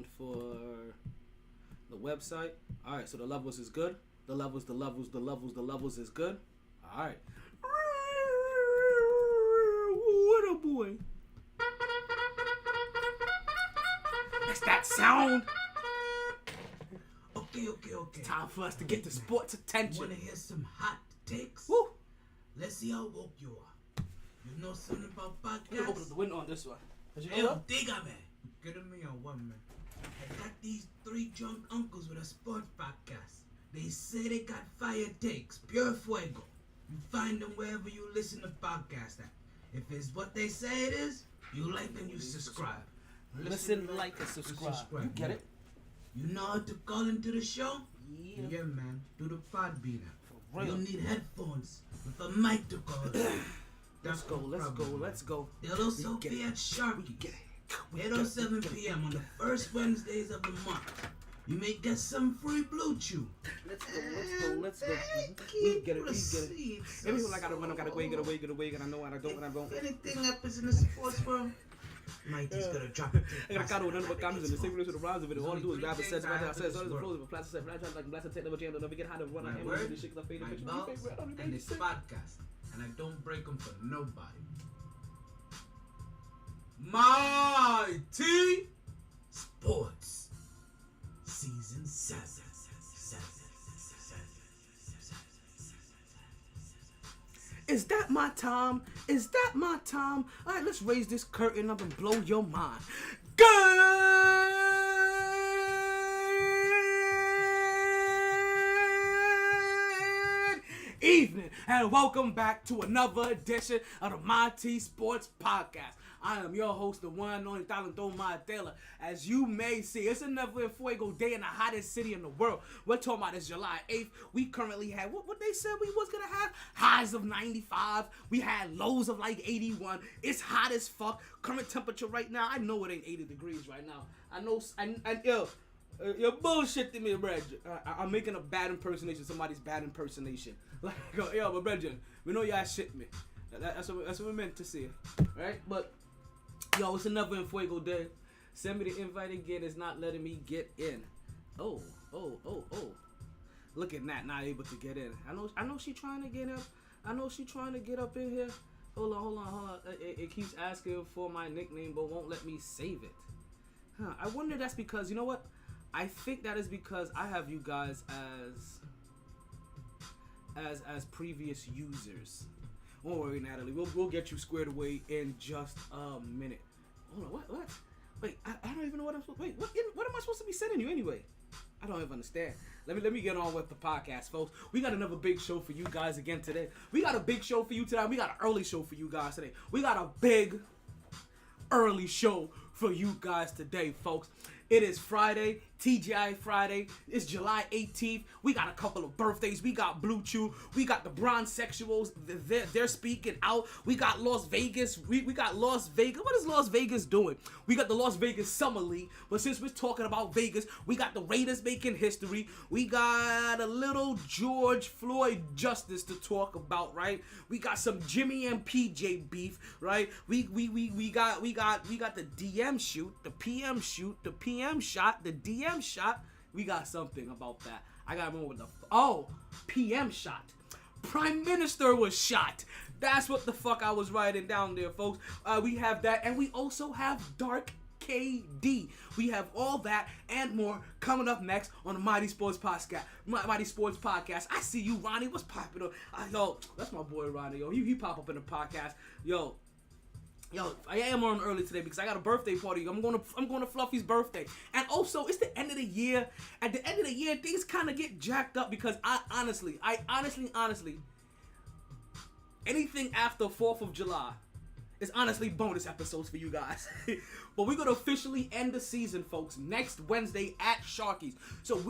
sound for the website. All right, so the levels is good. The levels is good. All right. What a boy. That's that sound. Okay. Time for us to get the sports attention. Wanna hear some hot takes? Woo. Let's see how woke you are. You know something about You open up podcasts? the window on this one. Hey, bodega, man. Get me on one, man. I got these 3 drunk uncles with a sports podcast. They say they got fire takes, pure fuego. You find them wherever you listen to podcasts at. If it's what they say it is, you like and you subscribe. Listen, like, and subscribe. You get it? You know how to call into the show? Yeah. Man. Do the Podbean app. For real. You'll need headphones with a mic to call in. Let's go. They'll also be at Sharky's, 8:07 p.m. on the first Wednesdays of the month. You may get some free Blue Chew. Let's go. We get it. Every time I gotta run, I gotta wait, and I know I don't, and I don't. If anything happens in the sports world, MyT's gonna drop it. I got a card with none of the comments in the same relation to the rhymes of it. All I do is grab a sense, right? I said, all the flows of a plastic set, right? Like blast take never jam, never get high to run. I am the shit because I fade the picture. My belts and this podcast, and I don't break them for nobody. MyT Sports Season 7. Is that my time? All right, let's raise this curtain up and blow your mind. Good evening, and welcome back to another edition of the MyT Sports Podcast. I am your host, the one and only Talento Mandela. As you may see, it's another Fuego day in the hottest city in the world. We're talking about this July 8th. We currently had, what they said we was going to have? Highs of 95. We had lows of like 81. It's hot as fuck. Current temperature right now, I know it ain't 80 degrees right now. I know, you're bullshit to me, bro. I'm making a bad impersonation, somebody's bad impersonation. Like, yo, but brethren, we know y'all shit me. That's what we meant to say, right? But yo, it's another Fuego day. Send me the invite again. It's not letting me get in. Oh. Look at that, not able to get in. I know she trying to get up. I know she trying to get up in here. Hold on. It keeps asking for my nickname, but won't let me save it. I wonder that's because, you know what? I think that is because I have you guys as previous users. Don't worry, Natalie. We'll get you squared away in just a minute. Hold on, what? Wait, I don't even know what I'm supposed. Wait, what am I supposed to be sending you anyway? I don't even understand. Let me get on with the podcast, folks. We got another big show for you guys again today. We got a big show for you today. We got an early show for you guys today. We got a big early show for you guys today, folks. It is Friday, TGI Friday. It's July 18th. We got a couple of birthdays. We got Blue Chew. We got the Bronsexuals. They're speaking out. We got Las Vegas. We got Las Vegas. What is Las Vegas doing? We got the Las Vegas Summer League. But since we're talking about Vegas, we got the Raiders making history. We got a little George Floyd justice to talk about, right? We got some Jimmy and PJ beef, right? We got the DM shoot, the PM shoot, the PM shot, the DM shot. We got something about that. I gotta remember what PM shot. Prime Minister was shot. That's what the fuck I was writing down there, folks. We have that, and we also have Dark KD. We have all that and more coming up next on the MyT Sports Podcast. MyT Sports Podcast. I see you, Ronnie. What's popping? Yo, that's my boy Ronnie. Yo, he pop up in the podcast. Yo, I am on early today because I got a birthday party. I'm going to Fluffy's birthday. And also, it's the end of the year. At the end of the year, things kind of get jacked up because I honestly, anything after 4th of July is honestly bonus episodes for you guys. But we're going to officially end the season, folks, next Wednesday at Sharky's. So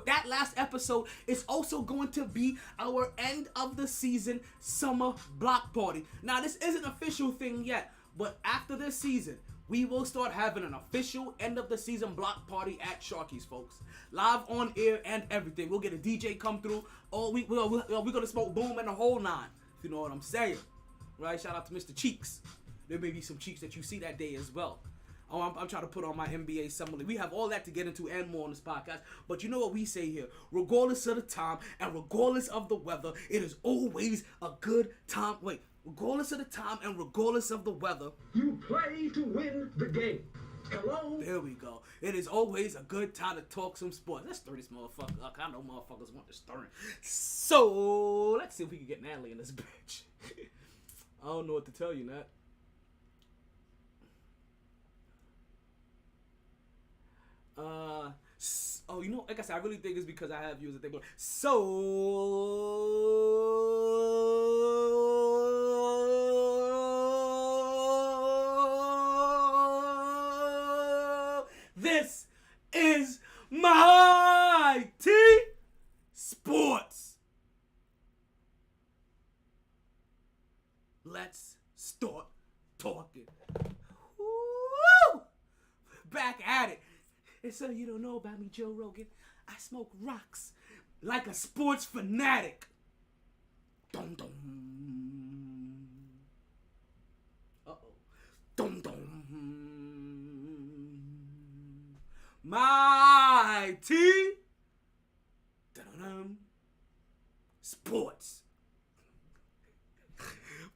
that last episode is also going to be our end of the season summer block party. Now, this isn't an official thing yet. But after this season, we will start having an official end of the season block party at Sharky's, folks. Live on air and everything. We'll get a DJ come through. We're going to smoke boom and the whole nine. If you know what I'm saying. Right? Shout out to Mr. Cheeks. There may be some cheeks that you see that day as well. Oh, I'm trying to put on my NBA summer league. We have all that to get into and more on this podcast. But you know what we say here? Regardless of the time and regardless of the weather, it is always a good time. Wait, regardless of the time and regardless of the weather, you play to win the game. Hello? There we go. It is always a good time to talk some sports. Let's stir this motherfucker up. I know motherfuckers want to stir it. So, let's see if we can get Natalie in this bitch. I don't know what to tell you, Nat. Oh, you know, like I said, I really think it's because I have you as a thing. So, this is MyT Sports. Let's start talking. Woo! Back at it. And so you don't know about me, Joe Rogan. I smoke rocks like a sports fanatic. Dum dum. Uh-oh. Dum dum. MyT Sports.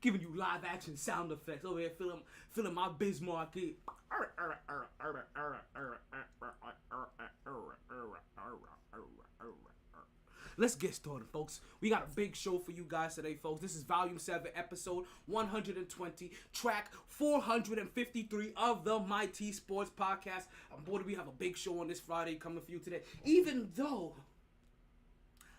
Giving you live action sound effects over here, feeling my Bismarck. Let's get started, folks. We got a big show for you guys today, folks. This is Volume 7, Episode 120, Track 453 of the MyT Sports Podcast. Boy, we have a big show on this Friday coming for you today. Even though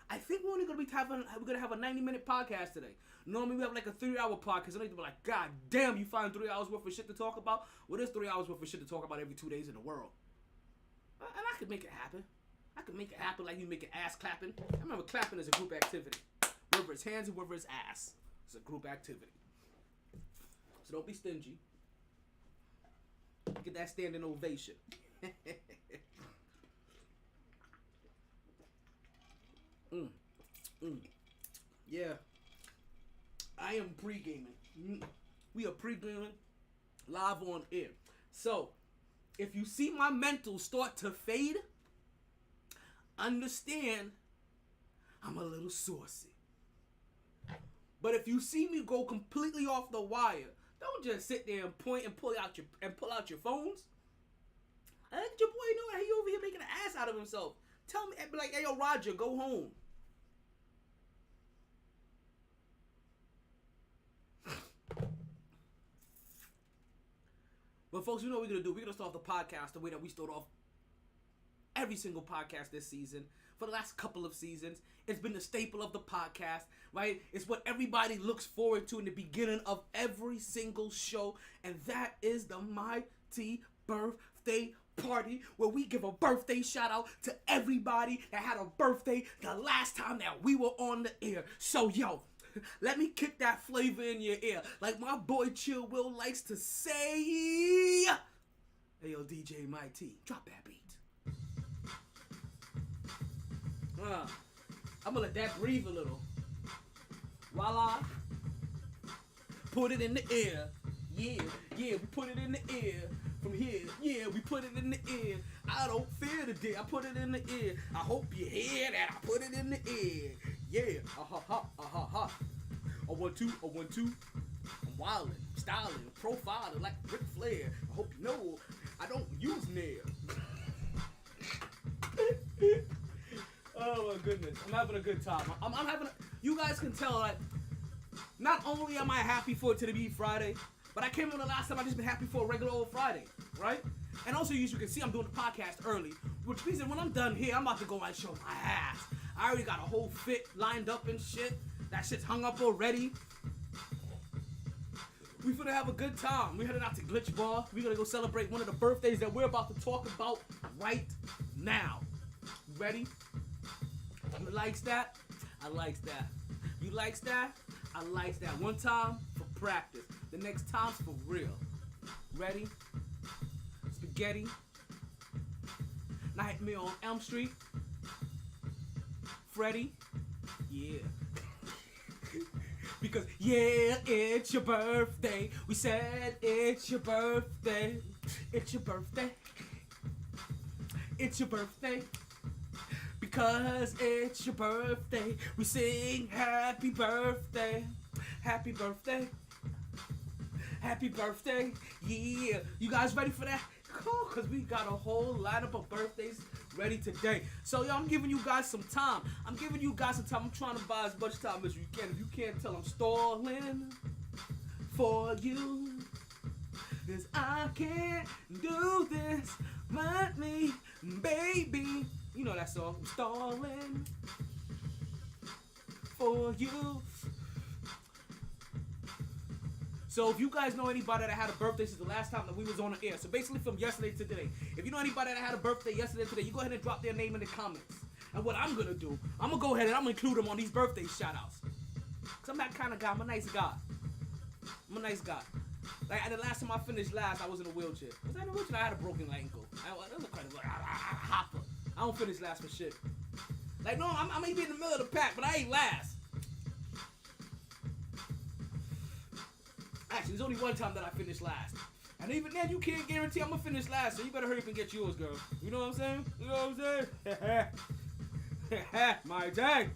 I think we're gonna have a 90-minute podcast today. Normally we have like a 3-hour podcast. I need to be like, God damn, you find 3 hours worth of shit to talk about? Well, there's 3 hours worth of shit to talk about every 2 days in the world. And I could make it happen. I could make it happen like you make an ass clapping. I remember clapping is a group activity. Whether it's hands or whether it's ass. It's a group activity. So don't be stingy. Get that standing ovation. Yeah. I am pre-gaming. We are pre-gaming live on air. So, if you see my mental start to fade, understand I'm a little saucy. But if you see me go completely off the wire, don't just sit there and point and pull out your phones. I let your boy know that he over here making an ass out of himself. Tell me, be like, hey, yo, Roger, go home. But folks, you know what we're going to do. We're going to start the podcast the way that we start off every single podcast this season. For the last couple of seasons, it's been the staple of the podcast, right? It's what everybody looks forward to in the beginning of every single show. And that is the MyT Birthday Party, where we give a birthday shout out to everybody that had a birthday the last time that we were on the air. So, yo, let me kick that flavor in your ear. Like my boy Chill Will likes to say. Hey, yo, DJ MyT, drop that beat. I'm gonna let that breathe a little. Voila. Put it in the air. Yeah, we put it in the air. From here, yeah, we put it in the air. I don't fear the day, I put it in the air. I hope you hear that, I put it in the air. Yeah, ha. A 1 2, a 1 2. I'm wildin', styling, profiling like Ric Flair. I hope you know I don't use nail. Oh my goodness, I'm having a good time. I'm having. You guys can tell, like, not only am I happy for it to be Friday, but I came on the last time I just been happy for a regular old Friday, right? And also, as you can see, I'm doing the podcast early, which means that when I'm done here, I'm about to go and show my ass. I already got a whole fit lined up and shit. That shit's hung up already. We finna have a good time. We're headed out to Glitch Bar. We're gonna go celebrate one of the birthdays that we're about to talk about right now. You ready? You likes that? I likes that. You likes that? I likes that. One time for practice. The next time's for real. Ready? Spaghetti. Nightmare on Elm Street. Freddy. Yeah. Because, yeah, it's your birthday. We said it's your birthday. It's your birthday. It's your birthday. Because it's your birthday, we sing happy birthday. Happy birthday. Happy birthday. Yeah. You guys ready for that? Cool, because we got a whole lineup of birthdays ready today. So, yo, I'm giving you guys some time. I'm trying to buy as much time as you can. If you can't tell, I'm stalling for you. Cause I can't do this. Let me, baby. You know that song. I'm stalling for you. So if you guys know anybody that had a birthday since the last time that we was on the air, so basically from yesterday to today, if you know anybody that had a birthday yesterday to today, you go ahead and drop their name in the comments. And what I'm gonna do, I'm gonna go ahead and I'm gonna include them on these birthday shout-outs. Cause I'm that kind of guy. I'm a nice guy. Like the last time I finished last, I was in a wheelchair. Was I in a wheelchair? I had a broken ankle. That was kind of like hopper. I don't finish last for shit. Like no, I may be in the middle of the pack, but I ain't last. Actually, there's only one time that I finished last. And even then, you can't guarantee I'm going to finish last, so you better hurry up and get yours, girl. You know what I'm saying? You know what I'm saying? My dang.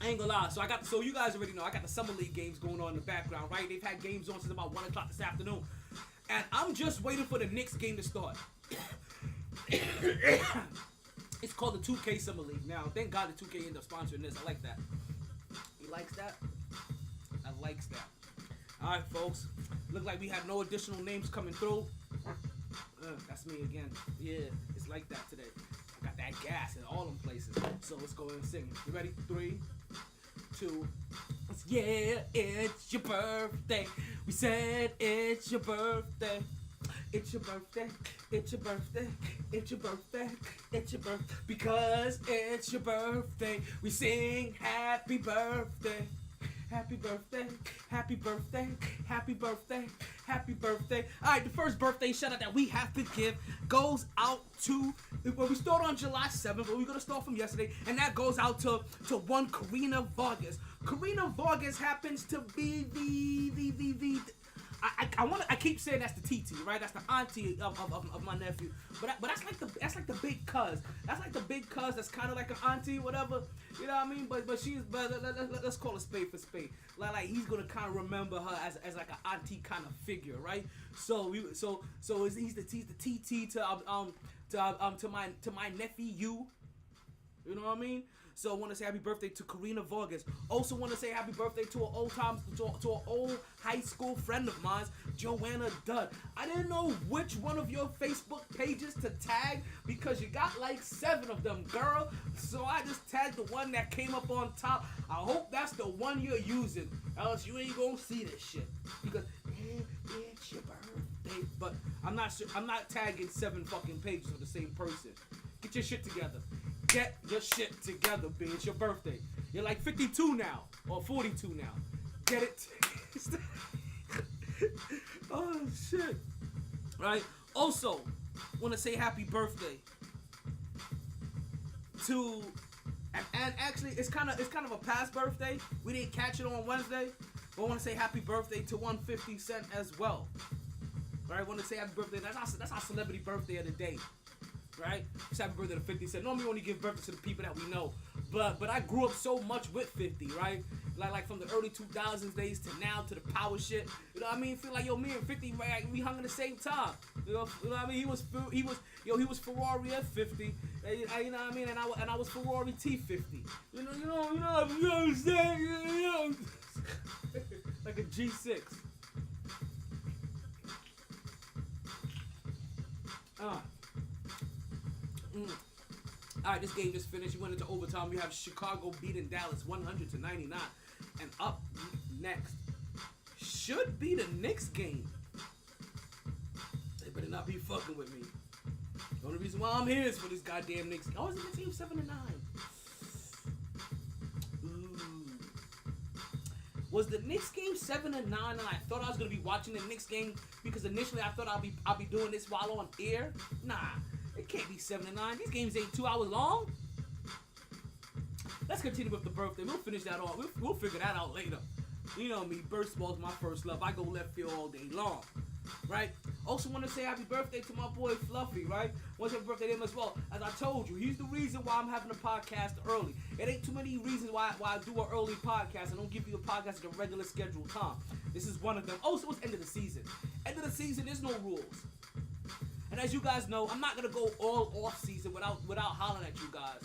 I ain't gonna lie. So you guys already know, I got the Summer League games going on in the background, right? They've had games on since about 1 o'clock this afternoon. And I'm just waiting for the Knicks game to start. It's called the 2K Summer League. Now, thank God the 2K ended up sponsoring this. I like that. He likes that? I likes that. Alright, folks. Look like we have no additional names coming through. That's me again. Yeah, it's like that today. I got that gas in all them places. So let's go ahead and sing. You ready? 3, 2. Yeah, it's your birthday. We said it's your birthday. It's your birthday. It's your birthday. It's your birthday. It's your birthday. Because it's your birthday. We sing happy birthday. Happy birthday, happy birthday, happy birthday, happy birthday. Alright, the first birthday shout out that we have to give goes out to, well, we start on July 7th, but we're going to start from yesterday, and that goes out to one Karina Vargas. Karina Vargas happens to be I keep saying that's the TT, right? That's the auntie of my nephew. But that's like the big cuz. That's like the big cuz that's kind of like an auntie, whatever. You know what I mean? But let's call a spade for spade. Like he's gonna kind of remember her as like an auntie kind of figure, right? So he's the TT to my nephew. You know what I mean? So I want to say happy birthday to Karina Vargas. Also want to say happy birthday to an old high school friend of mine, Joanna Dudd. I didn't know which one of your Facebook pages to tag because you got like 7 of them, girl. So I just tagged the one that came up on top. I hope that's the one you're using, else you ain't gonna see this shit because it's your birthday. But I'm not tagging 7 fucking pages of the same person. Get your shit together. Get your shit together, bitch. It's your birthday. You're like 52 now, or 42 now. Get it? Oh, shit. Right? Also, want to say happy birthday to, and actually, it's kind of a past birthday. We didn't catch it on Wednesday, but I want to say happy birthday to 150 Cent as well. Right? I want to say happy birthday. That's our celebrity birthday of the day. Right? It's happy birthday to 50 Cent. Normally we only give birthday to the people that we know. But I grew up so much with 50, right? Like from the early 2000s days to now to the power shit. You know what I mean? Feel like me and 50, right, we hung at the same time. You know what I mean? He was Ferrari F50. You know what I mean? And I was Ferrari T50. You know what I'm saying? You know. Like a G6. Alright, this game just finished. You went into overtime. You have Chicago beating Dallas 100-99. And up next should be the Knicks game. They better not be fucking with me. The only reason why I'm here is for this goddamn Knicks. Oh, is it the team 7-9? Was the Knicks game 7-9 and I thought I was gonna be watching the Knicks game because initially I thought I'll be doing this while on air? Nah. It can't be 7-9. These games ain't 2 hours long. Let's continue with the birthday. We'll finish that off. We'll figure that out later. You know me, baseball's my first love. I go left field all day long. right? Also want to say happy birthday to my boy Fluffy, right? Want to say happy birthday to him as well. As I told you, he's the reason why I'm having a podcast early. It ain't too many reasons why I do an early podcast. I don't give you a podcast at a regular scheduled time. This is one of them. Also, it's end of the season. End of the season, there's no rules. And as you guys know, I'm not gonna go all off season without hollering at you guys.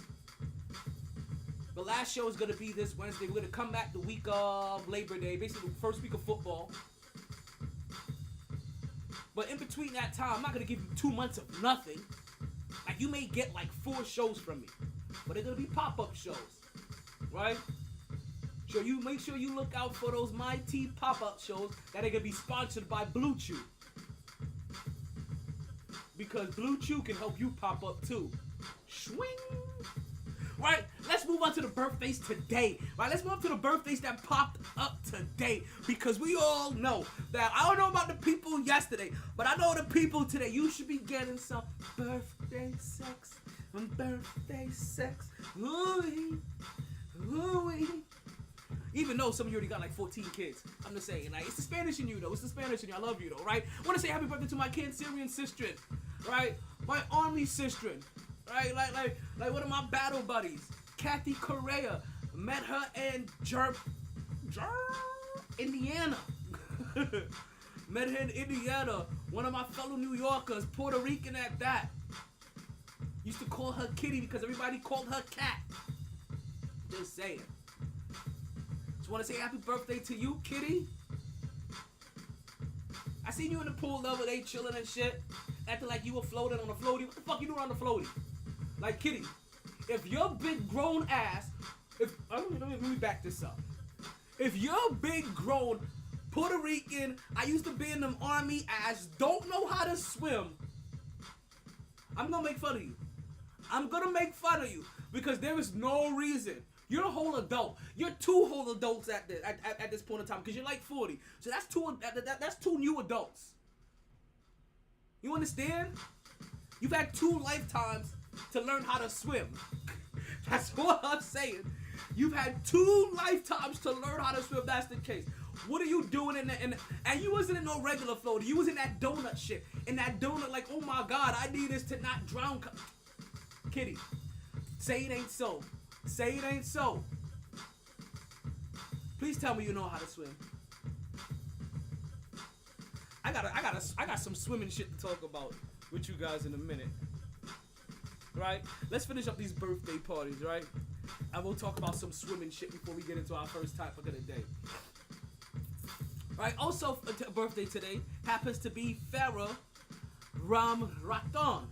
The last show is gonna be this Wednesday. We're gonna come back the week of Labor Day, basically the first week of football. But in between that time, I'm not gonna give you 2 months of nothing. Like, you may get like 4 shows from me, but they're gonna be pop-up shows, right? So you make sure you look out for those MyT pop-up shows that are gonna be sponsored by Blue Chew, because Blue Chew can help you pop up too. Swing. Right, let's move on to the birthdays today. Right, let's move on to the birthdays that popped up today, because we all know that, I don't know about the people yesterday, but I know the people today. You should be getting some birthday sex. Birthday sex. Ooh-wee. Ooh-wee. Even though some of you already got like 14 kids. I'm just saying, like, it's the Spanish in you though. It's the Spanish in you. I love you though, right? I want to say happy birthday to my Cancerian sister, right? My Army sister. Right, like one of my battle buddies, Kathy Correa. Met her in Indiana. Met her in Indiana. One of my fellow New Yorkers, Puerto Rican at that. Used to call her Kitty because everybody called her Cat. Just saying. Just want to say happy birthday to you, Kitty. I seen you in the pool the other day chilling and shit, acting like you were floating on a floaty. What the fuck you doing on the floaty? Like, Kitty, if your big grown ass, let me back this up. If your big grown Puerto Rican, I used to be in them Army ass, don't know how to swim, I'm gonna make fun of you. I'm gonna make fun of you because there is no reason. You're a whole adult. You're 2 whole adults at this point in time, because you're like 40. So that's two new adults. You understand? You've had 2 lifetimes to learn how to swim. That's what I'm saying. You've had 2 lifetimes to learn how to swim. That's the case. What are you doing and you wasn't in no regular floaty. You was in that donut shit. In that donut, like, oh my God, I need this to not drown. Kitty, say it ain't so. Say it ain't so. Please tell me you know how to swim. I got some swimming shit to talk about with you guys in a minute. Right? Let's finish up these birthday parties, right? And we'll talk about some swimming shit before we get into our first topic of the day. Right? Also, a birthday today happens to be Farah Ramratan.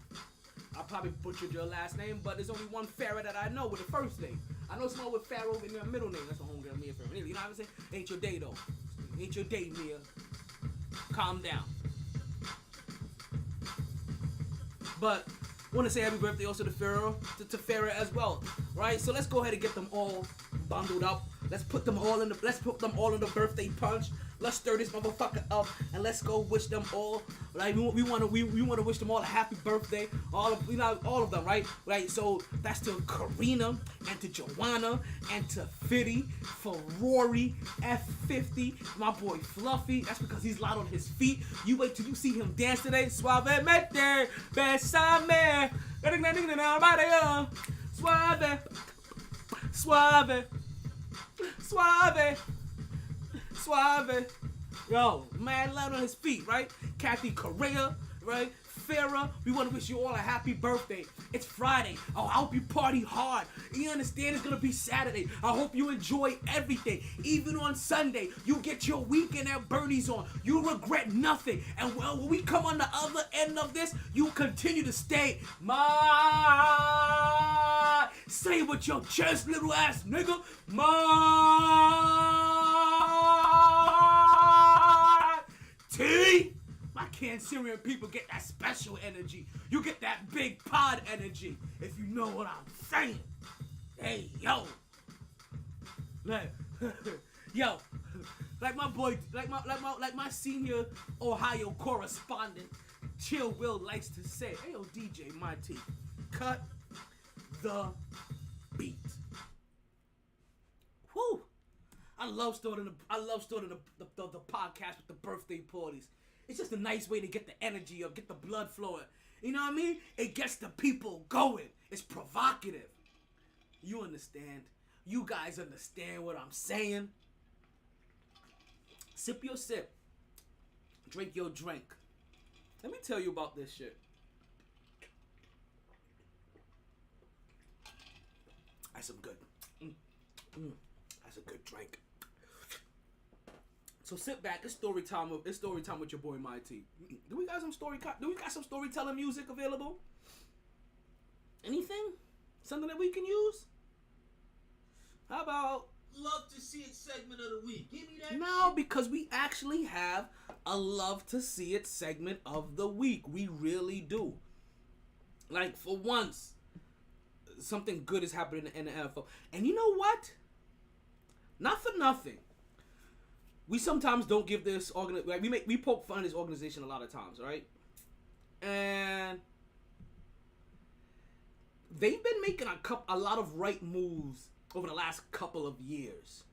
I probably butchered your last name, but there's only one Farah that I know with the first name. I know someone with Farah in their middle name. That's a homegirl, Mia Farah. You know what I'm saying? Ain't your day, though. Ain't your day, Mia. Calm down. But want to say happy birthday also to Farah as well, right? So let's go ahead and get them all bundled up. Let's put them all in the birthday punch. Let's stir this motherfucker up and let's go wish them all. Like, we want to wish them all a happy birthday. All of them, right? Right. So that's to Karina and to Joanna and to Fitty, for Rory, F50, my boy Fluffy. That's because he's light on his feet. You wait till you see him dance today. Suavemente, besame, suave, suave, suave. Suave. Yo, man, light on his feet, right? Kathy Correa, right? Farah, we want to wish you all a happy birthday. It's Friday. I hope you party hard. You understand it's going to be Saturday. I hope you enjoy everything. Even on Sunday, you get your weekend at Bernie's on. You regret nothing. And well, when we come on the other end of this, you continue to stay. Say it with your chest, little ass nigga. T. My Cancerian people get that special energy. You get that big pod energy, if you know what I'm saying. Hey, yo. Yo. Like my boy, like my senior Ohio correspondent, Chill Will likes to say, hey, yo, DJ MyT, cut the beat. Whew. I love starting the podcast with the birthday parties. It's just a nice way to get the energy up, get the blood flowing. You know what I mean? It gets the people going. It's provocative. You understand? You guys understand what I'm saying? Sip your sip. Drink your drink. Let me tell you about this shit. That's some good. That's a good drink. So sit back. It's story time. It's story time with your boy MyT. Do we got some storytelling music available? Anything? Something that we can use? How about Love to see it segment of the week. Give me that. no? Because we actually have a love to see it segment of the week. We really do. Like for once, something good is happening in the NFL. And you know what? Not for nothing. We sometimes don't give this we poke fun at this organization a lot of times, right? And they've been making a lot of right moves over the last couple of years.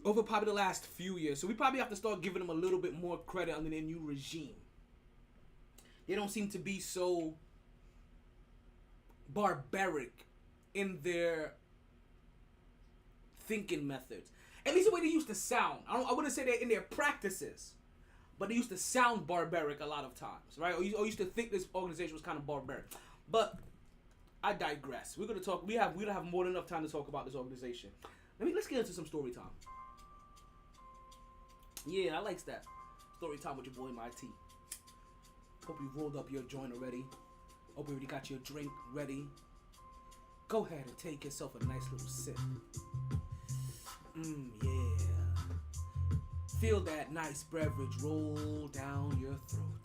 Over probably the last few years. So we probably have to start giving them a little bit more credit under their new regime. They don't seem to be so barbaric in their thinking methods. At least the way they used to sound. I wouldn't say that in their practices, but they used to sound barbaric a lot of times, right? Or used to think this organization was kind of barbaric. But I digress. We're gonna talk. We don't have more than enough time to talk about this organization. Let's get into some story time. Yeah, I like that. Story time with your boy MyT. Hope you rolled up your joint already. Hope you already got your drink ready. Go ahead and take yourself a nice little sip. Yeah. Feel that nice beverage roll down your throat.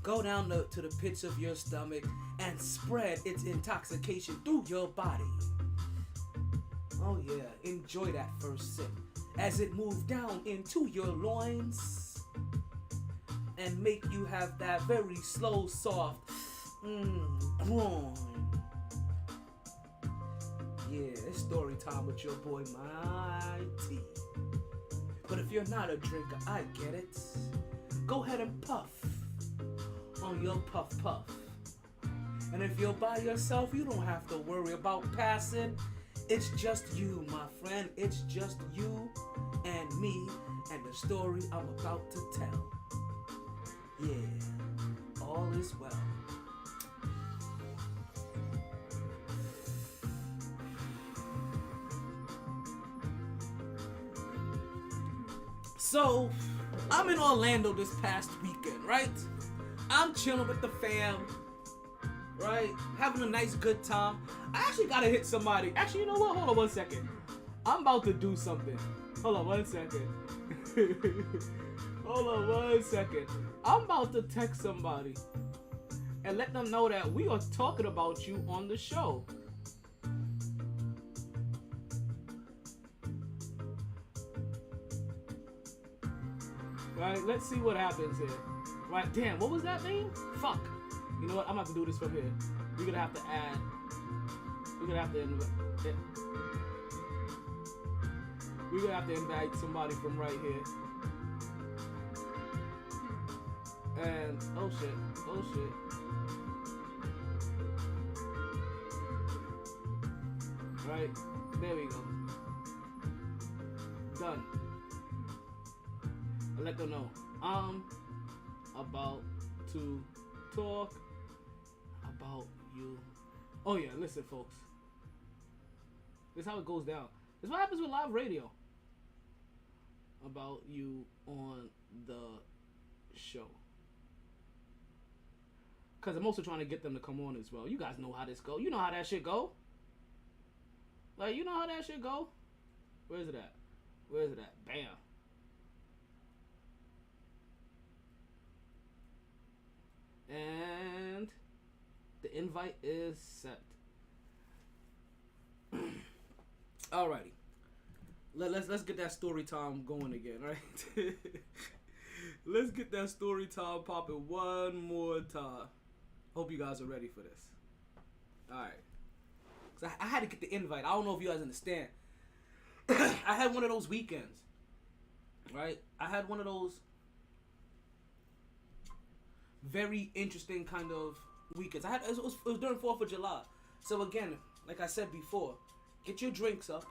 Go down to the pits of your stomach and spread its intoxication through your body. Oh yeah, enjoy that first sip as it moves down into your loins and make you have that very slow, soft groan. Yeah, it's story time with your boy MyT. But if you're not a drinker, I get it. Go ahead and puff on your puff puff. And if you're by yourself, you don't have to worry about passing. It's just you, my friend. It's just you and me and the story I'm about to tell. Yeah, all is well. So, I'm in Orlando this past weekend, right? I'm chilling with the fam, right? Having a nice good time. I actually gotta hit somebody. Actually, you know what? Hold on 1 second. I'm about to do something. Hold on 1 second. Hold on 1 second. I'm about to text somebody and let them know that we are talking about you on the show. Right, let's see what happens here. Right, damn, what was that name? Fuck. You know what? I'm gonna have to do this from here. We're gonna have to add. We're gonna have to invite somebody from right here. And oh shit. Right, there we go. Done. I let them know I'm about to talk about you. Oh yeah, listen folks. This is how it goes down. This is what happens with live radio. About you on the show. Cause I'm also trying to get them to come on as well. You guys know how this go. You know how that shit go. Like, you know how that shit go. Where is it at? Bam. And the invite is set. Alrighty. Let's get that story time going again, right? Let's get that story time popping one more time. Hope you guys are ready for this. Alright. So I had to get the invite. I don't know if you guys understand. I had one of those weekends. right? I had one of those very interesting kind of weekends. It was during 4th of July. So again, like I said before, get your drinks up,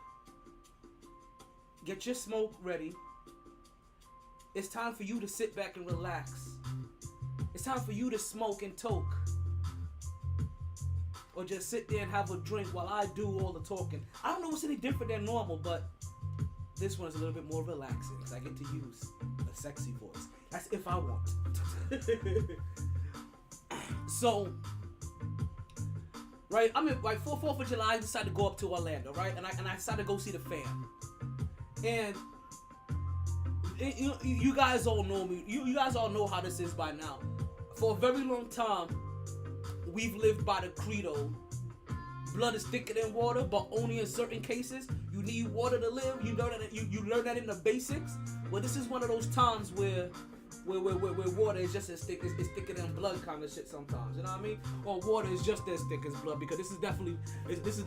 get your smoke ready. It's time for you to sit back and relax. It's time for you to smoke and toke. Or just sit there and have a drink while I do all the talking. I don't know what's any different than normal, but this one is a little bit more relaxing because I get to use a sexy voice. That's if I want. So, right, I'm in, like, for 4th of July, I decided to go up to Orlando, right? And I decided to go see the fam. And you guys all know me. You guys all know how this is by now. For a very long time, we've lived by the credo: blood is thicker than water, but only in certain cases. You need water to live. You know that. You learn that in the basics. Well, this is one of those times where water is just as thick, it's thicker than blood kind of shit sometimes. You know what I mean? Or water is just as thick as blood, because this is definitely blood. This is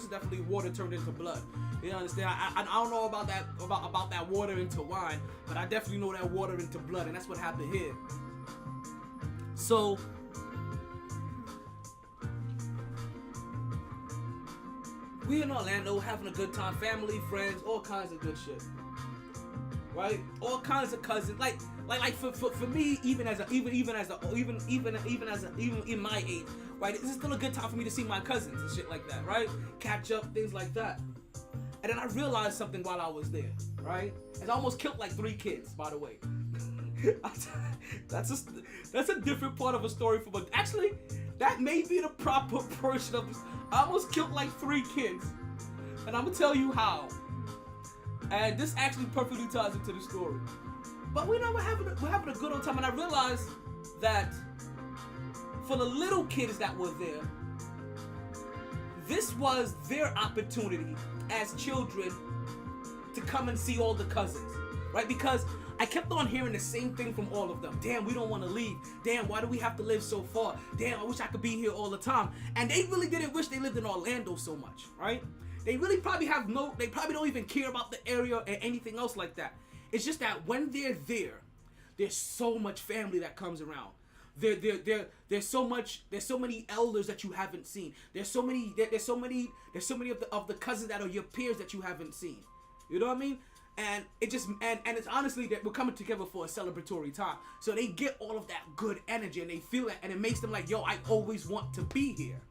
definitely water turned into blood. You understand? I don't know about that water into wine, but I definitely know that water into blood, and that's what happened here. So, we in Orlando having a good time, family, friends, all kinds of good shit, right? All kinds of cousins, like for me, even in my age, right? This is still a good time for me to see my cousins and shit like that, right? Catch up, things like that. And then I realized something while I was there, right? And I almost killed like 3 kids, by the way. That's a different part of a story but actually, that may be the proper version of this. I almost killed like 3 kids, and I'm gonna tell you how. And this actually perfectly ties into the story. But we're having a good old time, and I realized that for the little kids that were there, this was their opportunity as children to come and see all the cousins, right? Because I kept on hearing the same thing from all of them. Damn, we don't want to leave. Damn, why do we have to live so far? Damn, I wish I could be here all the time. And they really didn't wish they lived in Orlando so much, right? They really probably they probably don't even care about the area or anything else like that. It's just that when they're there, there's so much family that comes around. There's so many elders that you haven't seen. There's so many of the cousins that are your peers that you haven't seen. You know what I mean? And it's honestly that we're coming together for a celebratory time. So they get all of that good energy and they feel it, and it makes them like, yo, I always want to be here.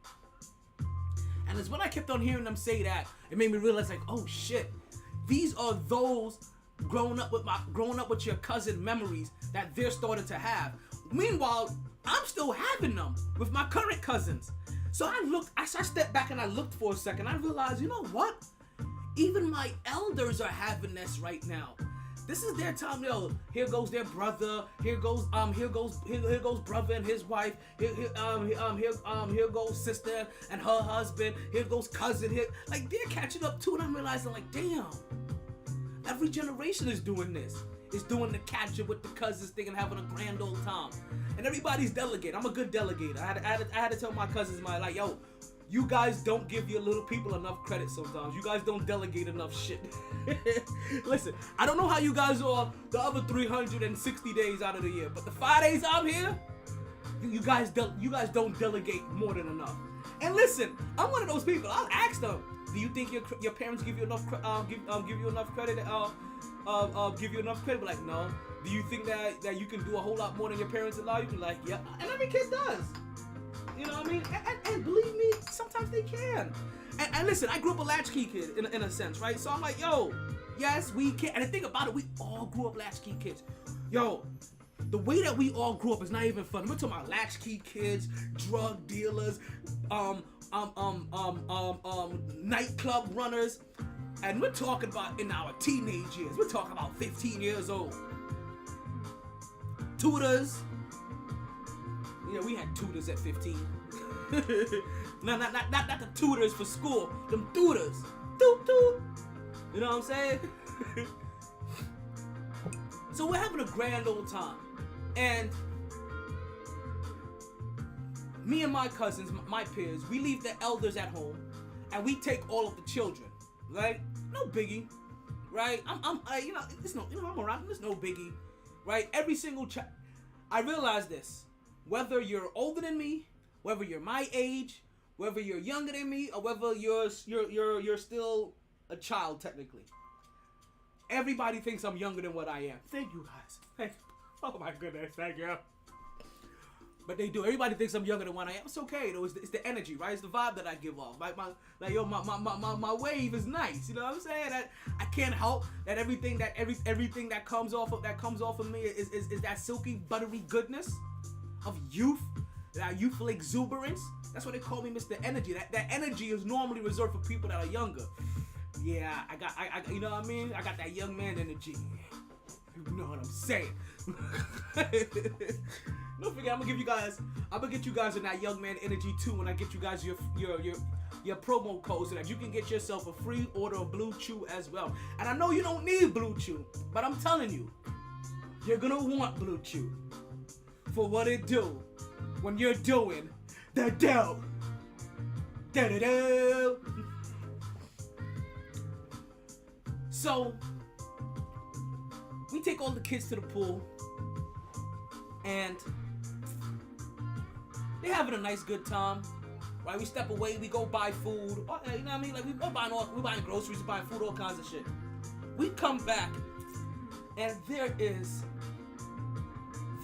And it's when I kept on hearing them say that, it made me realize, like, oh shit, these are those growing up with your cousin memories that they're starting to have. Meanwhile, I'm still having them with my current cousins. So I stepped back and I looked for a second. I realized, you know what? Even my elders are having this right now. This is their time. Yo, here goes their brother. Here goes brother and his wife. Here goes sister and her husband. Here goes cousin. Here, like, they're catching up too, and I'm realizing, like, damn, every generation is doing this. It's doing the catch up with the cousins thing and having a grand old time. And everybody's delegating. I'm a good delegator. I had to tell my cousins, like, yo, you guys don't give your little people enough credit sometimes. You guys don't delegate enough shit. Listen, I don't know how you guys are the other 360 days out of the year, but the 5 days I'm here, you guys don't delegate more than enough. And listen, I'm one of those people. I'll ask them, do you think your parents give you enough give you enough credit? Give you enough credit? But like, no. Do you think that you can do a whole lot more than your parents allow you? Like, yeah. And every kid does. You know what I mean? And believe me, sometimes they can. And listen, I grew up a latchkey kid in a sense, right? So I'm like, yo, yes, we can. And the thing about it, we all grew up latchkey kids. Yo, the way that we all grew up is not even fun. We're talking about latchkey kids, drug dealers, nightclub runners, and we're talking about in our teenage years. We're talking about 15 years old. Tutors. Yeah, we had tutors at 15. No, not the tutors for school. Them tutors. Toot toot. You know what I'm saying? So we're having a grand old time. And me and my cousins, my peers, we leave the elders at home and we take all of the children. Right? No biggie. right? I'm around. There's no biggie, right? Every single I realize this. Whether you're older than me, whether you're my age, whether you're younger than me, or whether you're still a child technically. Everybody thinks I'm younger than what I am. Thank you guys. Thank you. Oh my goodness, thank you. But they do. Everybody thinks I'm younger than what I am. It's okay though. It's the energy, right? It's the vibe that I give off. My wave is nice. You know what I'm saying? That I can't help that everything that comes off of me is that silky, buttery goodness of youth, that youthful exuberance. That's why they call me Mr. Energy. That energy is normally reserved for people that are younger. Yeah, I got you know what I mean? I got that young man energy. You know what I'm saying? Don't forget, I'm gonna get you guys in that young man energy too when I get you guys your promo code so that you can get yourself a free order of Blue Chew as well. And I know you don't need Blue Chew, but I'm telling you, you're gonna want Blue Chew for what it do when you're doing the dough. Da-da-da. So, we take all the kids to the pool, and they're having a nice good time, right? We step away, we go buy food, you know what I mean? Like, we're buying groceries, we're buying food, all kinds of shit. We come back, and there is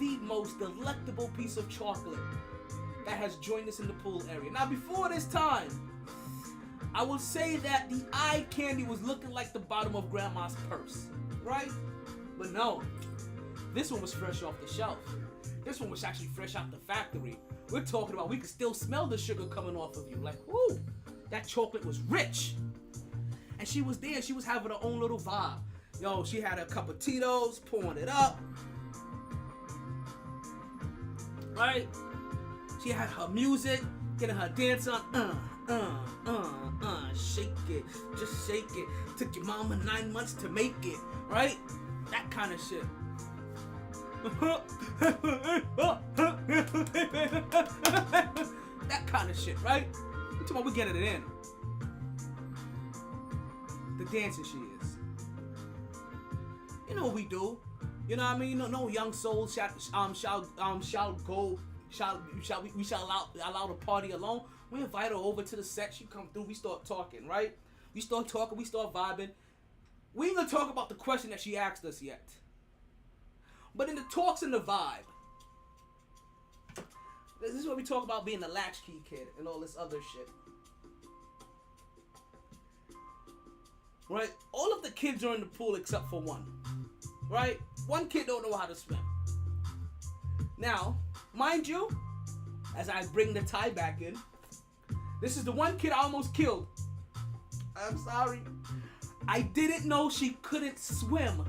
the most delectable piece of chocolate that has joined us in the pool area. Now, before this time, I will say that the eye candy was looking like the bottom of grandma's purse, right? But no, this one was fresh off the shelf. This one was actually fresh out the factory. We're talking about we could still smell the sugar coming off of you. Like, whoo, that chocolate was rich. And she was there, she was having her own little vibe. Yo, she had a cup of Tito's, pouring it up. Right? She had her music, getting her dance on. Shake it, just shake it. Took your mama 9 months to make it, right? That kind of shit. That kind of shit, right? We're talking about we getting it in. The dancing she is. You know what we do? You know what I mean? No young soul shall allow the party alone. We invite her over to the set. She come through. We start talking, right? We start talking. We start vibing. We ain't gonna talk about the question that she asked us yet. But in the talks and the vibe, this is what we talk about being the latchkey kid and all this other shit. Right? All of the kids are in the pool except for one. Right? One kid don't know how to swim. Now, mind you, as I bring the tie back in, this is the one kid I almost killed. I'm sorry. I didn't know she couldn't swim.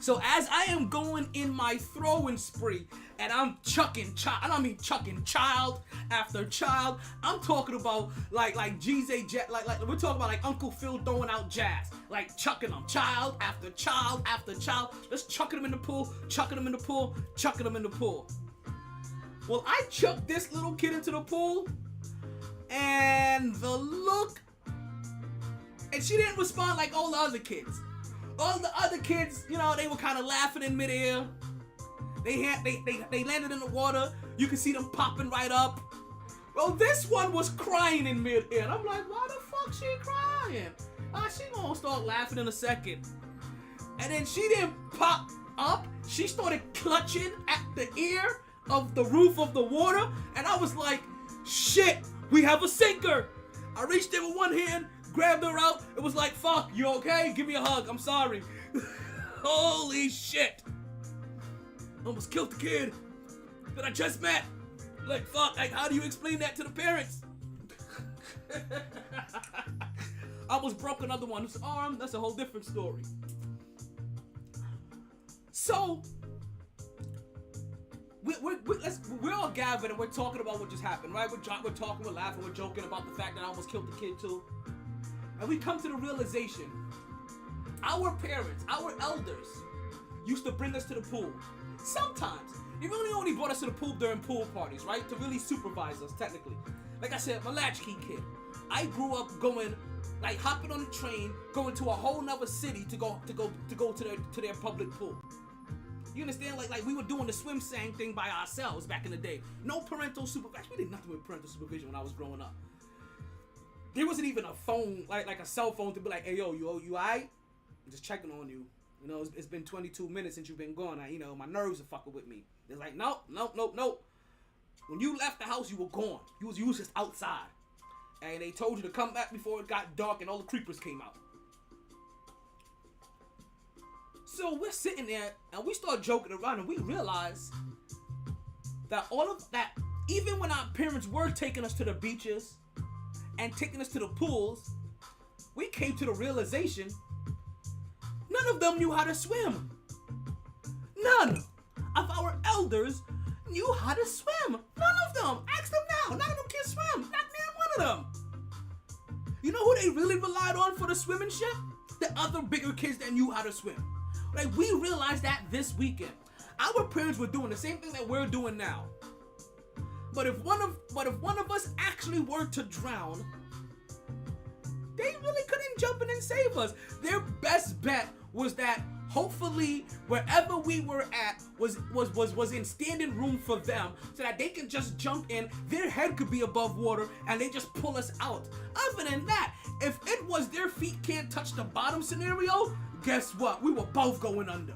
So as I am going in my throwing spree, and I'm chucking child after child. I'm talking about like GZ Jet, like we're talking about like Uncle Phil throwing out jazz, like chucking them child after child after child, just chucking them in the pool, chucking them in the pool, chucking them in the pool. Well, I chucked this little kid into the pool, and the look, and she didn't respond like all the other kids. All the other kids, you know, they were kind of laughing in midair. They landed in the water. You can see them popping right up. Well, this one was crying in midair. And I'm like, why the fuck she crying? She gonna start laughing in a second. And then she didn't pop up. She started clutching at the ear of the roof of the water. And I was like, shit, we have a sinker. I reached in with one hand, grabbed her out. It was like, fuck, you okay? Give me a hug. I'm sorry. Holy shit. Almost killed the kid that I just met. Like, fuck, like, how do you explain that to the parents? I almost broke another one's arm. That's a whole different story. So, we're all gathered and we're talking about what just happened, right? We're talking, we're laughing, we're joking about the fact that I almost killed the kid too. And we come to the realization, our parents, our elders, used to bring us to the pool. Sometimes. They really only brought us to the pool during pool parties, right? To really supervise us, technically. Like I said, I'm a latchkey kid. I grew up going like hopping on a train, going to a whole nother city to go to their public pool. You understand? Like we were doing the swim sang thing by ourselves back in the day. No parental supervision. We did nothing with parental supervision when I was growing up. There wasn't even a phone, like a cell phone to be like, hey yo, you alright? I'm just checking on you. You know, it's been 22 minutes since you've been gone. My nerves are fucking with me. It's like, nope. When you left the house, you were gone. You was just outside. And they told you to come back before it got dark and all the creepers came out. So we're sitting there and we start joking around and we realize that all of that, even when our parents were taking us to the beaches and taking us to the pools, we came to the realization none of them knew how to swim. None of our elders knew how to swim. None of them. Ask them now. None of them can swim. Not damn one of them. You know who they really relied on for the swimming shit? The other bigger kids that knew how to swim. Like, we realized that this weekend. Our parents were doing the same thing that we're doing now. But if one of us actually were to drown, they really couldn't jump in and save us. Their best bet was that hopefully wherever we were at was in standing room for them, so that they can just jump in, their head could be above water, and they just pull us out. Other than that, if it was their feet can't touch the bottom scenario, guess what? We were both going under.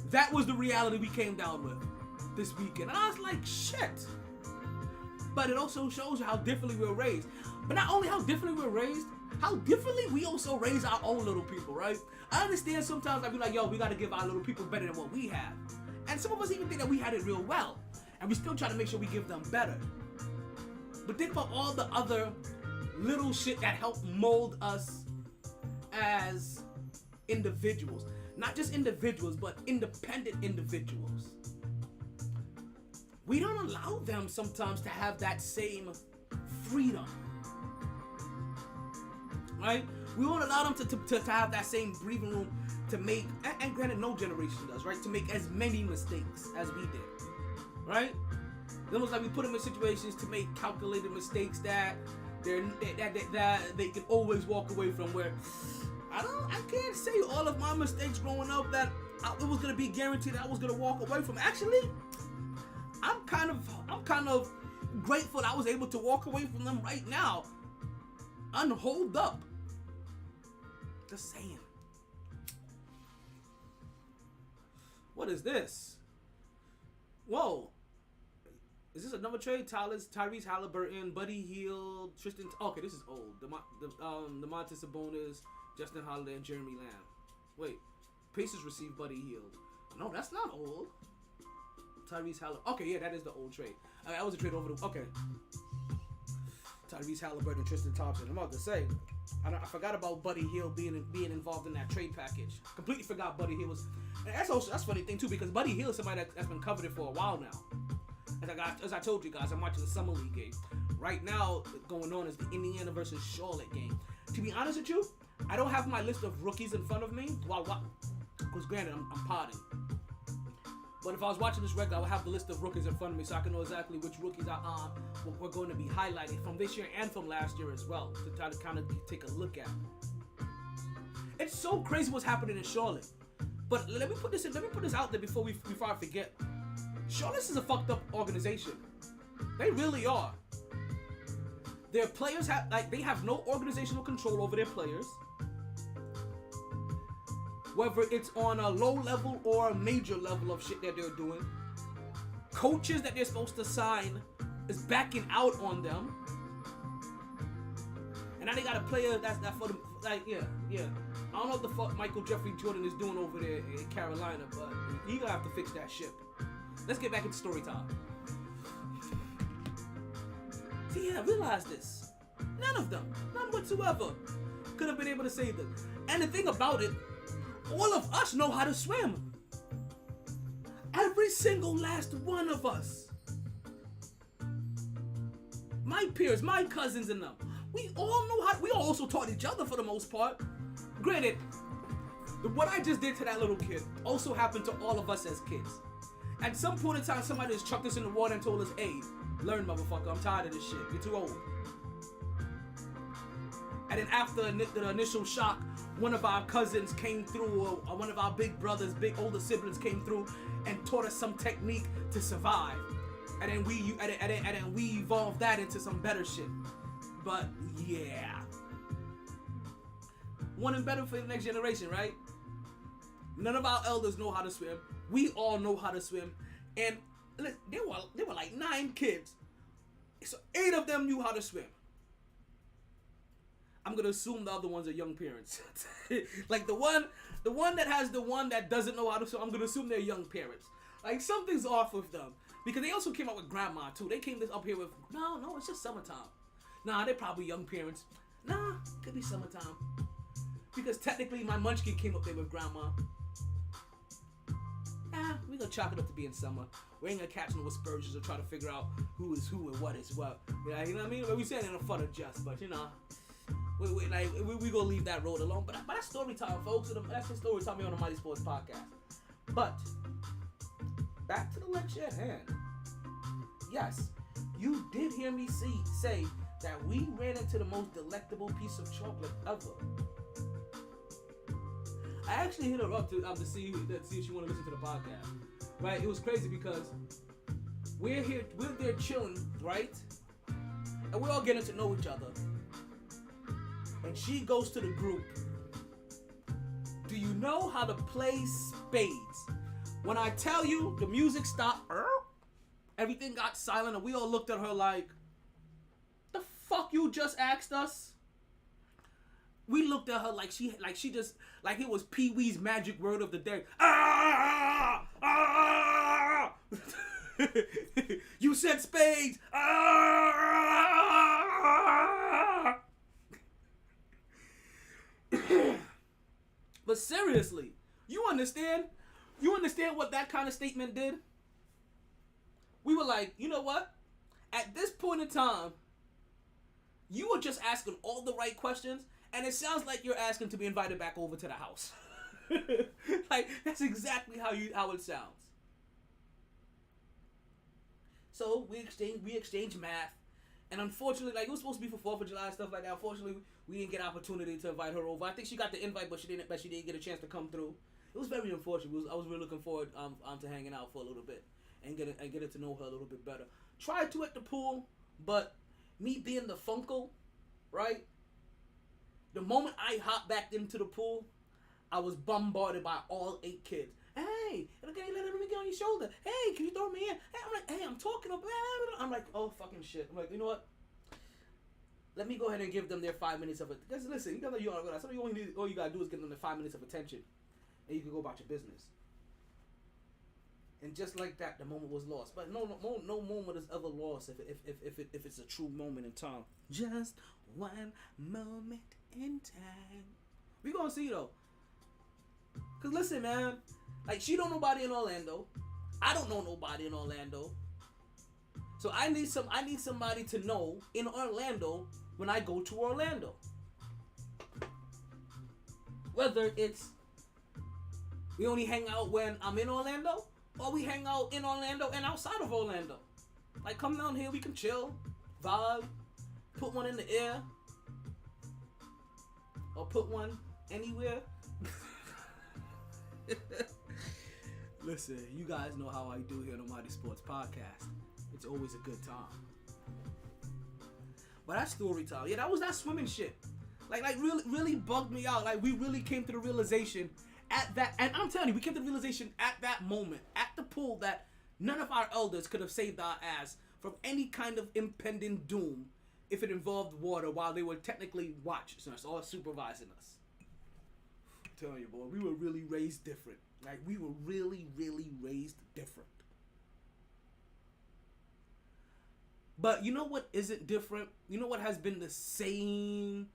That was the reality we came down with this weekend. And I was like, shit. But it also shows you how differently we were raised. But not only how differently we were raised, how differently we also raise our own little people, right? I understand sometimes I'd be like, yo, we gotta give our little people better than what we have. And some of us even think that we had it real well. And we still try to make sure we give them better. But think about all the other little shit that helped mold us as individuals. Not just individuals, but independent individuals. We don't allow them sometimes to have that same freedom. Right? We won't allow them to have that same breathing room to make, and granted no generation does, right? To make as many mistakes as we did. Right? It's almost like we put them in situations to make calculated mistakes that they can always walk away from, where I can't say all of my mistakes growing up that it was gonna be guaranteed that I was gonna walk away from. Actually, I'm kind of grateful I was able to walk away from them right now, unholed up. Just saying. What is this? Whoa. Is this another trade? Tyrese Halliburton, Buddy Hield, Tristan. Okay, this is old. The Monte Sabonis, Justin Holiday, and Jeremy Lamb. Wait, Pacers received Buddy Hield. No, that's not old. Tyrese Halliburton. Okay, yeah, that is the old trade. That was a trade over the. Okay. Tyrese Halliburton, Tristan Thompson. I'm about to say, I forgot about Buddy Hield being involved in that trade package. Completely forgot Buddy Hield was. And that's a funny thing too, because Buddy Hield is somebody that's been coveted for a while now. As I told you guys, I'm watching the Summer League game. Right now, going on is the Indiana versus Charlotte game. To be honest with you, I don't have my list of rookies in front of me. Because granted, I'm potting. But if I was watching this record, I would have the list of rookies in front of me, so I can know exactly which rookies we're going to be highlighting from this year and from last year as well, to try to kind of take a look at. It's so crazy what's happening in Charlotte. But let me put this out there before I forget. Charlotte is a fucked up organization. They really are. Their players they have no organizational control over their players. Whether it's on a low level or a major level of shit that they're doing. Coaches that they're supposed to sign is backing out on them. And now they got a player that's for them, yeah. I don't know what the fuck Michael Jeffrey Jordan is doing over there in Carolina, but he gonna have to fix that ship. Let's get back into story time. See, yeah, realize this. None of them, none whatsoever, could have been able to save them. And the thing about it, all of us know how to swim. Every single last one of us. My peers, my cousins and them. We all know how, we also taught each other for the most part. Granted, what I just did to that little kid also happened to all of us as kids. At some point in time, somebody just chucked us in the water and told us, hey, learn, motherfucker, I'm tired of this shit. You're too old. And then after the initial shock, one of our cousins came through, or one of our big brothers, big older siblings came through and taught us some technique to survive. And then we evolved that into some better shit. But yeah, wanting better for the next generation, right? None of our elders know how to swim. We all know how to swim, and there were like 9 kids, so 8 of them knew how to swim. I'm gonna assume the other ones are young parents. Like the one that has the one that doesn't know how to swim, I'm gonna assume they're young parents. Like something's off with them, because they also came up with grandma too. They came up here with no, it's just summertime. Nah, they're probably young parents. Nah, could be summertime, because technically my munchkin came up there with grandma. We gonna chalk it up to being summer. We ain't gonna catch no aspersions or try to figure out who is who and what is what. Yeah, you know what I mean? We saying it in a fun of jest, but you know, we gonna leave that road alone. But that's story time, folks. That's the story time here on the MyT Sports Podcast. But back to the lecture at hand. Yes, you did hear me say that we ran into the most delectable piece of chocolate ever. I actually hit her up to see if she want to listen to the podcast. Right? It was crazy because we're there chilling, right? And we're all getting to know each other. And she goes to the group. Do you know how to play spades? When I tell you the music stopped, everything got silent, and we all looked at her like, the fuck you just asked us? We looked at her like she just like it was Pee Wee's magic word of the day. Ah! Ah! You said spades. Ah! But seriously, you understand? You understand what that kind of statement did? We were like, you know what? At this point in time, you were just asking all the right questions. And it sounds like you're asking to be invited back over to the house. Like, that's exactly how it sounds. So we exchanged math. And unfortunately, like, it was supposed to be for 4th of July and stuff like that. Unfortunately, we didn't get an opportunity to invite her over. I think she got the invite, but she didn't get a chance to come through. It was very unfortunate. I was really looking forward to hanging out for a little bit and getting to know her a little bit better. Tried to at the pool, but me being the Funko, right? The moment I hopped back into the pool, I was bombarded by all 8 kids. Hey, okay, let me get on your shoulder. Hey, can you throw me in? Hey, I'm like, hey, I'm talking about. I'm like, oh fucking shit. I'm like, you know what? Let me go ahead and give them their 5 minutes of it. Because listen, you gotta realize, all you gotta do is give them the 5 minutes of attention, and you can go about your business. And just like that, the moment was lost. But no moment is ever lost if it's a true moment in time. Just one moment in time. We gonna see though. Cause listen, man, like she don't know nobody in Orlando. I don't know nobody in Orlando. So I need somebody to know in Orlando when I go to Orlando. Whether it's we only hang out when I'm in Orlando, or we hang out in Orlando and outside of Orlando. Like come down here, we can chill, vibe, put one in the air, or put one anywhere. Listen, you guys know how I do here on the MyT Sports Podcast. It's always a good time. But that story time, yeah, that was that swimming shit. Like really bugged me out. Like we really came to the realization at that, and I'm telling you, we came to the realization at that moment, at the pool, that none of our elders could have saved our ass from any kind of impending doom if it involved water while they were technically watching us or supervising us. I'm telling you, boy, we were really raised different. Like, we were really, really raised different. But you know what isn't different? You know what has been the same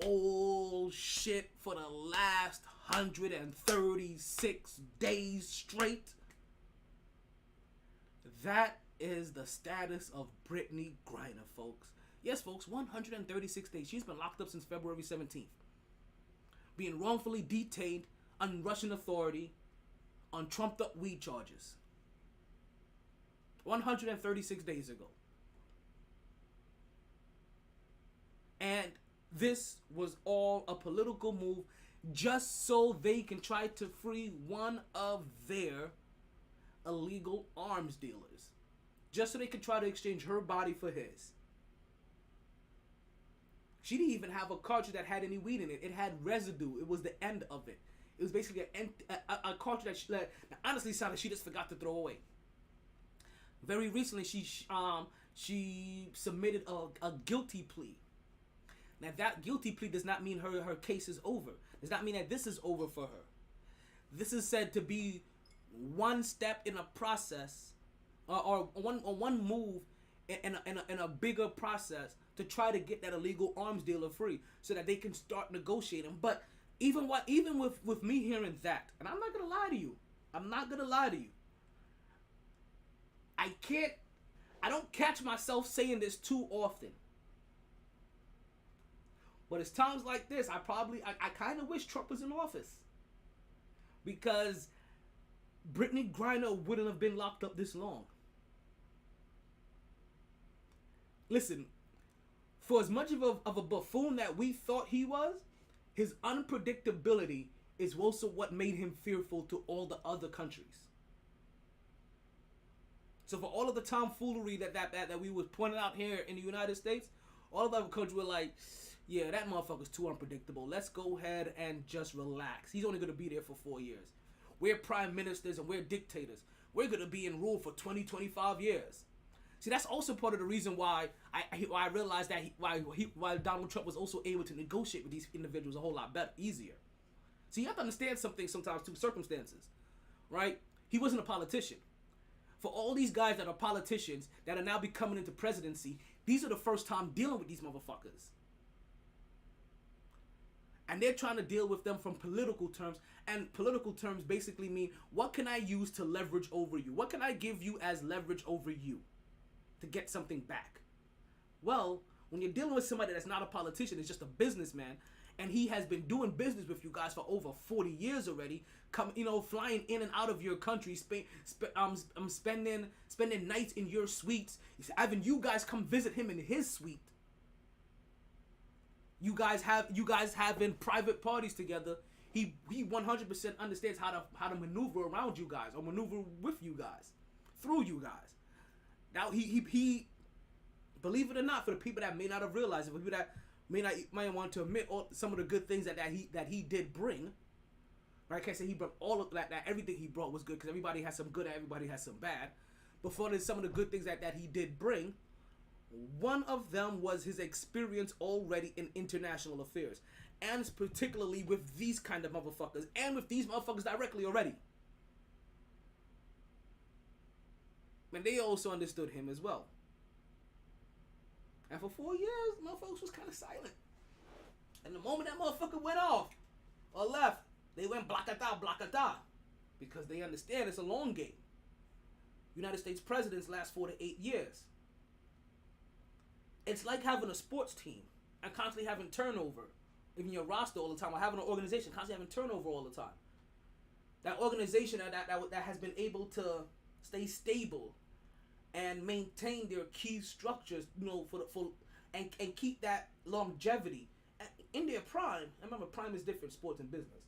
old shit for the last 136 days straight? That is the status of Brittany Griner, folks. Yes, folks, 136 days. She's been locked up since February 17th. Being wrongfully detained on Russian authority on trumped up weed charges. 136 days ago. And this was all a political move just so they can try to free one of their illegal arms dealers. Just so they could try to exchange her body for his. She didn't even have a cartridge that had any weed in it. It had residue. It was the end of it. It was basically a cartridge that honestly sounded she just forgot to throw away. Very recently, she submitted a guilty plea. Now, that guilty plea does not mean her case is over. Does not mean that this is over for her. This is said to be one step in a process, or one move in a bigger process to try to get that illegal arms dealer free, so that they can start negotiating. But even with me hearing that, and I'm not gonna lie to you, I don't catch myself saying this too often. But it's times like this, I kind of wish Trump was in office. Because Brittany Griner wouldn't have been locked up this long. Listen, for as much of a buffoon that we thought he was, his unpredictability is also what made him fearful to all the other countries. So for all of the tomfoolery that we was pointing out here in the United States, all of the other countries were like, yeah, that motherfucker's too unpredictable. Let's go ahead and just relax. He's only going to be there for 4 years. We're prime ministers and we're dictators. We're going to be in rule for 20, 25 years. See, that's also part of the reason why I realized that why Donald Trump was also able to negotiate with these individuals a whole lot better, easier. See, you have to understand something sometimes too, circumstances, right? He wasn't a politician. For all these guys that are politicians that are now becoming into presidency, these are the first time dealing with these motherfuckers. And they're trying to deal with them from political terms. And political terms basically mean, what can I use to leverage over you? What can I give you as leverage over you to get something back? Well, when you're dealing with somebody that's not a politician, it's just a businessman, and he has been doing business with you guys for over 40 years already, flying in and out of your country, spending nights in your suites, having you guys come visit him in his suite. You guys having private parties together. He 100% understands how to maneuver around you guys, or maneuver with you guys, through you guys. Now he believe it or not, for the people that may not have realized it, for people that might want to admit some of the good things that he did bring. Right? I can't say he brought all of that everything he brought was good, because everybody has some good and everybody has some bad. But for some of the good things that he did bring, one of them was his experience already in international affairs, and particularly with these kind of motherfuckers, and with these motherfuckers directly already. And they also understood him as well. And for 4 years, motherfuckers was kind of silent. And the moment that motherfucker went off or left, they went blakata, because they understand it's a long game. United States presidents last 4 to 8 years. It's like having a sports team and constantly having turnover in your roster all the time, or having an organization constantly having turnover all the time. That organization that has been able to stay stable and maintain their key structures, and keep that longevity in their prime. I remember, prime is different, sports and business,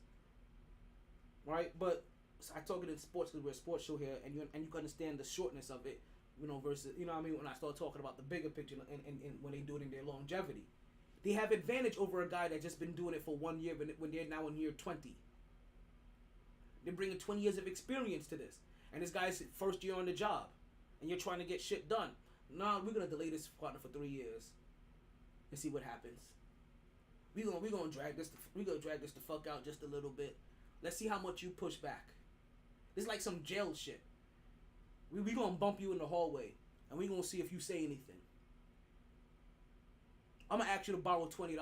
right? But I talk it in sports because we're a sports show here, and you can understand the shortness of it. Versus, when I start talking about the bigger picture and when they do it in their longevity. They have advantage over a guy that's just been doing it for 1 year when they're now in year 20. They're bringing 20 years of experience to this. And this guy's first year on the job. And you're trying to get shit done. No, we're going to delay this partner for 3 years and see what happens. We're gonna drag this the fuck out just a little bit. Let's see how much you push back. This is like some jail shit. We gonna bump you in the hallway, and we gonna see if you say anything. I'm gonna ask you to borrow $20,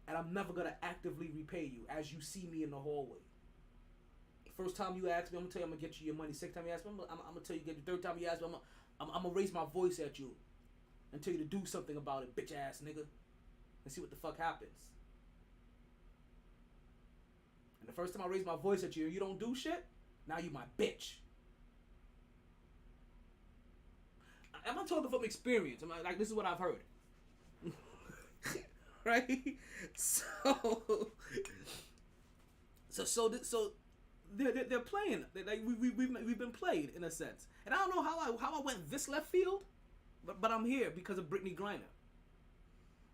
and I'm never gonna actively repay you as you see me in the hallway. First time you ask me, I'm gonna tell you I'm gonna get you your money. Second time you ask me, I'm gonna tell you get the third time you ask me, I'm gonna raise my voice at you and tell you to do something about it, bitch ass nigga, and see what the fuck happens. And the first time I raise my voice at you and you don't do shit, now you my bitch. I'm not talking from experience. This is what I've heard. right? So they're playing. We've been played in a sense, and I don't know how I went this left field, but I'm here because of Brittany Griner.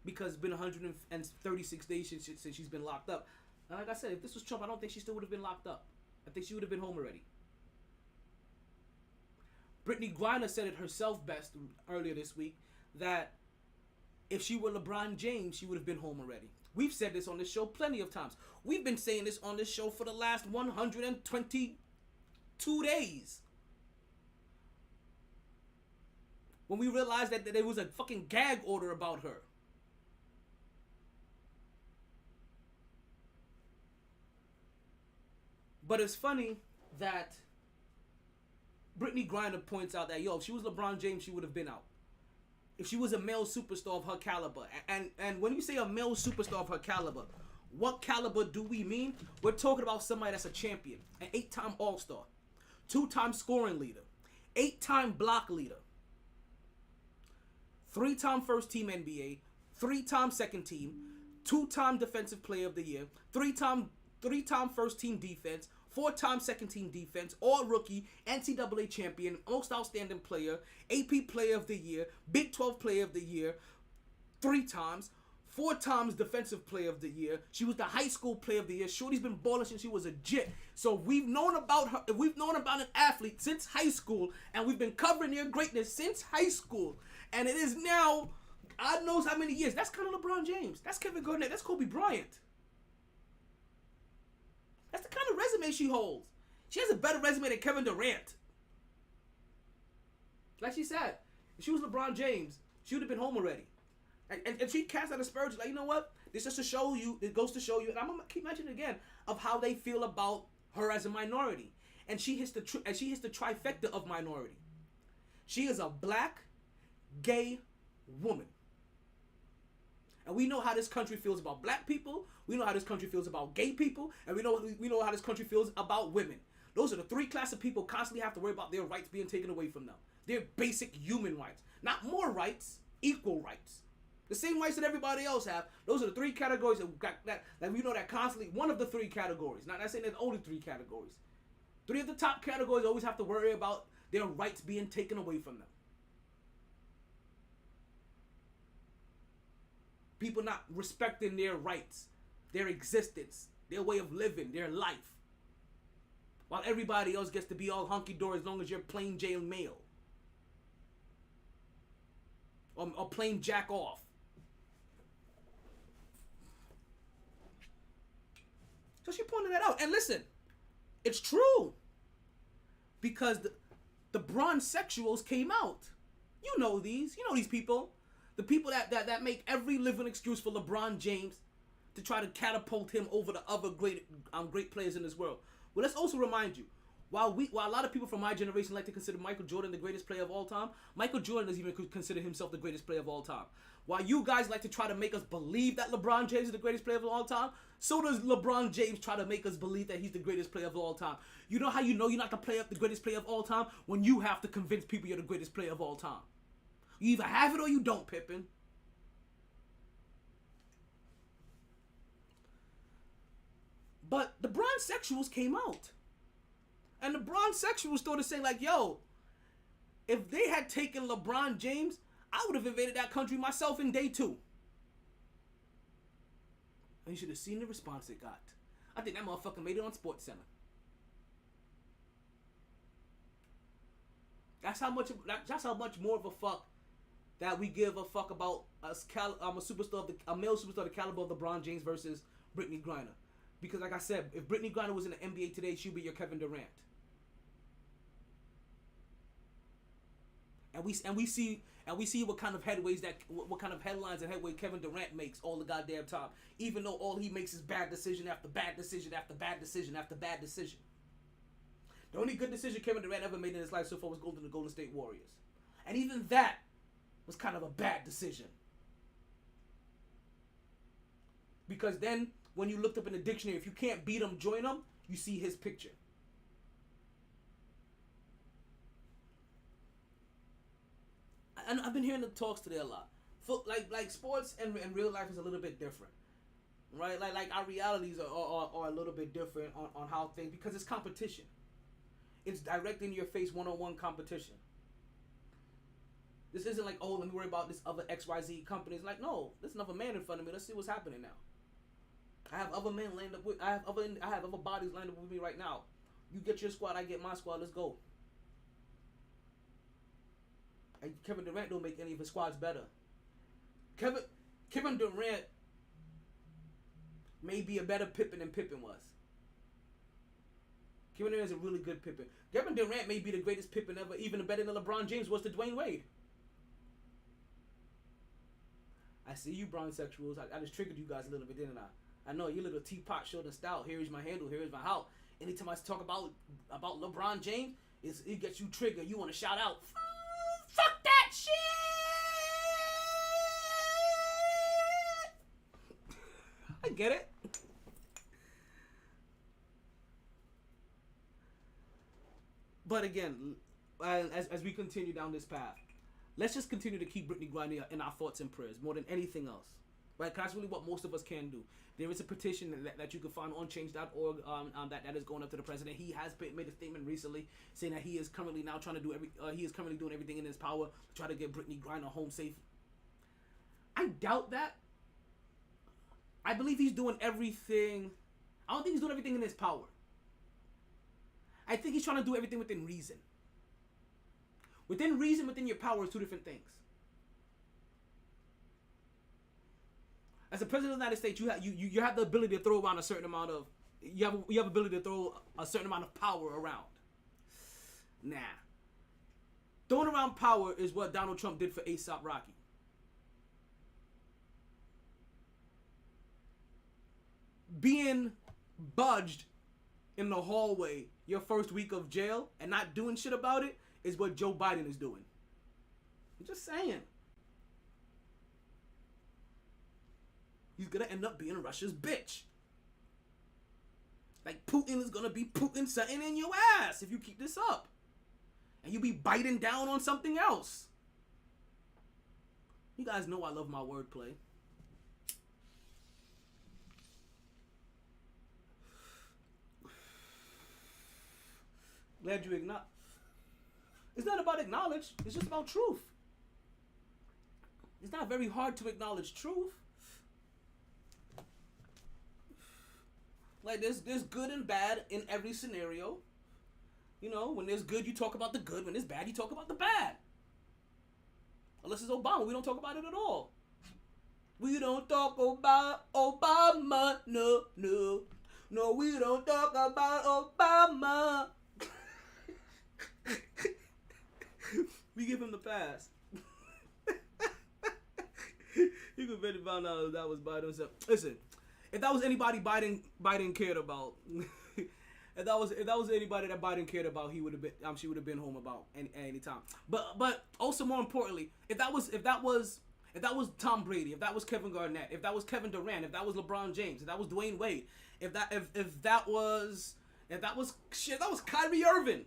Because it's been 136 days since she's been locked up. And like I said, if this was Trump, I don't think she still would have been locked up. I think she would have been home already. Brittany Griner said it herself best earlier this week that if she were LeBron James, she would have been home already. We've said this on this show plenty of times. We've been saying this on this show for the last 122 days. When we realized that there was a fucking gag order about her. But it's funny that Brittany Griner points out that, if she was LeBron James, she would have been out. If she was a male superstar of her caliber. And when you say a male superstar of her caliber, what caliber do we mean? We're talking about somebody that's a champion, an 8-time All-Star, 2-time scoring leader, 8-time block leader, 3-time first team NBA, 3-time second team, 2-time defensive player of the year, 3-time first team defense, 4-time second team defense, all rookie, NCAA champion, most outstanding player, AP player of the year, Big 12 player of the year, 3 times, 4 times defensive player of the year. She was the high school player of the year. Shorty's been balling since she was a jit. So we've known about her. We've known about an athlete since high school, and we've been covering their greatness since high school. And it is now, God knows how many years. That's kind of LeBron James. That's Kevin Garnett. That's Kobe Bryant. That's the kind of resume she holds. She has a better resume than Kevin Durant. Like she said, if she was LeBron James, she would have been home already. And she cast out aspersions. Like, you know what? This just to show you, it goes to show you, and I'm going to keep mentioning it again, of how they feel about her as a minority. And she hits the trifecta of minority. She is a black, gay woman. And we know how this country feels about black people. We know how this country feels about gay people. And we know how this country feels about women. Those are the 3 classes of people constantly have to worry about their rights being taken away from them. Their basic human rights. Not more rights, equal rights. The same rights that everybody else have. Those are the 3 categories that we know that constantly, one of the 3 categories. Not saying there's only 3 categories. 3 of the top categories always have to worry about their rights being taken away from them. People not respecting their rights, their existence, their way of living, their life. While everybody else gets to be all hunky-dory as long as you're plain Jane male. Or plain jack off. So she pointed that out. And listen, it's true. Because the bronze sexuals came out. You know these people. The people that make every living excuse for LeBron James to try to catapult him over the other great players in this world. Well, let's also remind you, while a lot of people from my generation like to consider Michael Jordan the greatest player of all time, Michael Jordan doesn't even consider himself the greatest player of all time. While you guys like to try to make us believe that LeBron James is the greatest player of all time, so does LeBron James try to make us believe that he's the greatest player of all time. You know how you know you're not the greatest player of all time? When you have to convince people you're the greatest player of all time. You either have it or you don't, Pippen. But the bronze sexuals came out. And the bronze sexuals started saying like, yo, if they had taken LeBron James, I would have invaded that country myself in day 2. And you should have seen the response it got. I think that motherfucker made it on SportsCenter. That's how much more of a fuck that we give a fuck about a male superstar of the caliber of LeBron James versus Brittany Griner. Because like I said, if Brittany Griner was in the NBA today, she'd be your Kevin Durant. And we see what kind of headlines and headway Kevin Durant makes all the goddamn time. Even though all he makes is bad decision after bad decision after bad decision after bad decision. The only good decision Kevin Durant ever made in his life so far was going to the Golden State Warriors. And even that was kind of a bad decision. Because then, when you looked up in the dictionary, if you can't beat him, join him, you see his picture. And I've been hearing the talks today a lot. like sports and real life is a little bit different, right? Like our realities are a little bit different on how things, because it's competition. It's direct in your face, one-on-one competition. This isn't like, oh, let me worry about this other XYZ company. It's like, no, there's another man in front of me. Let's see what's happening now. I have other men lined up with. I have other bodies lined up with me right now. You get your squad, I get my squad. Let's go. And Kevin Durant don't make any of his squads better. Kevin Durant may be a better Pippen than Pippen was. Kevin Durant is a really good Pippen. Kevin Durant may be the greatest Pippen ever, even better than LeBron James was to Dwayne Wade. I see you, bronsexuals. I just triggered you guys a little bit, didn't I? I know, you little teapot short and stout. Here is my handle. Here is my how. Anytime I talk about LeBron James, it gets you triggered. You want to shout out, fuck that shit! I get it. But again, as we continue down this path, let's just continue to keep Brittany Griner in our thoughts and prayers more than anything else. Right? Because that's really what most of us can do. There is a petition that you can find on change.org that is going up to the president. He has made a statement recently saying that he is currently now trying to do doing everything in his power to try to get Brittany Griner home safe. I doubt that. I believe he's doing everything. I don't think he's doing everything in his power. I think he's trying to do everything within reason. Within reason, within your power is two different things. As a president of the United States, you have the ability to throw around a certain amount of you have ability to throw a certain amount of power around. Nah. Throwing around power is what Donald Trump did for A$AP Rocky. Being budged in the hallway your first week of jail and not doing shit about it is what Joe Biden is doing. I'm just saying. He's gonna end up being Russia's bitch. Like Putin is gonna be Putin something in your ass if you keep this up. And you be biting down on something else. You guys know I love my wordplay. Glad you acknowledge. It's not about acknowledge. It's just about truth. It's not very hard to acknowledge truth. Like there's good and bad in every scenario. You know, when there's good, you talk about the good. When there's bad, you talk about the bad. Unless it's Obama, we don't talk about it at all. We don't talk about Obama. No, no. No, we don't talk about Obama. We give him the pass. You could bet found out that was Biden himself. Listen, if that was anybody Biden cared about, if that was anybody that Biden cared about, she would have been home about any time. But also more importantly, if that was Tom Brady, if that was Kevin Garnett, if that was Kevin Durant, if that was LeBron James, if that was Dwayne Wade, if that was Kyrie Irving.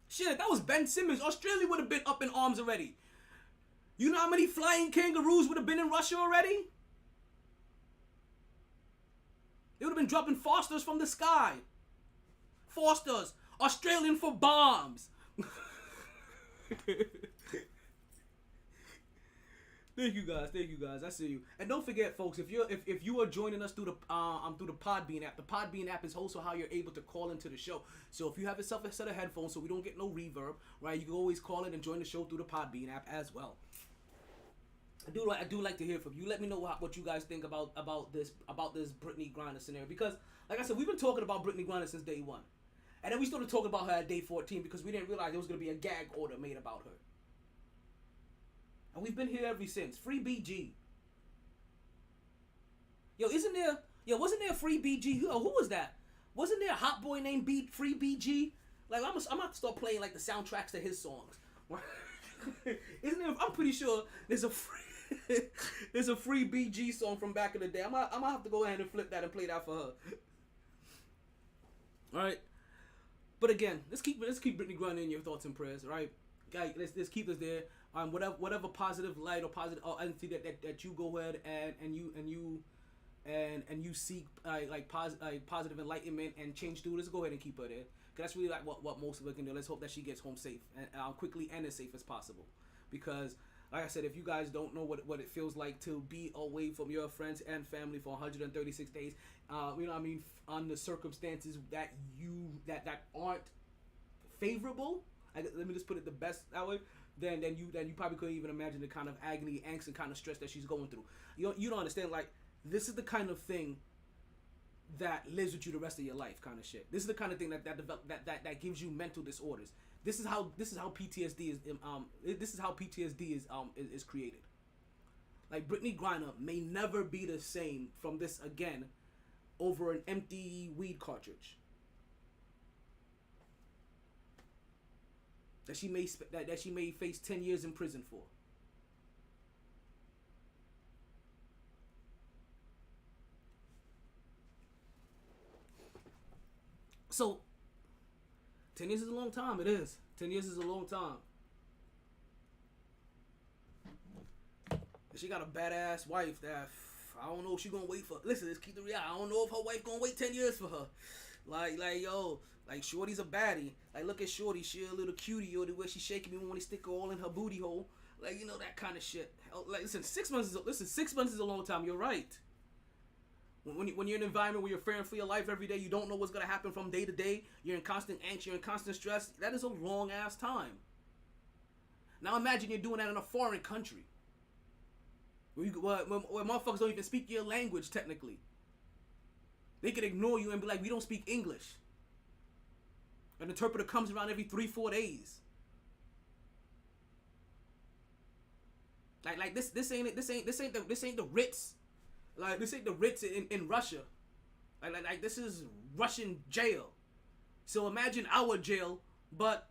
Shit, if that was Ben Simmons, Australia would have been up in arms already. You know how many flying kangaroos would have been in Russia already? They would have been dropping Fosters from the sky. Fosters, Australian for bombs. Thank you guys. I see you. And don't forget, folks, if you are joining us through the Podbean app, the Podbean app is also how you're able to call into the show. So if you have yourself a set of headphones, so we don't get no reverb, right? You can always call in and join the show through the Podbean app as well. I do like to hear from you. Let me know what you guys think about this Brittany Griner scenario, because like I said, we've been talking about Brittany Griner since day 1, and then we started talking about her at day 14 because we didn't realize there was going to be a gag order made about her. And we've been here ever since. Free BG. Wasn't there a Free BG? Who was that? Wasn't there a hot boy named Free BG? Like, I'm gonna have to start playing, like, the soundtracks to his songs. Isn't there? I'm pretty sure there's a Free BG song from back in the day. I'm gonna have to go ahead and flip that and play that for her. Alright? But again, let's keep Brittany Griner in your thoughts and prayers, right? Like, let's keep this there. Whatever positive light or positive entity that you go ahead and you seek positive enlightenment and change through. Let's go ahead and keep her there. Cause that's really like what most of us can do. Let's hope that she gets home safe and quickly and as safe as possible. Because like I said, if you guys don't know what it feels like to be away from your friends and family for 136 days, under circumstances that aren't favorable. Let me just put it the best that way. Then you probably couldn't even imagine the kind of agony, angst, and kind of stress that she's going through. You don't understand. Like, this is the kind of thing that lives with you the rest of your life, kind of shit. This is the kind of thing that gives you mental disorders. This is how PTSD is. This is how PTSD is created. Like, Brittany Griner may never be the same from this again over an empty weed cartridge. That she may face 10 years in prison for. So, 10 years is a long time. It is. 10 years is a long time. And she got a badass wife that I don't know if she gonna wait for. Listen, let's keep the reality. I don't know if her wife gonna wait 10 years for her. Like Shorty's a baddie. Like, look at Shorty. She a little cutie. Yo, the way she shaking me when he stick her all in her booty hole. Like, that kind of shit. Like, listen, 6 months is a long time. You're right. When you're in an environment where you're fearing for your life every day, you don't know what's gonna happen from day to day. You're in constant angst. You're in constant stress. That is a long ass time. Now imagine you're doing that in a foreign country, where motherfuckers don't even speak your language technically. They could ignore you and be like, we don't speak English. An interpreter comes around every 3-4 days. Like this ain't the Ritz. Like, this ain't the Ritz in Russia. Like this is Russian jail. So imagine our jail, but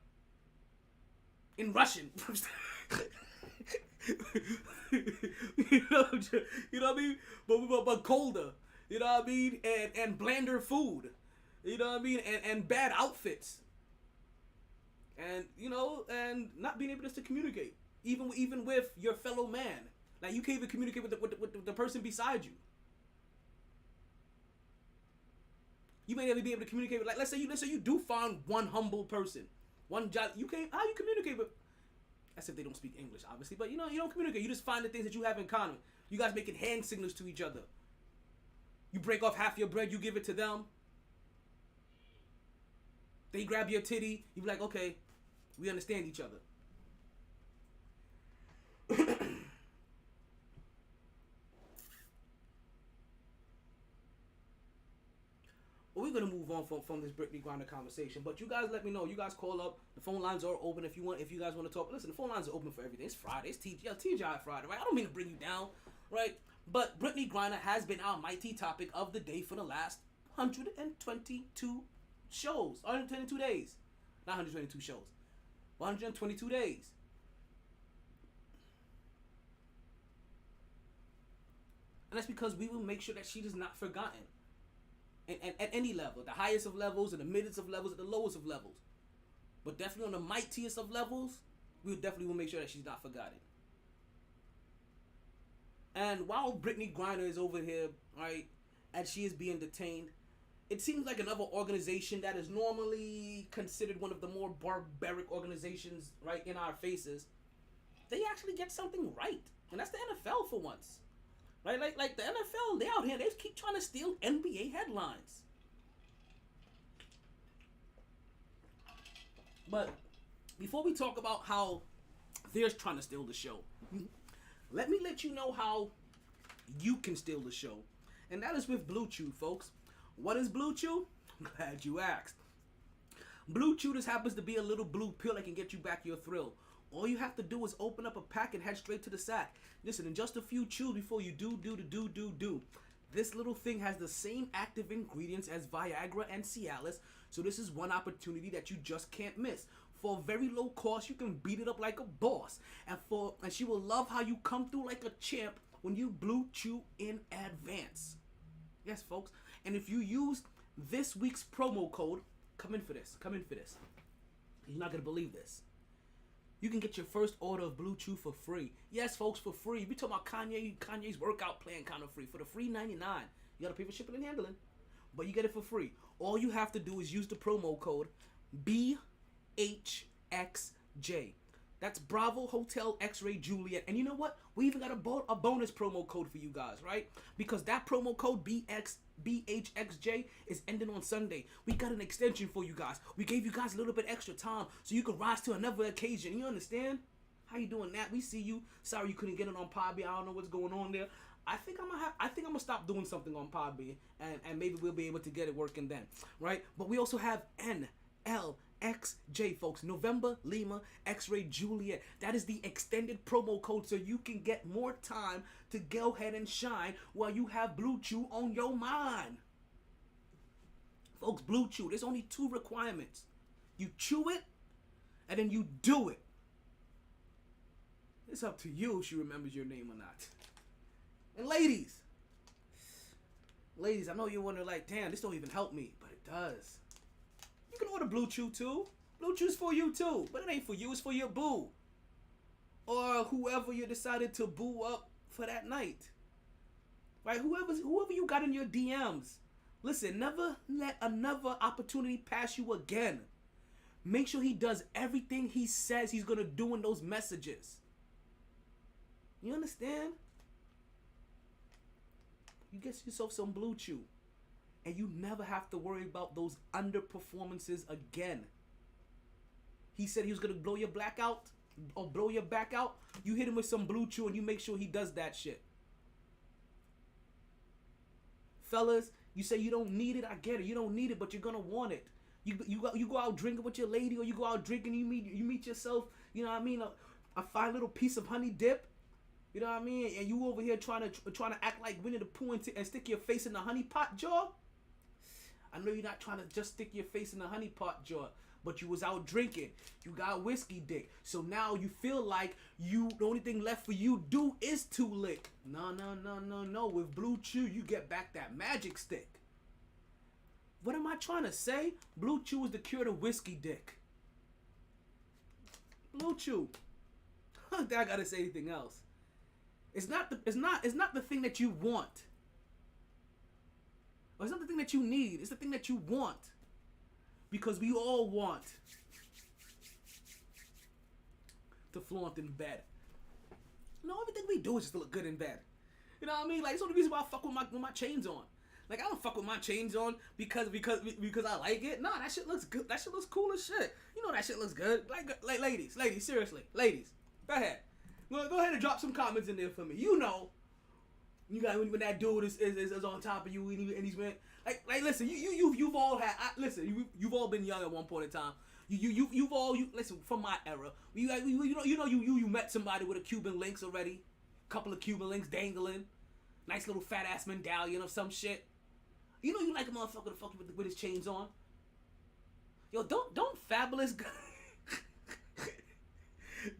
in Russian. you know what I mean? But colder. You know what I mean? And blander food. You know what I mean? And bad outfits. And, and not being able just to communicate. Even with your fellow man. Like, you can't even communicate with the person beside you. You may never be able to communicate with, like, let's say you do find one humble person. One job. How you communicate with? That's if they don't speak English, obviously. But, you don't communicate. You just find the things that you have in common. You guys making hand signals to each other. You break off half your bread, you give it to them. They grab your titty, you be like, okay, we understand each other. Well, we're gonna move on from this Brittany Griner conversation. But you guys let me know. You guys call up. The phone lines are open if you guys want to talk. Listen, the phone lines are open for everything. It's Friday. It's TGI Friday, right? I don't mean to bring you down, right? But Brittany Griner has been our MyT topic of the day for the last 122 shows. 122 days. Not 122 shows. 122 days. And that's because we will make sure that she is not forgotten. And at any level. The highest of levels, and the middest of levels, and the lowest of levels. But definitely on the mightiest of levels, we definitely will make sure that she's not forgotten. And while Brittany Griner is over here, right, as she is being detained, it seems like another organization that is normally considered one of the more barbaric organizations, right, in our faces, they actually get something right. And that's the NFL for once. Right? Like the NFL, they out here, they keep trying to steal NBA headlines. But before we talk about how they're trying to steal the show, let me let you know how you can steal the show. And that is with Blue Chew, folks. What is Blue Chew? I'm glad you asked. Blue Chew just happens to be a little blue pill that can get you back your thrill. All you have to do is open up a pack and head straight to the sack. Listen, in just a few chews before you do. This little thing has the same active ingredients as Viagra and Cialis, so this is one opportunity that you just can't miss. For a very low cost, you can beat it up like a boss. And she will love how you come through like a champ when you Blue Chew in advance. Yes, folks. And if you use this week's promo code, come in for this. You're not going to believe this. You can get your first order of Blue Chew for free. Yes, folks, for free. We talking about Kanye's workout plan kind of free. For the free $99, you got to pay for shipping and handling. But you get it for free. All you have to do is use the promo code BHXJ. That's Bravo Hotel X-Ray Juliet. And you know what? We even got a bonus promo code for you guys, right? Because that promo code BHXJ is ending on Sunday. We got an extension for you guys. We gave you guys a little bit extra time so you could rise to another occasion. You understand? How you doing, Nat? We see you. Sorry you couldn't get it on Podbean. I don't know what's going on there. I think I'm gonna stop doing something on Podbean, and maybe we'll be able to get it working then, right? But we also have NLXJ, folks. November Lima X-Ray Juliet. That is the extended promo code so you can get more time to go ahead and shine while you have Blue Chew on your mind. Folks, Blue Chew, there's only 2 requirements. You chew it, and then you do it. It's up to you if she remembers your name or not. And ladies, I know you're wondering like, damn, this don't even help me, but it does. You can order Blue Chew too. Blue Chew's for you too, but it ain't for you, it's for your boo. Or whoever you decided to boo up for that night. Right? Whoever you got in your DMs. Listen, never let another opportunity pass you again. Make sure he does everything he says he's gonna do in those messages. You understand? You get yourself some Blue Chew, and you never have to worry about those underperformances again. He said he was gonna blow your back out. You hit him with some Blue Chew, and you make sure he does that shit. Fellas, you say you don't need it. I get it. You don't need it, but you're gonna want it. You go out drinking with your lady, or you go out drinking. You meet yourself. You know what I mean? A fine little piece of honey dip. You know what I mean? And you over here trying to act like Winnie the Pooh and stick your face in the honey pot jar. I know you're not trying to just stick your face in the honey pot jar, but you was out drinking. You got whiskey dick. So now you feel like the only thing left for you do is to lick. No. With Blue Chew, you get back that magic stick. What am I trying to say? Blue Chew is the cure to whiskey dick. Blue Chew. I gotta say anything else. It's not the thing that you want. Or it's not the thing that you need. It's the thing that you want. Because we all want to flaunt in bed. You know, everything we do is just to look good in bed. You know what I mean? Like, it's the only reason why I fuck with my chains on. Like, I don't fuck with my chains on because I like it. Nah, that shit looks good. That shit looks cool as shit. You know that shit looks good. Like ladies, seriously. Ladies, go ahead. Go ahead and drop some comments in there for me. You know, you got when that dude is on top of you and he's been like listen, you've all had you've all been young at one point in time. You've all listen from my era. You met somebody with a Cuban links already, couple of Cuban links dangling, nice little fat ass medallion of some shit. You know you like a motherfucker to fuck with his chains on. Yo, don't Fabulous.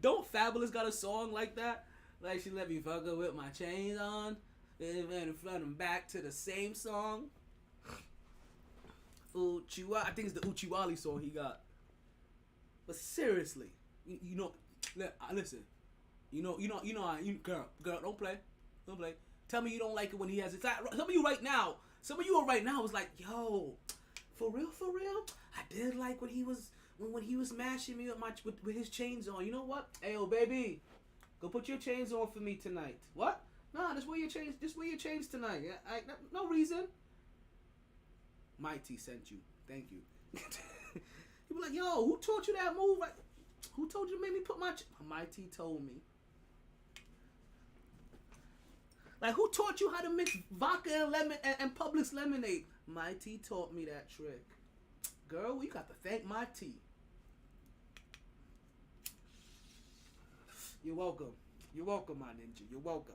Don't Fabulous got a song like that? Like, she let me fuck her with my chains on, and front and back to the same song. Uchiwa, I think it's the Uchiwali song he got. But seriously, you know, listen, girl, don't play. Tell me you don't like it when he has it. Some of you right now was like, yo, for real, I did like when he was smashing me with his chains on. You know what? Ayo, baby, go put your chains on for me tonight. What? Nah, just wear your chains tonight. No reason. MyT sent you. Thank you. You be like, yo, who taught you that move? Like, who told you to make me put MyT told me. Like, who taught you how to mix vodka and lemon and Publix lemonade? MyT taught me that trick. Girl, you got to thank MyT. You're welcome. You're welcome, my ninja. You're welcome.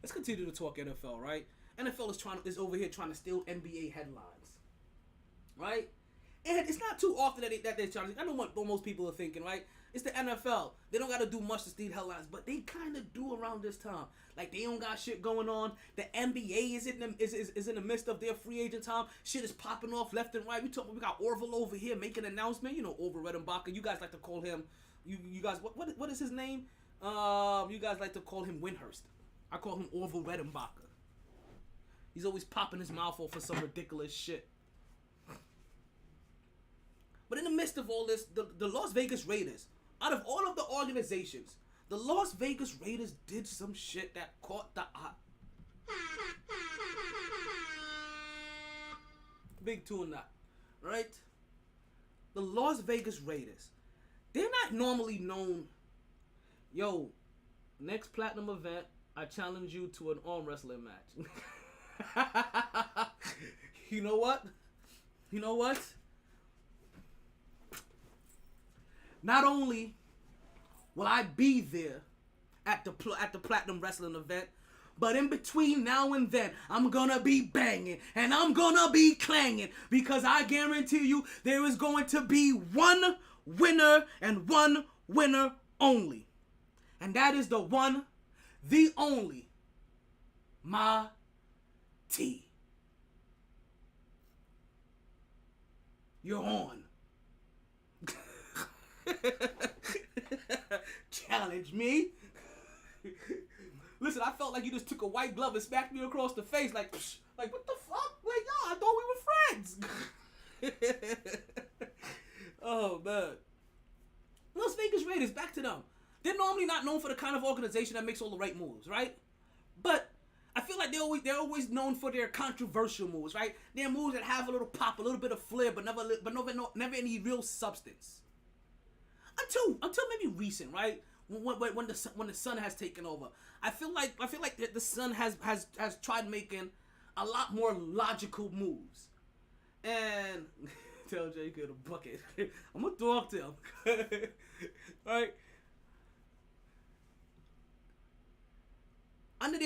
Let's continue to talk NFL, right? NFL is over here trying to steal NBA headlines, right? And it's not too often that they're challenging. I know what most people are thinking, right? It's the NFL. They don't got to do much to steal headlines, but they kind of do around this time. Like, they don't got shit going on. The NBA is in the midst of their free agent time. Shit is popping off left and right. We got Orville over here making an announcement. You know, Orville Redenbacher. You guys like to call him. You guys, what is his name? You guys like to call him Windhurst. I call him Orville Redenbacher. He's always popping his mouth off for some ridiculous shit. But in the midst of all this, the Las Vegas Raiders, out of all of the organizations, the Las Vegas Raiders did some shit that caught the eye. Big tune that, right? The Las Vegas Raiders, they're not normally known. Yo, next platinum event, I challenge you to an arm wrestling match. You know what? Not only will I be there at the platinum wrestling event, but in between now and then, I'm gonna be banging and I'm gonna be clanging, because I guarantee you there is going to be one winner and one winner only. And that is the one, the only, MyT. You're on. Challenge me. Listen, I felt like you just took a white glove and smacked me across the face, like what the fuck? Like, yo, I thought we were friends. Oh man. Las Vegas Raiders, back to them. They're normally not known for the kind of organization that makes all the right moves, right? But I feel like they're always known for their controversial moves, right? They're moves that have a little pop, a little bit of flair, but never any real substance. Until maybe recent, right? When the Sun has taken over, I feel like the Sun has tried making a lot more logical moves. And tell Jay get a bucket. I'm gonna talk to him, right? Under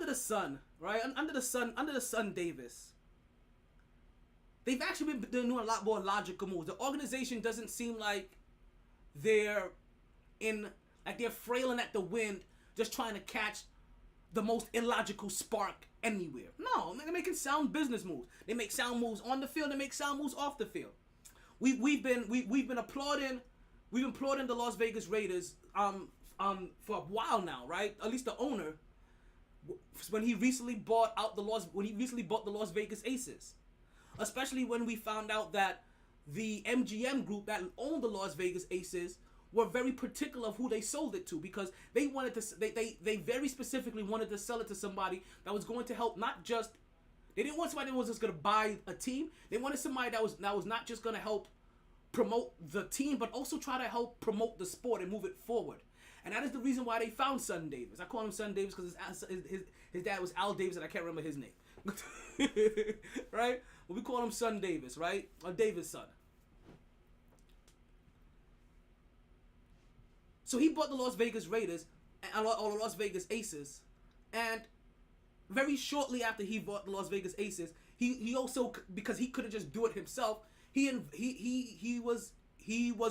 the Sun, right? Under the Sun Davis. They've actually been doing a lot more logical moves. The organization doesn't seem like they're frailing at the wind, just trying to catch the most illogical spark anywhere. No, they're making sound business moves. They make sound moves on the field. They make sound moves off the field. We've been applauding the Las Vegas Raiders for a while now, right? At least the owner, when he recently bought the Las Vegas Aces, especially when we found out that the MGM group that owned the Las Vegas Aces were very particular of who they sold it to, because they wanted to. They very specifically wanted to sell it to somebody that was going to help. Not just, they didn't want somebody that was just going to buy a team. They wanted somebody that was not just going to help promote the team, but also try to help promote the sport and move it forward. And that is the reason why they found Son Davis. I call him Son Davis because his dad was Al Davis, and I can't remember his name. Right? Well, we call him Son Davis, right? Or Davis' son. So he bought the Las Vegas Raiders, or the Las Vegas Aces, and very shortly after he bought the Las Vegas Aces, he also, because he couldn't just do it himself, he was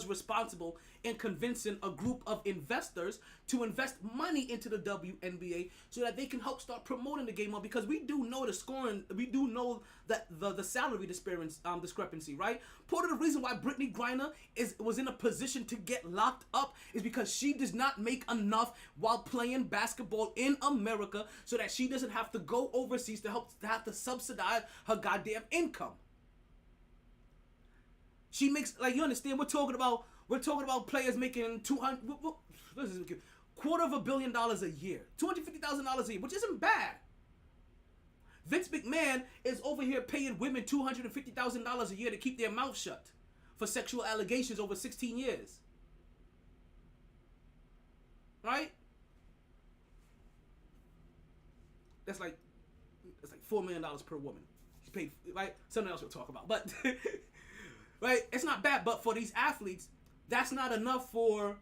responsible in convincing a group of investors to invest money into the WNBA so that they can help start promoting the game more, because we do know the scoring, we do know that the salary discrepancy, right? Part of the reason why Brittany Griner was in a position to get locked up is because she does not make enough while playing basketball in America, so that she doesn't have to go overseas to have to subsidize her goddamn income. She makes, like, you understand, we're talking about players making $250 million a year, $250,000 a year, which isn't bad. Vince McMahon is over here paying women $250,000 a year to keep their mouth shut for sexual allegations over 16 years. Right? That's like $4 million per woman. He's paid, right? Something else we'll talk about, but right? It's not bad, but for these athletes, that's not enough for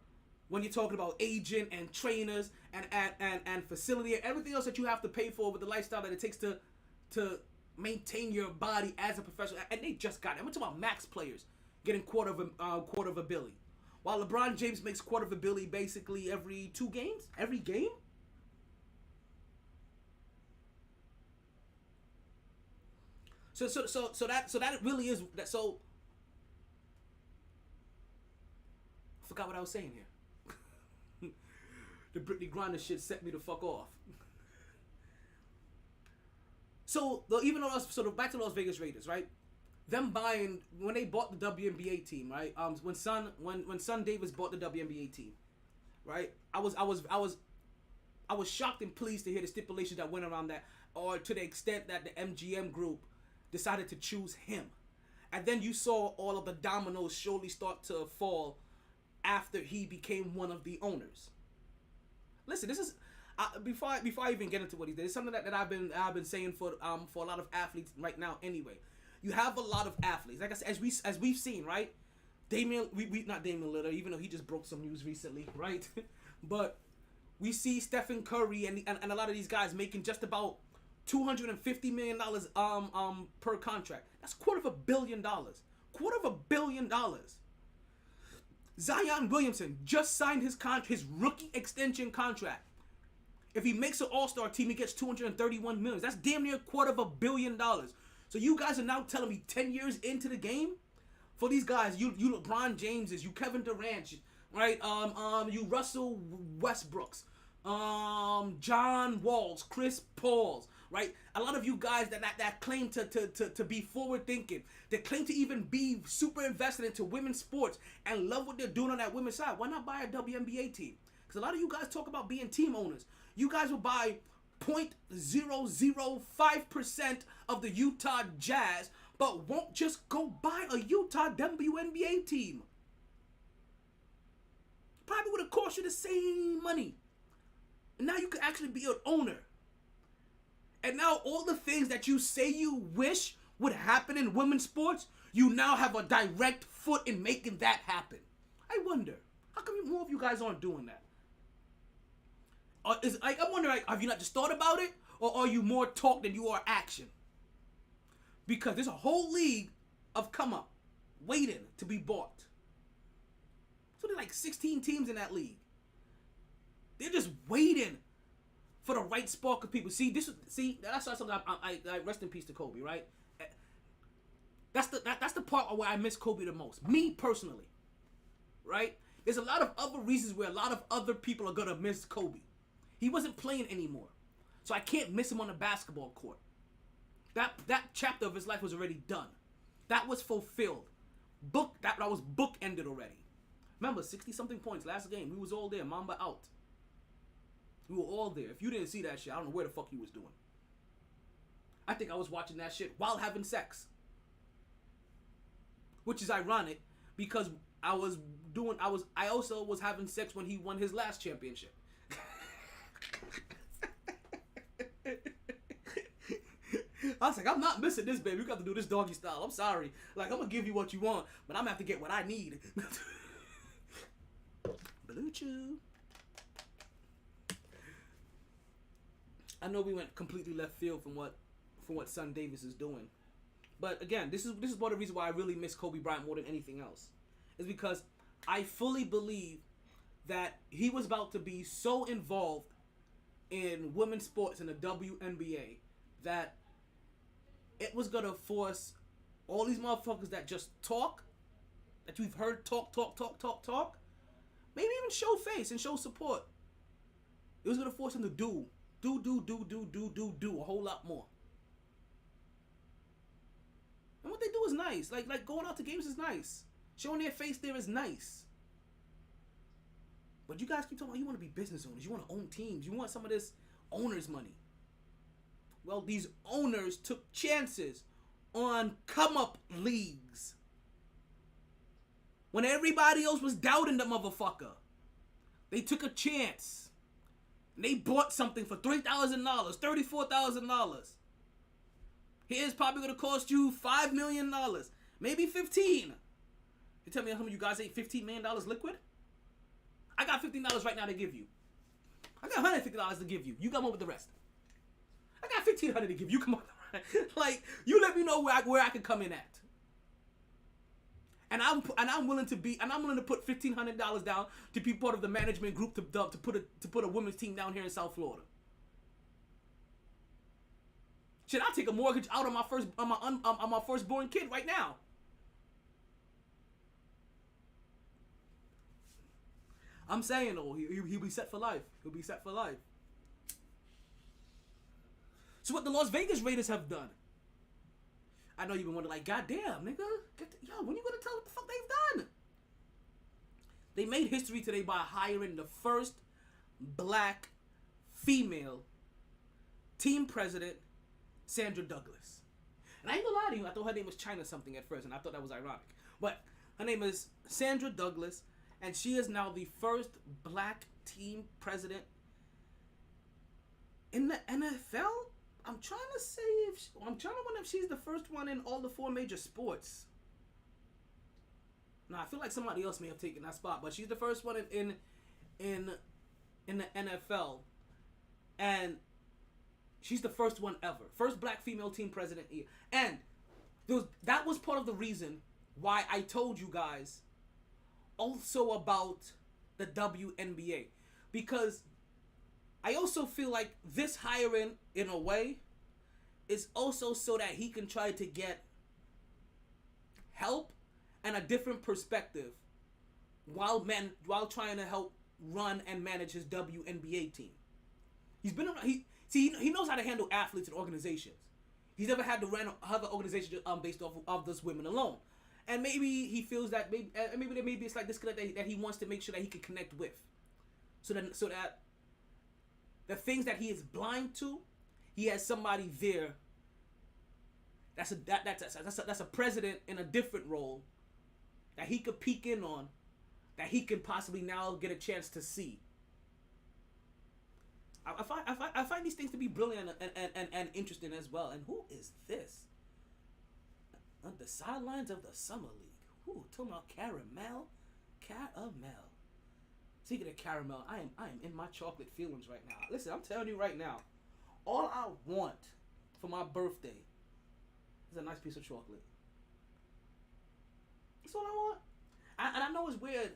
when you're talking about agent and trainers and facility and everything else that you have to pay for with the lifestyle that it takes to maintain your body as a professional. And they just got it. I'm talking about max players getting quarter of a billion, while LeBron James makes quarter of a billion basically every 2 games, every game. So that really is that. So I forgot what I was saying here. The Brittany Griner shit set me the fuck off. So back to Las Vegas Raiders, right? Them buying when they bought the WNBA team, right? When Son Davis bought the WNBA team, right? I was shocked and pleased to hear the stipulations that went around that, or to the extent that the MGM group decided to choose him. And then you saw all of the dominoes surely start to fall after he became one of the owners. Listen, this is before I even get into what he did, it's something that I've been saying for a lot of athletes right now. Anyway, you have a lot of athletes, like I said, as we've seen, right? Not Damian Lillard, even though he just broke some news recently, right? But we see Stephen Curry and a lot of these guys making just about $250 million per contract. That's $250 million. $250 million. Zion Williamson just signed his rookie extension contract. If he makes an all-star team, he gets $231 million. That's damn near $250 million. So you guys are now telling me 10 years into the game, for these guys, you LeBron Jameses, you Kevin Durant, right? You Russell Westbrooks, John Walls, Chris Pauls, right? A lot of you guys that claim to be forward thinking, that claim to even be super invested into women's sports and love what they're doing on that women's side. Why not buy a WNBA team? Because a lot of you guys talk about being team owners. You guys will buy 0.005% of the Utah Jazz, but won't just go buy a Utah WNBA team. Probably would have cost you the same money. And now you can actually be an owner. And now all the things that you say you wish would happen in women's sports, you now have a direct foot in making that happen. I wonder, how come more of you guys aren't doing that? I'm wondering, have you not just thought about it? Or are you more talk than you are action? Because there's a whole league of come up, waiting to be bought. So there's like 16 teams in that league. They're just waiting for the right spark of people. That's something I rest in peace to Kobe, right? That's the part where I miss Kobe the most. Me personally, right? There's a lot of other reasons where a lot of other people are gonna miss Kobe. He wasn't playing anymore, so I can't miss him on the basketball court. That chapter of his life was already done. That was fulfilled. That was bookended already. Remember, 60-something points last game. We was all there. Mamba out. We were all there. If you didn't see that shit, I don't know where the fuck you was doing. I think I was watching that shit while having sex. Which is ironic because I also was having sex when he won his last championship. I was like, I'm not missing this, baby. We got to do this doggy style. I'm sorry. Like, I'm going to give you what you want, but I'm going to have to get what I need. Blue Chew. I know we went completely left field from what Son Davis is doing. But again, this is one of the reasons why I really miss Kobe Bryant more than anything else. Is because I fully believe that he was about to be so involved in women's sports in the WNBA that it was going to force all these motherfuckers that just talk, that you've heard talk, maybe even show face and show support. It was going to force them to do a whole lot more. And what they do is nice. Like going out to games is nice. Showing their face there is nice. But you guys keep talking about you want to be business owners. You want to own teams. You want some of this owner's money. Well, these owners took chances on come-up leagues. When everybody else was doubting the motherfucker, they took a chance. And they bought something for $3,000, $34,000. Here's probably going to cost you $5 million. Maybe 15. You tell me how many of you guys ate $15 million liquid? I got $15 right now to give you. I got $150 to give you. You come up with the rest. I got $1,500 to give you. Come on. Like, you let me know where I can come in at. And I'm willing to put $1,500 down to be part of the management group to put a women's team down here in South Florida. Shit, I'll take a mortgage out on my firstborn kid right now. I'm saying though, he'll be set for life. He'll be set for life. So what the Las Vegas Raiders have done? I know you've been wondering, like, goddamn, nigga, when you gonna tell what the fuck they've done? They made history today by hiring the first black female team president, Sandra Douglas. And I ain't gonna lie to you, I thought her name was China something at first, and I thought that was ironic. But her name is Sandra Douglas, and she is now the first black team president in the NFL. I'm trying to wonder if she's the first one in all the 4 major sports. Now I feel like somebody else may have taken that spot, but she's the first one in the NFL, and she's the first one ever, first black female team president. And that was part of the reason why I told you guys also about the WNBA, because I also feel like this hiring, in a way, is also so that he can try to get help and a different perspective while trying to help run and manage his WNBA team. He's been around. He knows how to handle athletes and organizations. He's never had to run other organizations based off of those women alone. And maybe he feels that maybe there may be a slight disconnect that he wants to make sure that he can connect with, so that the things that he is blind to, he has somebody there that's a president in a different role that he could peek in on, that he can possibly now get a chance to see. I find these things to be brilliant and interesting as well. And who is this? On the sidelines of the Summer League. Ooh, talking about caramel. Speaking of caramel, I am in my chocolate feelings right now. Listen, I'm telling you right now, all I want for my birthday is a nice piece of chocolate. That's all I want. And I know it's weird,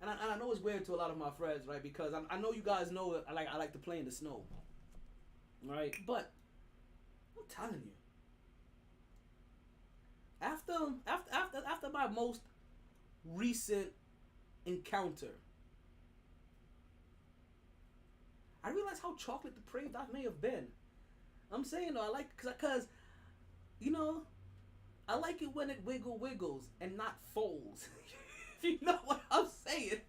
and I know it's weird to a lot of my friends, right? Because I know you guys know I like to play in the snow, right? But I'm telling you, after my most recent encounter, I realized how chocolate depraved I may have been. I'm saying though, I like because I like it when it wiggles and not folds. You know what I'm saying?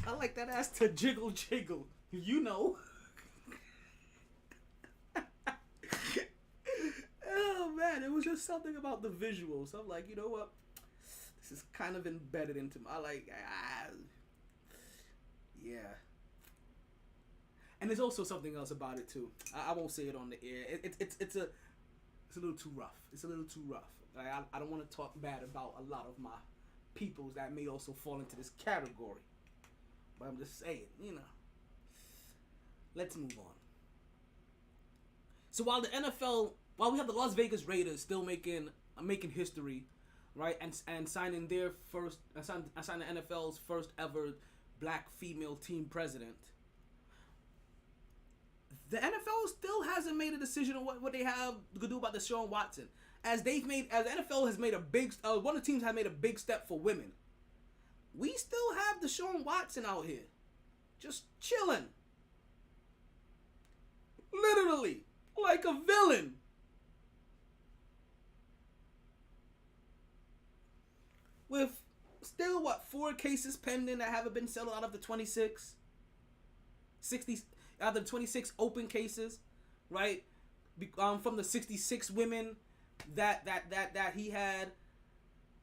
I like that ass to jiggle. You know. Oh man, it was just something about the visuals. I'm like, you know what? This is kind of embedded into my yeah. And there's also something else about it too. I won't say it on the air. It's a little too rough. It's a little too rough. I don't want to talk bad about a lot of my peoples that may also fall into this category. But I'm just saying, Let's move on. So while we have the Las Vegas Raiders still making history, right, and signing the NFL's first ever black female team president, the NFL still hasn't made a decision on what they have to do about Deshaun Watson. As the NFL has made one of the teams has made a big step for women. We still have Deshaun Watson out here, just chilling, literally like a villain. With still 4 cases pending that haven't been settled out of the 26, 60. Out of the 26 open cases, right? From the 66 women that he had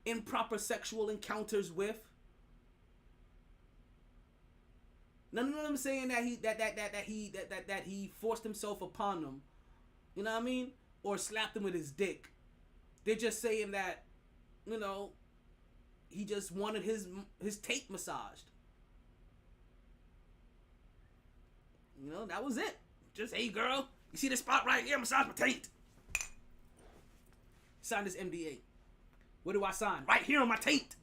improper sexual encounters with. None of them saying that he forced himself upon them. You know what I mean? Or slapped him with his dick. They're just saying that, he just wanted his tape massaged. That was it. Just, hey girl, you see this spot right here? Massage my taint. Sign this NDA. Where do I sign? Right here on my taint.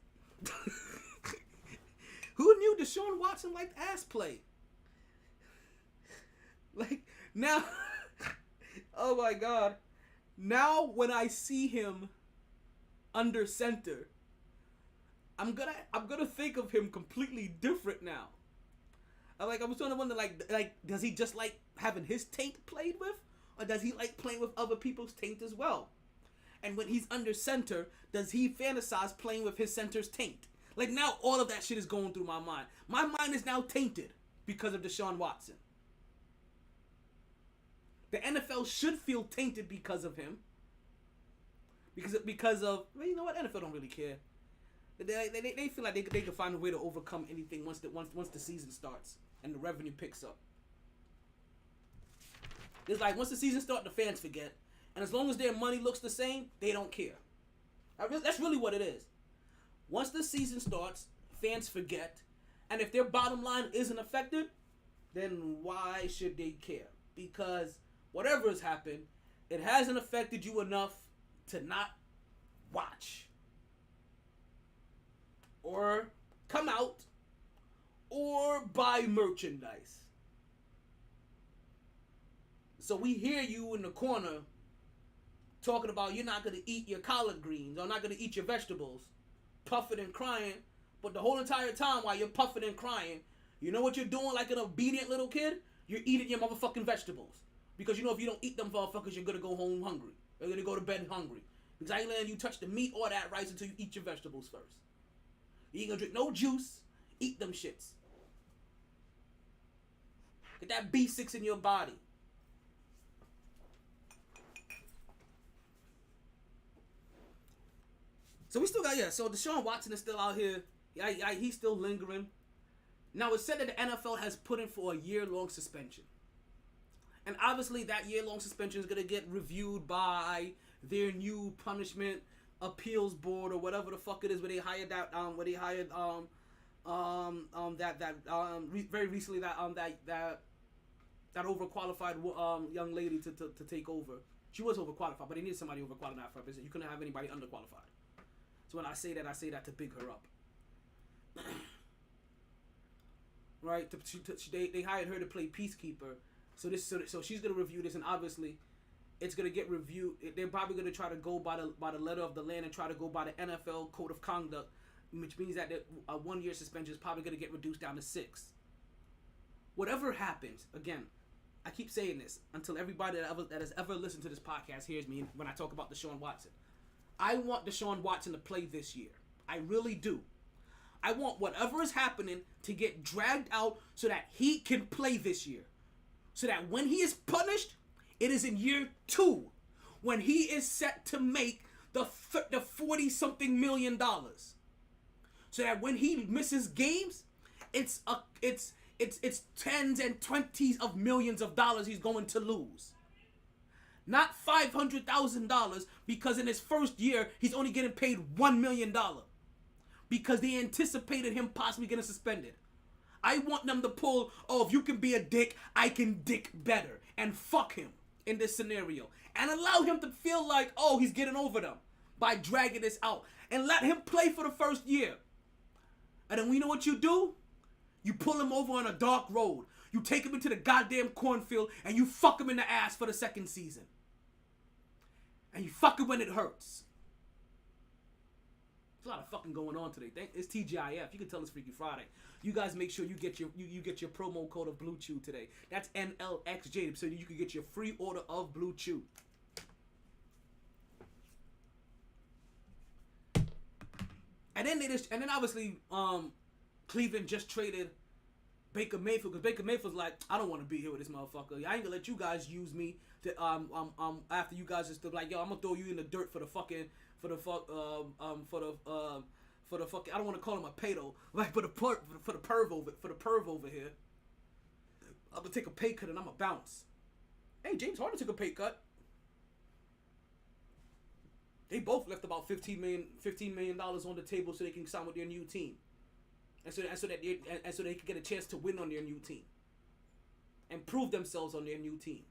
Who knew Deshaun Watson liked ass play? Like, now, oh my God. Now when I see him under center, I'm gonna think of him completely different now. I was starting to wonder, like, does he just like having his taint played with? Or does he like playing with other people's taint as well? And when he's under center, does he fantasize playing with his center's taint? Like, now all of that shit is going through my mind. My mind is now tainted because of Deshaun Watson. The NFL should feel tainted because of him. Because of, well, you know what? NFL don't really care. They feel like they can find a way to overcome anything once the season starts and the revenue picks up. It's like once the season starts, the fans forget, and as long as their money looks the same, they don't care. That's really what it is. Once the season starts, fans forget, and if their bottom line isn't affected, then why should they care? Because whatever has happened, it hasn't affected you enough to not watch or come out or buy merchandise. So we hear you in the corner talking about you're not going to eat your collard greens or not going to eat your vegetables, puffing and crying, but the whole entire time while you're puffing and crying, you know what you're doing like an obedient little kid? You're eating your motherfucking vegetables. Because you know if you don't eat them motherfuckers, you're going to go home hungry. You're going to go to bed hungry. Because I ain't letting you touch the meat or that rice until you eat your vegetables first. You ain't going to drink no juice. Eat them shits. Get that B6 in your body. So we still got, so Deshaun Watson is still out here. He's still lingering. Now it's said that the NFL has put him for a year-long suspension. And obviously that year-long suspension is going to get reviewed by their new punishment appeals board or whatever the fuck it is, where they hired very recently that overqualified young lady to take over. She was overqualified, but they needed somebody overqualified for a position. You couldn't have anybody underqualified. So when I say that to big her up. Right? They hired her to play peacekeeper. So she's gonna review this, and obviously, it's gonna get reviewed. They're probably gonna try to go by the letter of the land and try to go by the NFL code of conduct, which means that a 1 year suspension is probably gonna get reduced down to 6. Whatever happens, again, I keep saying this until everybody that has ever listened to this podcast hears me when I talk about Deshaun Watson. I want Deshaun Watson to play this year. I really do. I want whatever is happening to get dragged out so that he can play this year. So that when he is punished, it is in year 2, when he is set to make the $40-something million. So that when he misses games, it's tens and twenties of millions of dollars he's going to lose. Not $500,000 because in his first year he's only getting paid $1 million because they anticipated him possibly getting suspended. I want them to pull, if you can be a dick, I can dick better. And fuck him in this scenario. And allow him to feel like, he's getting over them by dragging this out. And let him play for the first year. And then you know what you do? You pull him over on a dark road. You take him into the goddamn cornfield and you fuck him in the ass for the second season. And you fuck him when it hurts. There's a lot of fucking going on today. It's TGIF. You can tell it's Freaky Friday. You guys make sure you get your promo code of Blue Chew today. That's NLXJ, so you can get your free order of Blue Chew. And then obviously Cleveland just traded Baker Mayfield, because Baker Mayfield's like, I don't want to be here with this motherfucker. I ain't gonna let you guys use me to after you guys are still like, I'm gonna throw you in the dirt for the fucking I don't want to call him a pedo, like for the perv over here. I'm gonna take a pay cut and I'm gonna bounce. Hey, James Harden took a pay cut. They both left about $15 million on the table so they can sign with their new team, and so they can get a chance to win on their new team and prove themselves on their new team.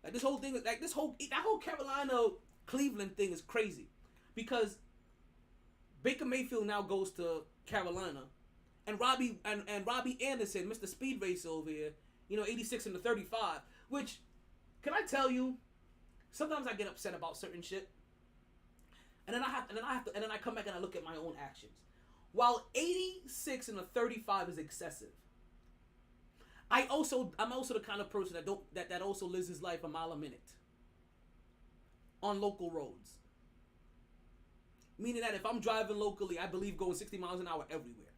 Like this whole thing, like that whole Carolina Cleveland thing is crazy, because Baker Mayfield now goes to Carolina, and Robbie Anderson, Mr. Speed Racer over here, 86 and the 35. Which, can I tell you, sometimes I get upset about certain shit, and then I come back and I look at my own actions. While 86 and a 35 is excessive, I'm also the kind of person that also lives his life a mile a minute on local roads. Meaning that if I'm driving locally, I believe going 60 miles an hour everywhere.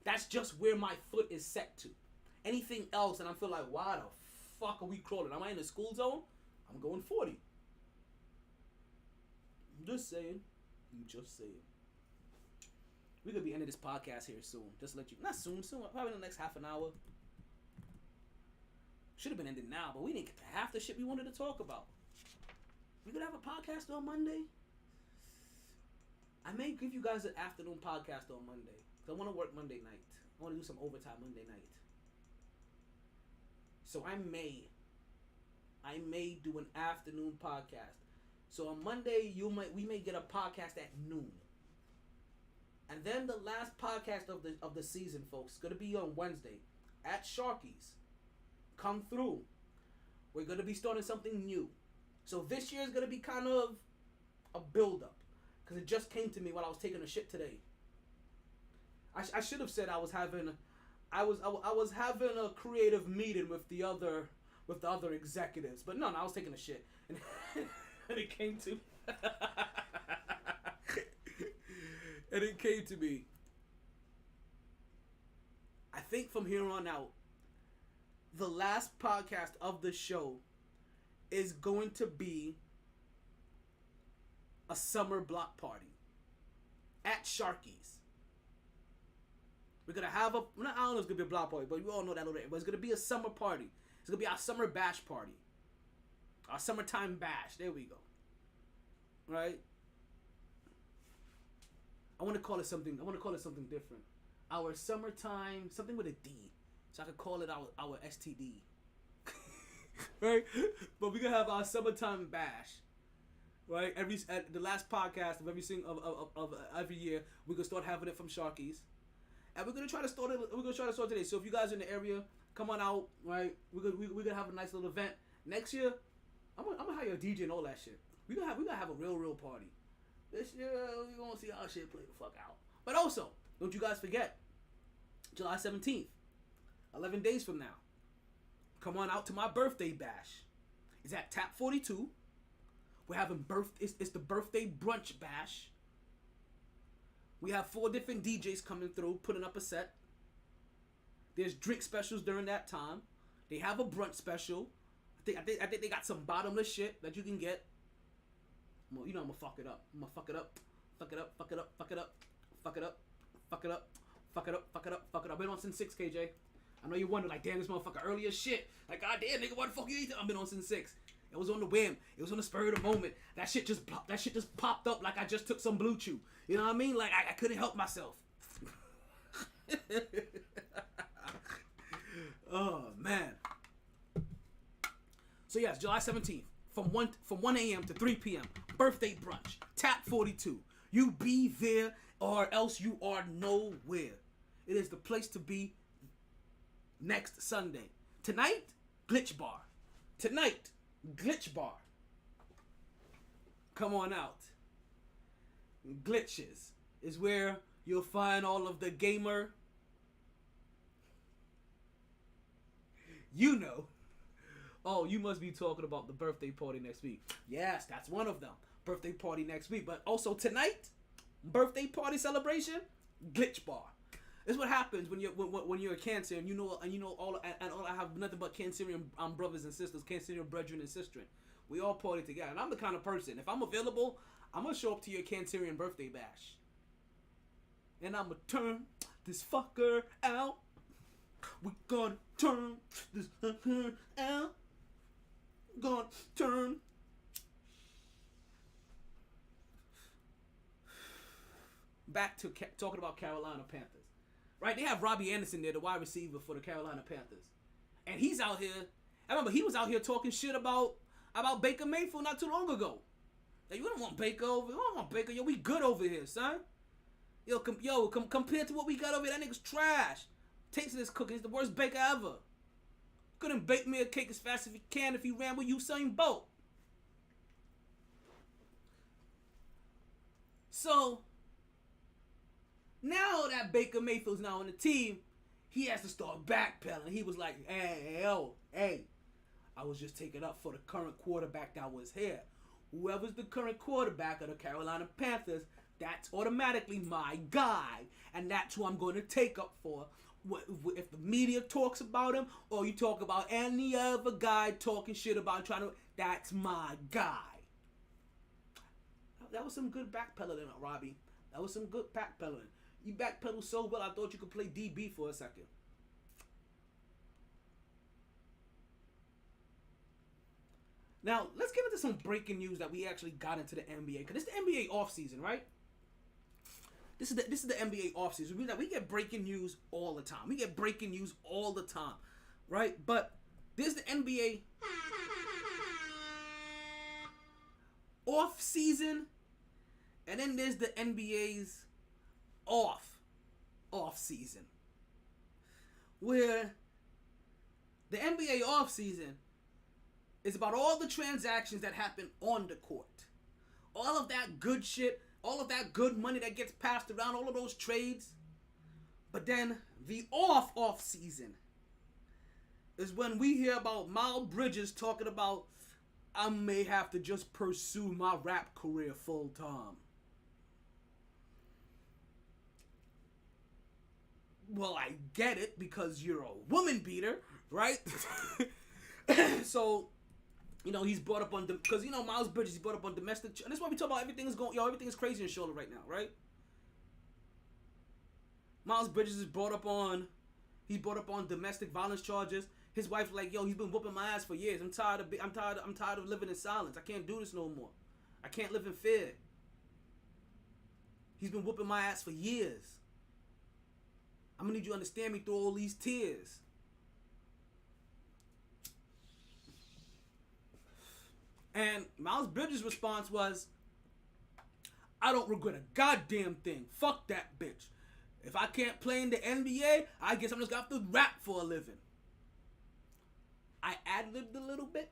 That's just where my foot is set to. Anything else, and I feel like, why the fuck are we crawling? Am I in the school zone? I'm going 40. I'm just saying. We're going to be ending this podcast here soon. Just to let you... Not soon. Probably in the next half an hour. Should have been ended now, but we didn't get to half the shit we wanted to talk about. We could have a podcast on Monday. I may give you guys an afternoon podcast on Monday. Because I want to work Monday night. I want to do some overtime Monday night. So I may do an afternoon podcast. So on Monday, we may get a podcast at noon. And then the last podcast of the season, folks, is going to be on Wednesday at Sharky's. Come through. We're going to be starting something new. So this year is going to be kind of a build-up. Because it just came to me while I was taking a shit today. I should have said I was having a creative meeting with the other executives. But no, I was taking a shit. And, and it came to me. I think from here on out, the last podcast of the show is going to be a summer block party at Sharky's. We're going to have I don't know if it's going to be a block party, but we all know that already. But it's going to be a summer party. It's going to be our summer bash party. Our summertime bash. There we go. Right? I want to call it something different. Our summertime, something with a D. So I could call it our STD. Right? But we're going to have our summertime bash. Right? The last podcast of every year, we're going to start having it from Sharky's. And we're gonna try to start it. We're gonna try to start today. So if you guys are in the area, come on out. Right, we're gonna have a nice little event next year. I'm gonna hire a DJ and all that shit. We're gonna have a real party. This year we're gonna see how shit play the fuck out. But also, don't you guys forget, July 17th, 11 days from now. Come on out to my birthday bash. It's at Tap 42. We're having it's the birthday brunch bash. We have 4 different DJs coming through, putting up a set. There's drink specials during that time. They have a brunch special. I think they got some bottomless shit that you can get. Well, I'm gonna fuck it up. I've been on since 6, KJ. I know you wonder, like, damn, this motherfucker early as shit. Like, goddamn, nigga, what the fuck you eating? I've been on since 6. It was on the whim. It was on the spur of the moment. That shit just popped up like I just took some Blue Chew. You know what I mean? Like I couldn't help myself. Oh man. So yes, July 17th from 1 a.m. to 3 p.m. Birthday brunch. Tap 42. You be there or else you are nowhere. It is the place to be next Sunday. Tonight, Glitch Bar. Come on out. Glitches is where you'll find all of the gamer. Oh, you must be talking about the birthday party next week. Yes, that's one of them. Birthday party next week. But also tonight, birthday party celebration, Glitch Bar. This is what happens when you're a Cancer and I have nothing but Cancerian brothers and sisters, Cancerian brethren and sistren. We all party together. And I'm the kind of person, if I'm available, I'm going to show up to your Cancerian birthday bash. And I'm going to turn this fucker out. We gonna turn this fucker out. Gonna turn. Back to talking about Carolina Panthers. Right? They have Robbie Anderson there, the wide receiver for the Carolina Panthers. And he's out here I remember he was out here talking shit about Baker Mayfield not too long ago. Like, you don't want Baker over. You don't want Baker. Yo, we good over here, son. Compared to what we got over here, that nigga's trash. Tasting this cookie. He's the worst baker ever. Couldn't bake me a cake as fast as he can if he ran with Usain Bolt. So, now that Baker Mayfield's now on the team, he has to start backpedaling. He was like, hey, I was just taking up for the current quarterback that was here. Whoever's the current quarterback of the Carolina Panthers, that's automatically my guy. And that's who I'm going to take up for. If the media talks about him, or you talk about any other guy talking shit about him, that's my guy. That was some good backpedaling, Robbie. That was some good backpedaling. You backpedaled so well, I thought you could play DB for a second. Now, let's get into some breaking news that we actually got into the NBA. Because it's the NBA offseason, right? This is the NBA offseason. We get breaking news all the time. We get breaking news all the time, right? But there's the NBA offseason, and then there's the NBA's off-season. Where the NBA offseason is about all the transactions that happen on the court. All of that good shit, all of that good money that gets passed around, all of those trades. But then the off season is when we hear about Miles Bridges talking about, I may have to just pursue my rap career full time. Well, I get it because you're a woman beater, right? So, he's brought up on because Miles Bridges, he's brought up on domestic, and that's why we talk about everything is crazy in Charlotte right now, right? Miles Bridges is brought up on domestic violence charges. His wife's like, he's been whooping my ass for years. I'm tired of living in silence. I can't do this no more. I can't live in fear. He's been whooping my ass for years. I'm gonna need you to understand me through all these tears. And Miles Bridges' response was, I don't regret a goddamn thing. Fuck that bitch. If I can't play in the NBA, I guess I'm just gonna have to rap for a living. I ad-libbed a little bit,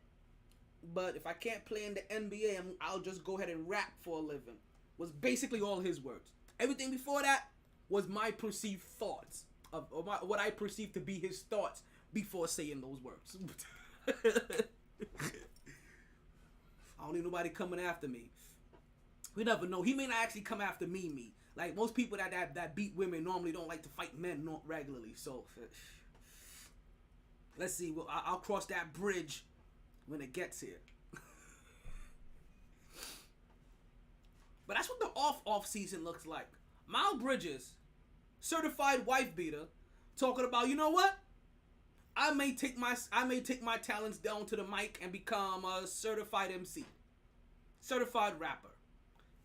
but if I can't play in the NBA, I'll just go ahead and rap for a living. Was basically all his words. Everything before that was my perceived thoughts, what I perceived to be his thoughts before saying those words. I don't need nobody coming after me. We never know. He may not actually come after me. Like, most people that beat women normally don't like to fight men not regularly. So, let's see. Well, I'll cross that bridge when it gets here. But that's what the off season looks like. Miles Bridges, certified wife beater, talking about, you know what? I may take my talents down to the mic and become a certified MC, certified rapper.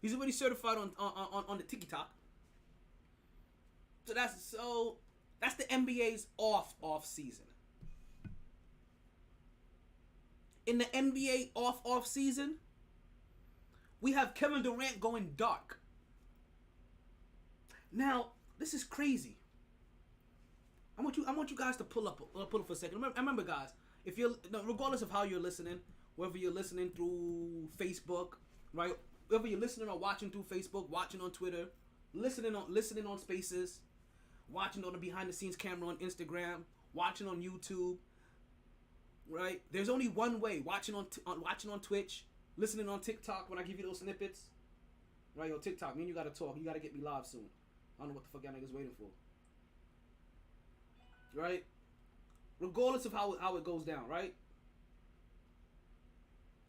He's already certified on the TikTok. So that's the NBA's off season. In the NBA off season, we have Kevin Durant going dark. Now, this is crazy. I want you guys to pull up for a second. Remember, guys, if you're regardless of how you're listening, whether you're listening through Facebook, right? Whether you're listening or watching through Facebook, watching on Twitter, listening on Spaces, watching on the behind the scenes camera on Instagram, watching on YouTube, right? There's only one way: watching on Twitch, listening on TikTok when I give you those snippets, right? Yo, TikTok, me and you gotta talk. You gotta get me live soon. I don't know what the fuck y'all niggas waiting for. Right? Regardless of how it goes down, right?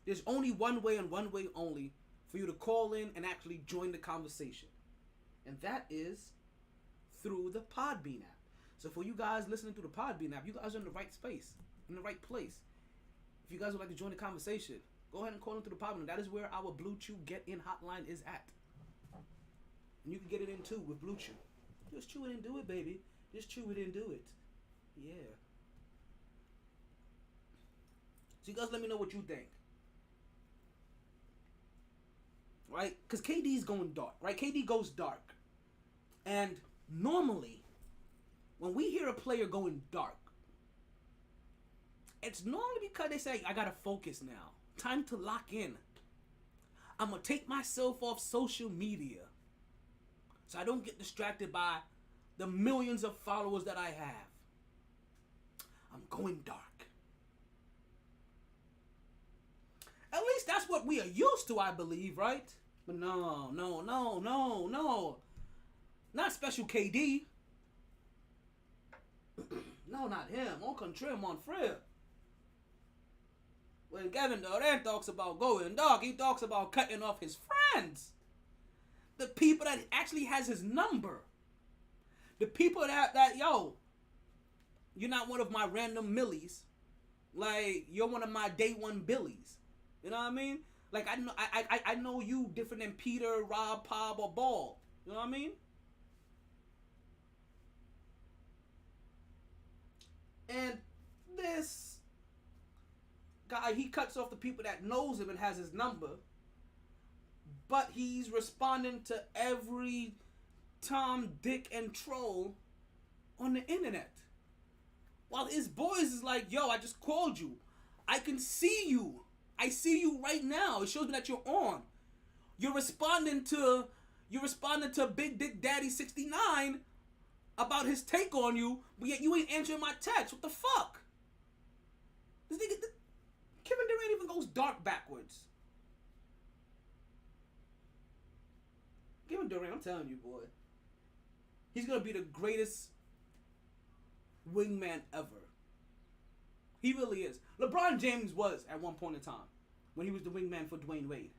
There's only one way and one way only for you to call in and actually join the conversation. And that is through the Podbean app. So for you guys listening through the Podbean app, you guys are in the right space, in the right place. If you guys would like to join the conversation, go ahead and call in through the Podbean. That is where our Blue Chew Get In hotline is at. And you can get it in too with Blue Chew. Just chew it and do it, baby. Just chew it and do it. Yeah. So you guys let me know what you think. Right? Because KD's going dark, right? KD goes dark. And normally, when we hear a player going dark, it's normally because they say, I gotta focus now. Time to lock in. I'm gonna take myself off social media so I don't get distracted by the millions of followers that I have. I'm going dark. At least that's what we are used to, I believe, right? But no. Not special KD. No, not him. Au contraire, mon frère. When Kevin Durant talks about going dark, he talks about cutting off his friends. The people that actually has his number. The people that yo, you're not one of my random millies. Like, you're one of my day one billies. You know what I mean? Like, I know you different than Peter, Rob, Pob, or Ball. You know what I mean? And this guy, he cuts off the people that knows him and has his number. But he's responding to every Tom, Dick, and troll on the internet. While his boys is like, yo, I just called you. I can see you. I see you right now. It shows me that you're on. You're responding to Big Dick Daddy 69 about his take on you, but yet you ain't answering my text. What the fuck? This nigga, Kevin Durant even goes dark backwards. Kevin Durant, I'm telling you, boy. He's going to be the greatest wingman ever. He really is. LeBron James was at one point in time when he was the wingman for Dwayne Wade.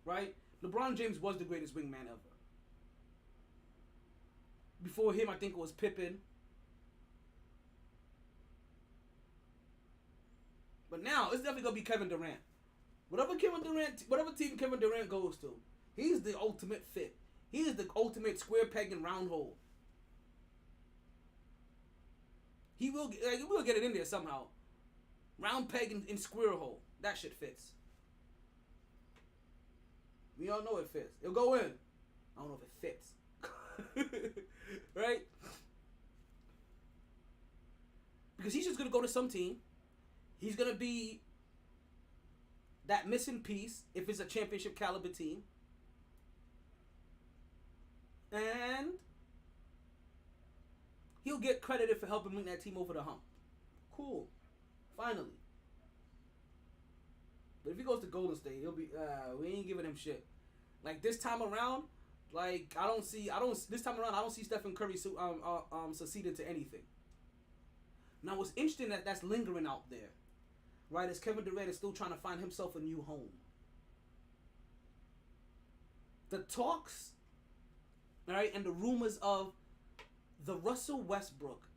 Right? LeBron James was the greatest wingman ever. Before him, I think it was Pippen. But now, it's definitely going to be Kevin Durant. Whatever team Kevin Durant goes to, he's the ultimate fit. He is the ultimate square peg and round hole. He will get it in there somehow. Round peg and square hole. That shit fits. We all know it fits. It'll go in. I don't know if it fits. Right? Because he's just going to go to some team. He's going to be that missing piece if it's a championship caliber team. And he'll get credited for helping bring that team over the hump. Cool. Finally. But if he goes to Golden State, he'll be, we ain't giving him shit. Like, this time around, like, I don't see Stephen Curry succeeding to anything. Now, what's interesting that's lingering out there, right, is Kevin Durant is still trying to find himself a new home. The talks, all right, and the rumors of the Russell Westbrook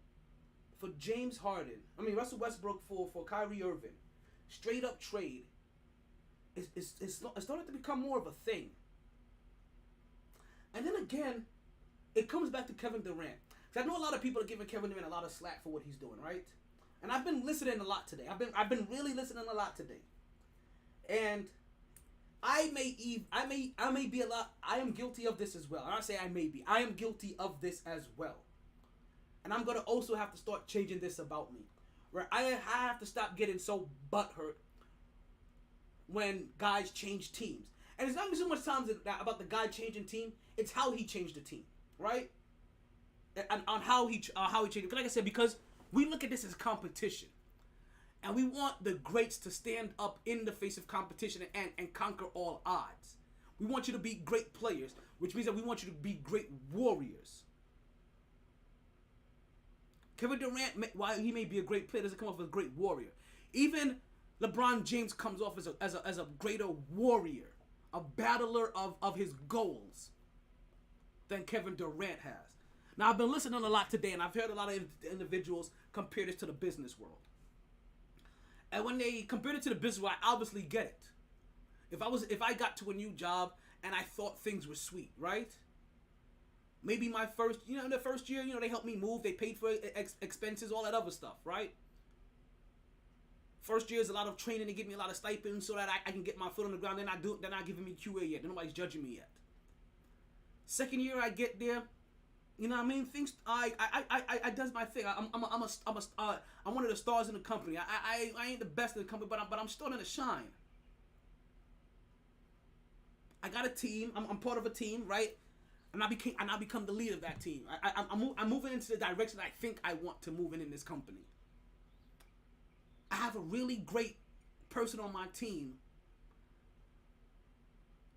for James Harden, Russell Westbrook for Kyrie Irving, straight up trade, it's starting to become more of a thing. And then again, it comes back to Kevin Durant. Because I know a lot of people are giving Kevin Durant a lot of slack for what he's doing, right? And I've been listening a lot today. I've been really listening a lot today. And I am guilty of this as well. And I say I am guilty of this as well. And I'm going to also have to start changing this about me. Where I have to stop getting so butthurt when guys change teams. And it's not so much times about the guy changing team, it's how he changed the team, right? And on how he changed it. Like I said, because we look at this as competition. And we want the greats to stand up in the face of competition and conquer all odds. We want you to be great players, which means that we want you to be great warriors. Kevin Durant, while he may be a great player, doesn't come off as a great warrior. Even LeBron James comes off as a greater warrior, a battler of his goals than Kevin Durant has. Now, I've been listening a lot today, and I've heard a lot of individuals compare this to the business world. And when they compared it to the business world, I obviously get it. If I got to a new job and I thought things were sweet, right? Maybe the first year, they helped me move, they paid for expenses, all that other stuff, right? First year is a lot of training. They give me a lot of stipends so that I can get my foot on the ground. They're not giving me QA yet. Nobody's judging me yet. Second year I get there, you know what I mean? Things I does my thing. I'm one of the stars in the company. I ain't the best in the company, but I'm starting to shine. I got a team. I'm part of a team, right? And I become the leader of that team. I'm moving into the direction I think I want to move in this company. I have a really great person on my team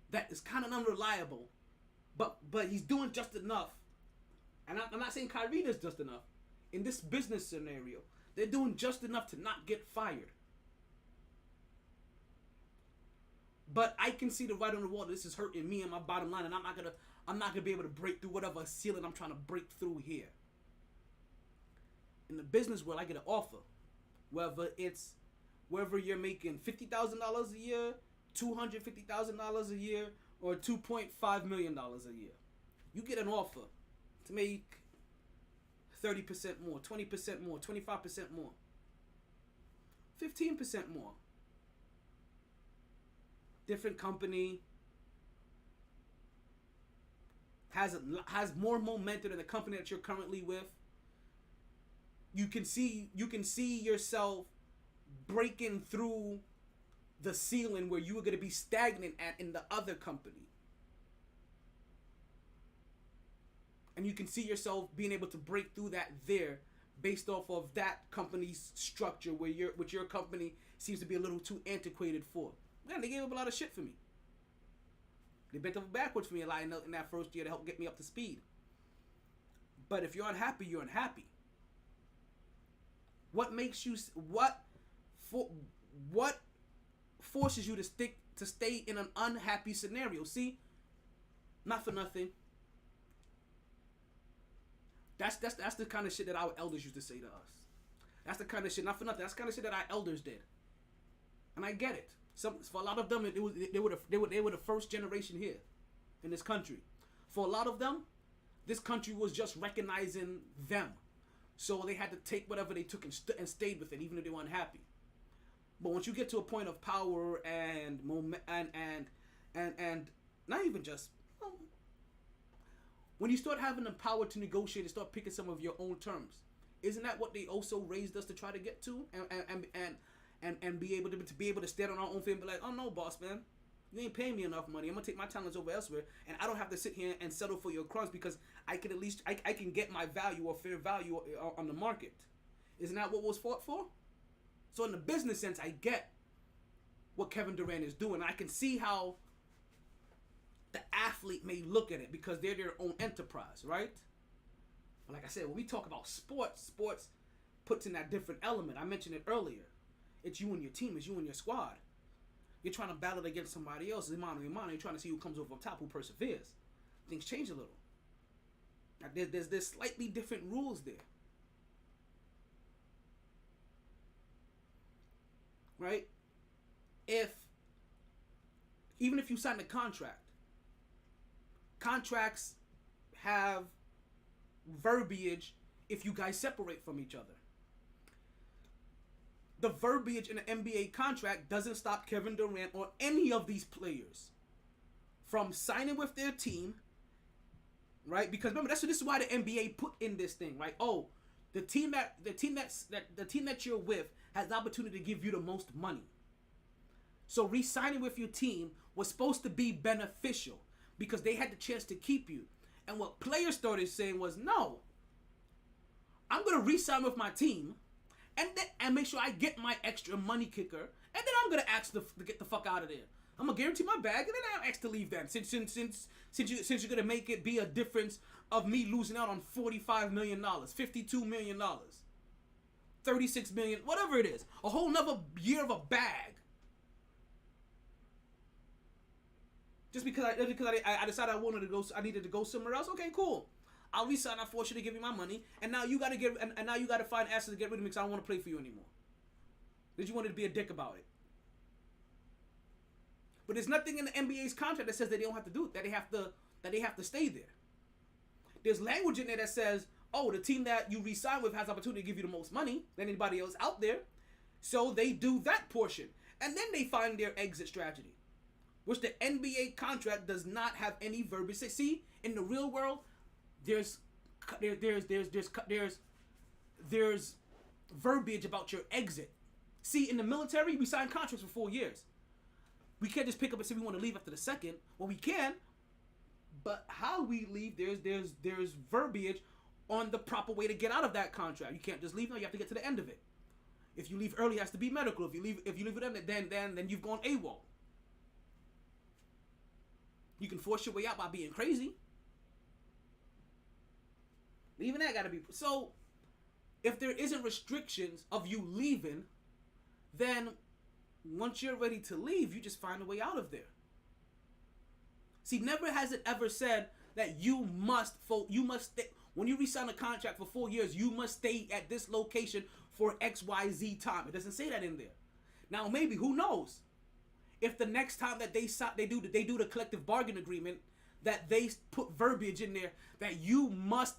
that is kind of unreliable, but he's doing just enough. And I'm not saying Kyrie does just enough. In this business scenario, they're doing just enough to not get fired. But I can see the writing on the wall. This is hurting me and my bottom line, and I'm not gonna be able to break through whatever ceiling I'm trying to break through here. In the business world, I get an offer, whether you're making $50,000 a year, $250,000 a year, or $2.5 million a year. You get an offer to make 30% more, 20% more, 25% more, 15% more. Different company, has more momentum than the company that you're currently with. You can see yourself breaking through the ceiling where you were going to be stagnant at in the other company. And you can see yourself being able to break through that there based off of that company's structure which your company seems to be a little too antiquated for. Man, they gave up a lot of shit for me. They bent over backwards for me a lot in that first year to help get me up to speed. But if you're unhappy, you're unhappy. What forces you to stay in an unhappy scenario? See, not for nothing. That's the kind of shit that our elders used to say to us. That's the kind of shit, not for nothing. That's the kind of shit that our elders did, and I get it. For a lot of them, they were the first generation here in this country. For a lot of them, this country was just recognizing them, so they had to take whatever they took and stayed with it, even if they weren't happy. But once you get to a point of power and not even just, when you start having the power to negotiate and start picking some of your own terms, isn't that what they also raised us to try to get to and be able to stand on our own feet and be like, oh no, boss man, you ain't paying me enough money. I'm gonna take my talents over elsewhere, and I don't have to sit here and settle for your crumbs because I can at least I can get my value or fair value on the market. Isn't that what was fought for? So in the business sense, I get what Kevin Durant is doing. I can see how the athlete may look at it because they're their own enterprise, right? But like I said, when we talk about sports puts in that different element. I mentioned it earlier. It's you and your team. It's you and your squad. You're trying to battle against somebody else. You're trying to see who comes over top, who perseveres. Things change a little. Now, there's slightly different rules there. Right? Even if you sign a contract, contracts have verbiage if you guys separate from each other. The verbiage in an NBA contract doesn't stop Kevin Durant or any of these players from signing with their team, right? Because remember, this is why the NBA put in this thing, right? Oh, the team that you're with has the opportunity to give you the most money. So re-signing with your team was supposed to be beneficial because they had the chance to keep you. And what players started saying was, no, I'm going to re-sign with my team and make sure I get my extra money kicker, and then I'm going to ask to get the fuck out of there. I'm going to guarantee my bag, and then I'll ask to leave then. Since you're going to make it be a difference of me losing out on $45 million, $52 million, $36 million, whatever it is. A whole nother year of a bag. Just because I decided I needed to go somewhere else. Okay, cool. I'll resign. I force you to give me my money, and now you gotta now you gotta find assets to get rid of me because I don't want to play for you anymore. Because you wanted to be a dick about it. But there's nothing in the NBA's contract that says that they don't have to do it. That they have to stay there. There's language in there that says, oh, the team that you re-sign with has the opportunity to give you the most money than anybody else out there. So they do that portion. And then they find their exit strategy, which the NBA contract does not have any verbiage. See, in the real world, there's verbiage about your exit. See, in the military, we sign contracts for 4 years. We can't just pick up and say we want to leave after the second. Well, we can, but how we leave, there's verbiage on the proper way to get out of that contract. You can't just leave. No, you have to get to the end of it. If you leave early, it has to be medical. If you leave it end, then you've gone AWOL. You can force your way out by being crazy. Even that got to be so. If there isn't restrictions of you leaving, then once you're ready to leave, you just find a way out of there. See, never has it ever said that you must stay. When you re-sign a contract for 4 years, you must stay at this location for XYZ time. It doesn't say that in there. Now, maybe, who knows? If the next time that they do the collective bargain agreement, that they put verbiage in there that you must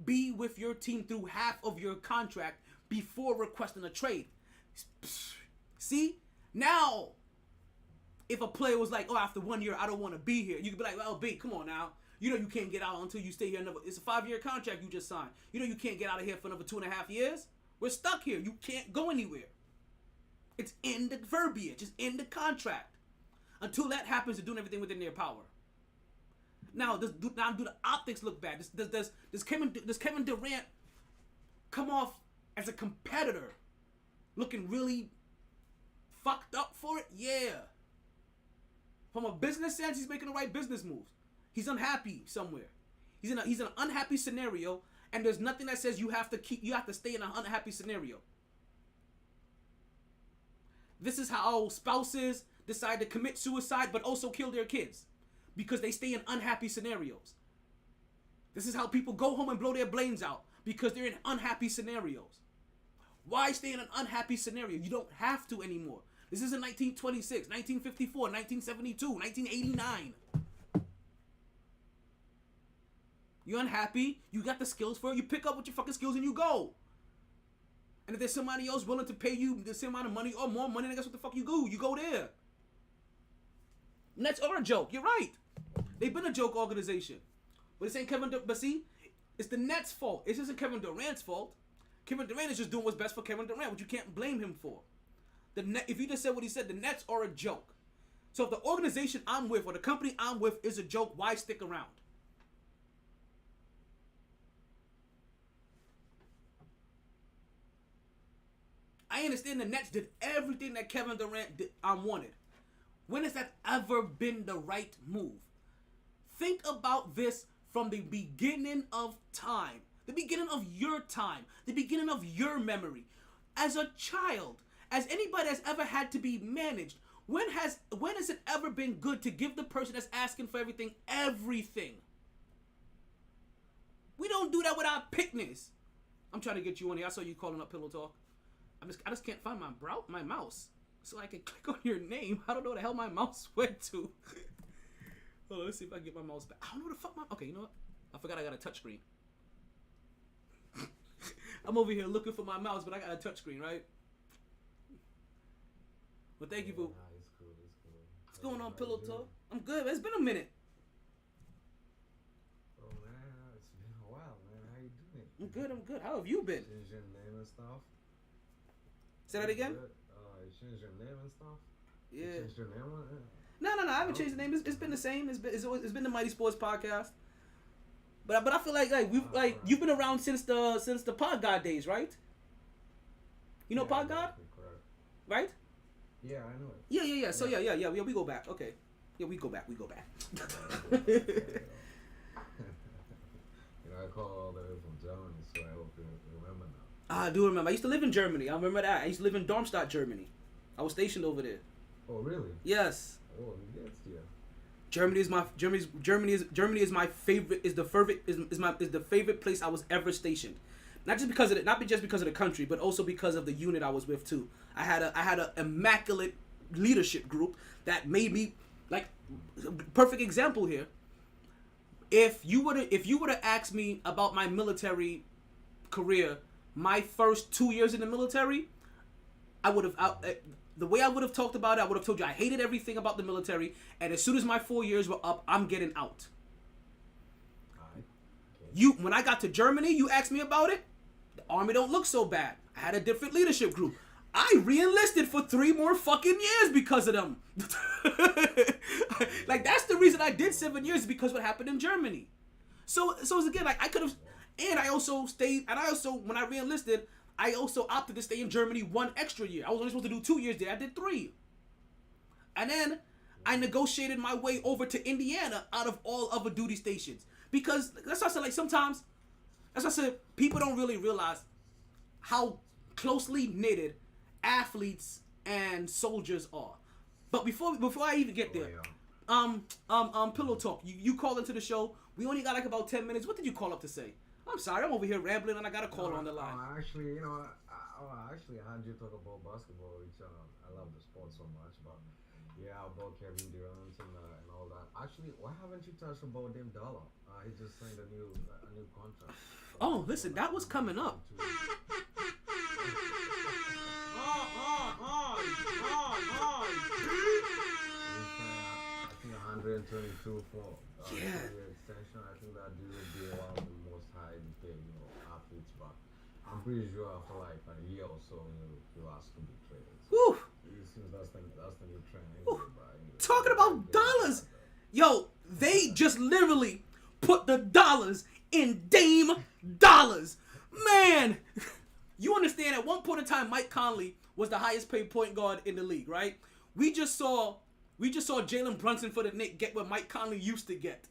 be with your team through half of your contract before requesting a trade. See? Now, if a player was like, oh, after 1 year, I don't want to be here, you could be like, well, B, come on now. You know you can't get out until you stay here another. It's a 5-year contract you just signed. You know you can't get out of here for another 2.5 years. We're stuck here. You can't go anywhere. It's in the verbiage. It's in the contract. Until that happens, they're doing everything within their power. Now, do the optics look bad? Does Kevin Durant come off as a competitor, looking really fucked up for it? Yeah. From a business sense, he's making the right business moves. He's unhappy somewhere. He's in an unhappy scenario, and there's nothing that says you have to stay in an unhappy scenario. This is how spouses decide to commit suicide but also kill their kids, because they stay in unhappy scenarios. This is how people go home and blow their brains out, because they're in unhappy scenarios. Why stay in an unhappy scenario? You don't have to anymore. This isn't 1926, 1954, 1972, 1989. You're unhappy, you got the skills for it, you pick up with your fucking skills and you go. And if there's somebody else willing to pay you the same amount of money or more money, then guess what the fuck you do? You go there. Nets are a joke, you're right. They've been a joke organization. But this ain't but see, it's the Nets' fault. It isn't Kevin Durant's fault. Kevin Durant is just doing what's best for Kevin Durant, which you can't blame him for. If you just said what he said, the Nets are a joke. So if the organization I'm with or the company I'm with is a joke, why stick around? I understand the Nets did everything that Kevin Durant wanted. When has that ever been the right move? Think about this from the beginning of time. The beginning of your time. The beginning of your memory. As a child, as anybody that's ever had to be managed, when has it ever been good to give the person that's asking for everything, everything? We don't do that with our picnics. I'm trying to get you on here. I saw you calling up Pillow Talk. I just can't find my mouse so I can click on your name. I don't know where the hell my mouse went to. Hold on, let's see if I can get my mouse back. I don't know where the fuck okay, you know what? I forgot I got a touchscreen. I'm over here looking for my mouse, but I got a touchscreen, right? Well, thank you for... Nah, it's cool. What's going on, Pillow Talk? I'm good. It's been a minute. Oh, man, it's been a while, man. How you doing? I'm good. How have you been? Change your name and stuff? Say that again? You changed your name and stuff? Yeah. You changed your name? No. I haven't changed the name. It's been the same. It's been the MyT Sports Podcast. But I feel like you've been around since the Pod God days, right? You know Pod God? Right? Yeah, I know it. Yeah. So yeah. We go back. Okay. Yeah, we go back. You know, I call all the way from Germany, so I hope you remember now. I do remember. I used to live in Germany. I remember that. I used to live in Darmstadt, Germany. I was stationed over there. Oh, really? Yes. Oh, yes, yeah. Germany is my favorite. Is the favorite place I was ever stationed. Not just because of the country, but also because of the unit I was with too. I had an immaculate leadership group that made me like perfect example here. If you were to ask me about my military career, my first 2 years in the military, I would have the way I would have talked about it, I would have told you I hated everything about the military, and as soon as my 4 years were up, I'm getting out. When I got to Germany, you asked me about it. The army don't look so bad. I had a different leadership group. I re-enlisted for 3 more fucking years because of them. Like, that's the reason I did 7 years, because what happened in Germany. So it's again, like, I could have, and I also stayed, and I also, when I re-enlisted, I also opted to stay in Germany 1 extra year. I was only supposed to do 2 years there. I did 3. And then I negotiated my way over to Indiana out of all other duty stations. Because, that's why I said, like, sometimes, that's why I said, people don't really realize how closely knitted athletes and soldiers are. But before I even get there, Pillow Talk, you called into the show. We only got like about 10 minutes. What did you call up to say? I'm sorry, I'm over here rambling and I got a call on the line. Actually, I had you talk about basketball, which I love the sport so much, but yeah, about Kevin Durant and all that. Actually, why haven't you touched about Dame Dollar? He just signed a new contract. Oh, listen, that was coming up. I think 122 for extension. I think that dude will be one of the most highly paid, athletes. But I'm pretty sure after like a year or so, he'll ask to be traded. Woo! It seems that's the new trend. Anyway, Talking about dollars, yo, they just literally put the dollars in Dame Dollars. Man, you understand, at one point in time, Mike Conley was the highest paid point guard in the league, right? We just saw Jalen Brunson for the Knicks get what Mike Conley used to get.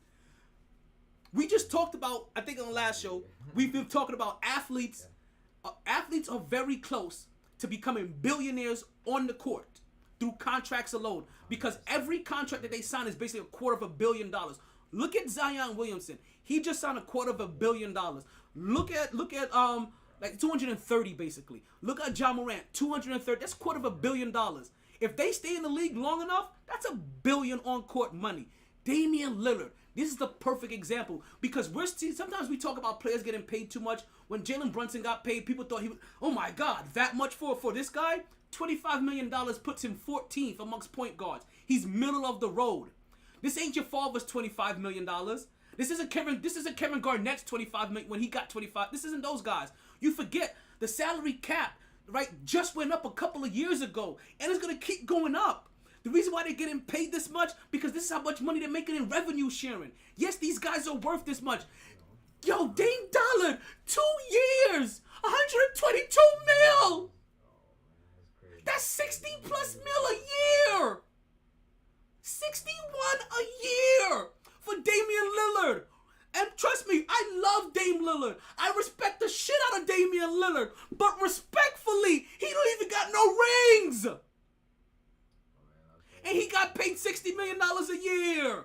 We just talked about, I think on the last show, we've been talking about athletes. Athletes are very close to becoming billionaires on the court through contracts alone, because every contract that they sign is basically $250 million. Look at Zion Williamson. He just signed $250 million. Look at like 230 basically. Look at Ja Morant, 230. That's $250 million. If they stay in the league long enough, that's $1 billion on court money. Damian Lillard. This is the perfect example, because sometimes we talk about players getting paid too much. When Jalen Brunson got paid, people thought he was, oh my God, that much for this guy? $25 million puts him 14th amongst point guards. He's middle of the road. This ain't your father's $25 million. This isn't Kevin Garnett's $25 million when he got 25. This isn't those guys. You forget the salary cap, right, just went up a couple of years ago, and it's gonna keep going up. The reason why they're getting paid this much, because this is how much money they're making in revenue sharing. Yes, these guys are worth this much. Yo, Dame Dollar, 2 years, 122 mil. That's 60 plus mil a year. 61 a year for Damian Lillard. And trust me, I love Dame Lillard. I respect the shit out of Damian Lillard. But respectfully, he don't even got no rings. And he got paid $60 million a year.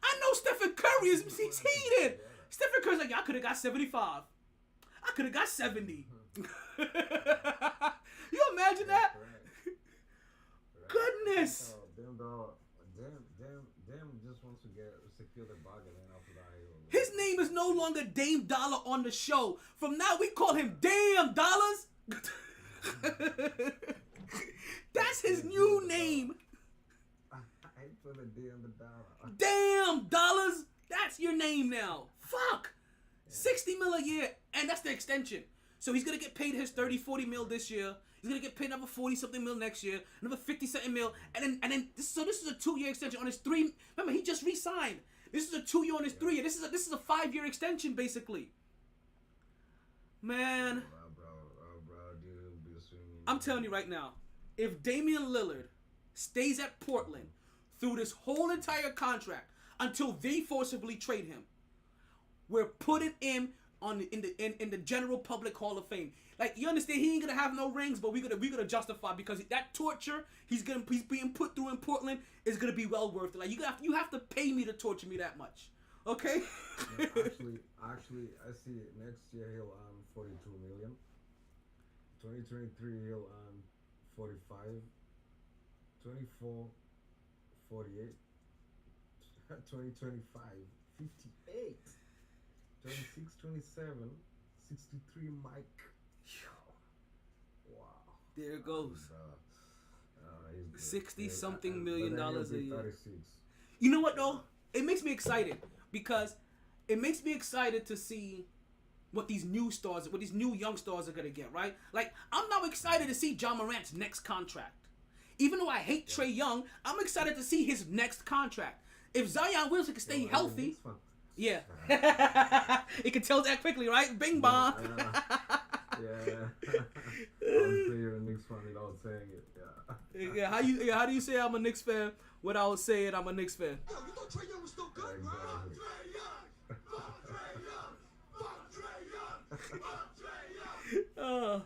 I know Stephen Curry he's heated. Stephen Curry's like, I could have got 75. I could have got 70. You imagine that? Goodness. Damn just wants to secure the bargain, and after that, his name is no longer Dame Dollar on the show. From now, we call him Damn Dollars. That's his new name. I put a D on the dollar. Damn Dollars. That's your name now. Fuck. 60 mil a year, and that's the extension. So he's gonna get paid his 30-40 mil this year. He's gonna get paid another 40-something mil next year, another 50-something mil, and then this is a 2-year extension on his 3. Remember, he just re-signed. This is a 2-year on his 3-year. This is a 5-year extension basically. Man, I'm telling you right now, if Damian Lillard stays at Portland through this whole entire contract until they forcibly trade him, we're putting him in the general public Hall of Fame. Like, you understand, he ain't gonna have no rings, but we're gonna justify, because that torture he's being put through in Portland is gonna be well worth it. Like, you have to pay me to torture me that much, okay? Yeah, actually, I see next year he'll earn 42 million. 2023 he'll earn 45. 24, 48. 2025, 58. 26, 27, 63 Mike. Wow. There it goes. He's good. 60-something million dollars a year. 36. You know what though? It makes me excited because it makes me excited to see what these new stars, what these new young stars are gonna get, right? Like I'm now excited to see John Morant's next contract. Even though I hate Trae Young, I'm excited to see his next contract. If Zion Wilson can stay healthy, yeah, it can tell that quickly, right? Bing bong. Yeah. I'm saying you're a Knicks fan without saying it. Yeah. How do you say I'm a Knicks fan without saying I'm a Knicks fan? Yo, you thought Trae Young was still good, Exactly. Oh,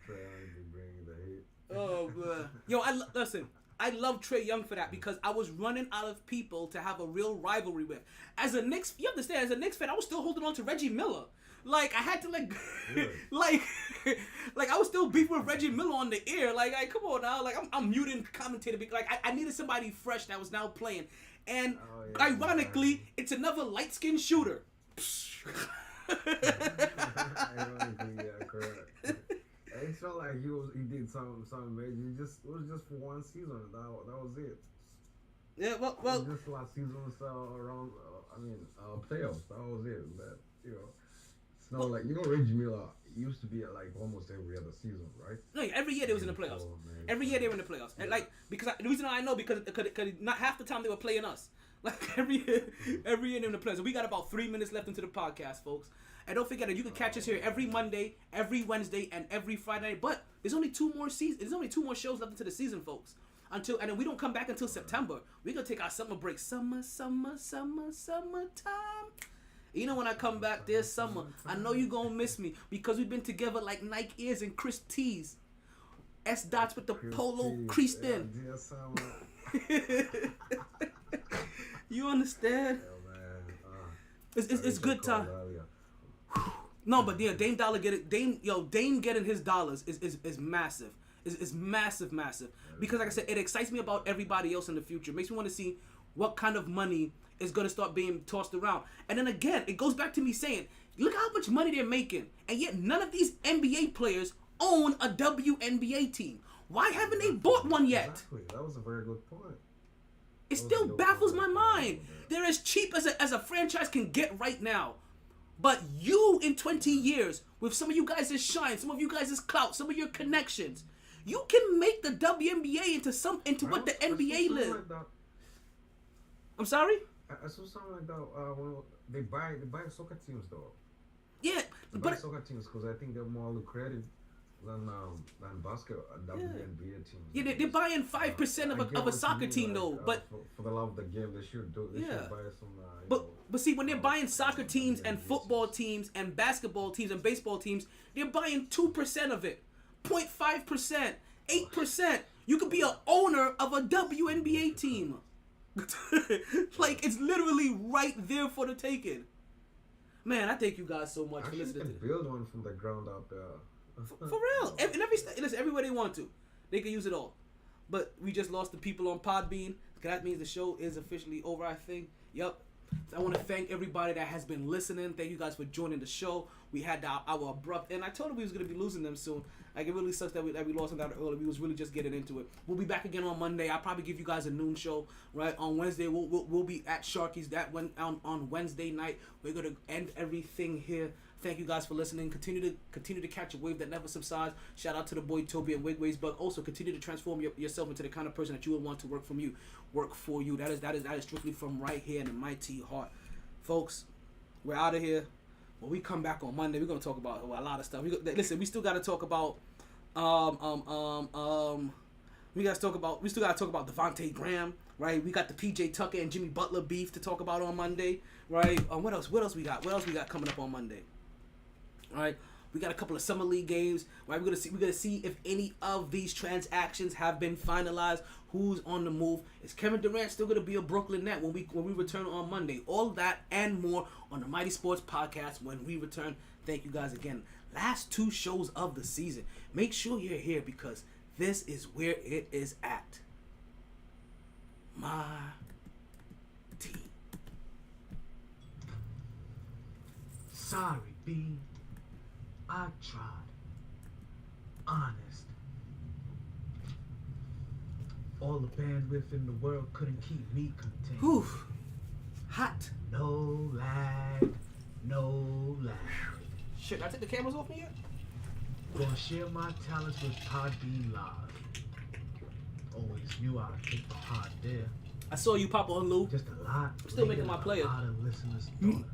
Trae Young be bringing the heat. oh man. Yo, listen. I love Trae Young for that because I was running out of people to have a real rivalry with. As a Knicks, you understand? As a Knicks fan, I was still holding on to Reggie Miller. Like I had to like I was still beefing with Reggie Miller on the air. Like come on now. Like I'm muting commentator because like I needed somebody fresh that was now playing. And ironically, it's another light-skinned shooter. Ironically, yeah, correct. It felt like he did something major. It was just for one season. That was it. Yeah, well, just last season around. Playoffs. That was it. But it's not like Reggie Miller used to be at like almost every other season, right? No, every year they was in the playoffs. Every year they were in the playoffs. And like the reason I know because not half the time they were playing us. Like every year they were in the playoffs. We got about 3 minutes left into the podcast, folks. And don't forget that you can catch us here every Monday, every Wednesday, and every Friday night. But there's only 2 more seasons. There's only 2 more shows left into the season, folks. And then we don't come back until September. We're gonna take our summer break. Summertime. You know when I come back, there's summer. I know you gonna miss me because we've been together like Nike ears and Chris T's. S dots with the polo creased in. You understand? It's good time. No, but yeah, Dame Dollar Dame getting his dollars is massive. Is massive. Because like I said, it excites me about everybody else in the future. It makes me want to see what kind of money is gonna start being tossed around. And then again, it goes back to me saying, look how much money they're making, and yet none of these NBA players own a WNBA team. Why haven't they bought one yet? Exactly. That was a very good point. It still baffles my mind. They're as cheap as a franchise can get right now. But you, in 20 years, with some of you guys' shine, some of you guys' clout, some of your connections, you can make the WNBA into what the NBA live. Like I'm sorry? I saw something like that. When they buy soccer teams though. Yeah, they buy soccer teams because I think they're more lucrative than basketball WNBA teams. Yeah, they're buying 5% of a soccer team though. But for the love of the game, they should do. They should buy some. But see, when they're buying soccer teams and football teams and basketball teams and baseball teams, they're buying 2% of it, 0.5%, 8%. You could be an owner of a WNBA team. Like it's literally right there for the taking. Man, I thank you guys so much for listening. You can build one from the ground up there. For real, listen, everywhere they want to, they can use it all. But we just lost the people on Podbean. That means the show is officially over, I think. Yep. So I want to thank everybody that has been listening. Thank you guys for joining the show. We had our abrupt, and I told them we was going to be losing them soon. Like, it really sucks that we lost them that early. We was really just getting into it. We'll be back again on Monday. I'll probably give you guys a noon show, right? On Wednesday, we'll be at Sharky's on Wednesday night. We're going to end everything here. Thank you guys for listening. Continue to catch a wave that never subsides. Shout out to the boy Toby and Wigways, but also continue to transform yourself into the kind of person that you would want to work for you. That is strictly from right here in the MyT heart, folks. We're out of here. When we come back on Monday, we're gonna talk about a lot of stuff. Listen, we still gotta talk about we still gotta talk about Devontae Graham, right? We got the PJ Tucker and Jimmy Butler beef to talk about on Monday, right? What else we got? What else we got coming up on Monday? All right, we got a couple of summer league games. Right, we're gonna see if any of these transactions have been finalized. Who's on the move? Is Kevin Durant still gonna be a Brooklyn Net when we return on Monday? All that and more on the MyT Sports Podcast when we return. Thank you guys again. Last 2 shows of the season. Make sure you're here because this is where it is at. MyT. sorry, B. I tried. Honest. All the bandwidth in the world couldn't keep me contained. Whew. Hot. No lag, no lag. Shit, did I take the cameras off me yet? Gonna share my talents with Podbean Live. Always knew I'd take the pod there. I saw you pop on Lou. Just a lot. I'm still making my player. A lot of listeners thought.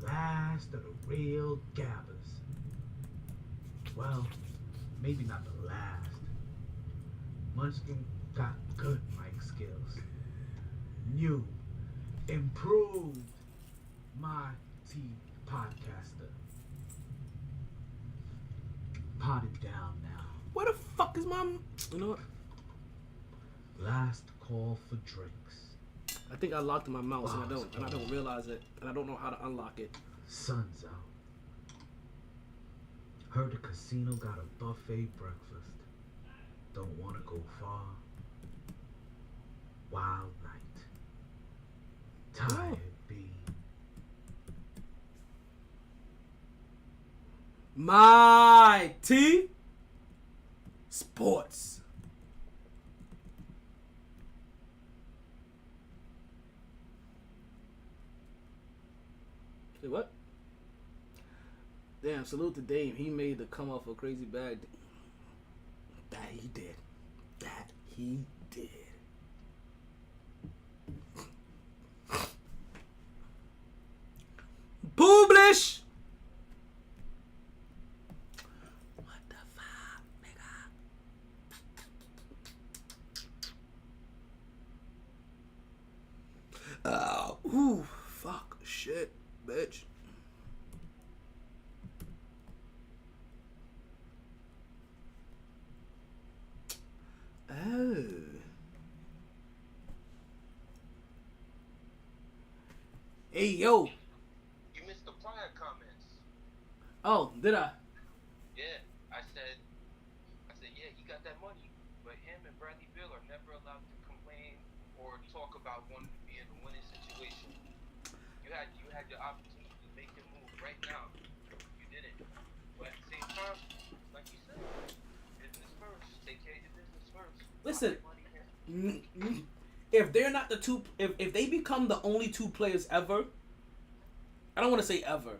Last of the real gabbers. Well, maybe not the last. Munchkin got good mic skills. New, improved MyT Podcaster. Potted down now. Where the fuck is my... You know what? Last call for drinks. I think I locked my mouse and I don't realize it. And I don't know how to unlock it. Sun's out. Heard the casino got a buffet breakfast. Don't wanna go far. Wild night. Tired bee. MyT Sports. Say what? Damn, salute to Dame. He made the come off a crazy bag. That he did. That he did. Publish! What the fuck, nigga? Ooh, fuck, shit, bitch. Oh. Hey, yo. You missed the prior comments. Oh, did I? Yeah, I said, yeah, he got that money, but him and Bradley Bill are never allowed to complain or talk about one being a winning situation. You had your opportunity to make him move right now. You didn't. But at the same time, like you said, business first. Take care of your business first. Listen, if they're not the two, if they become the only two players ever, I don't want to say ever,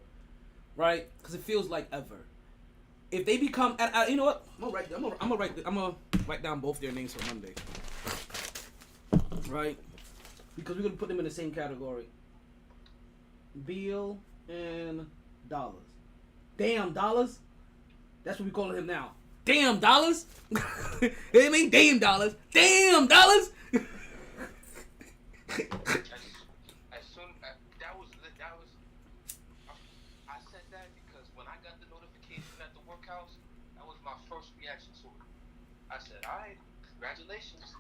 right? Because it feels like ever. If they become, and you know what? I'm gonna write down both their names for Monday, right? Because we're gonna put them in the same category. Beal and Dollars. Damn Dollars. That's what we calling him now. Damn Dollars. You know what I mean? Damn Dollars. Damn Dollars. I said that because when I got the notification at the workhouse, that was my first reaction to it. I said, all right, congratulations.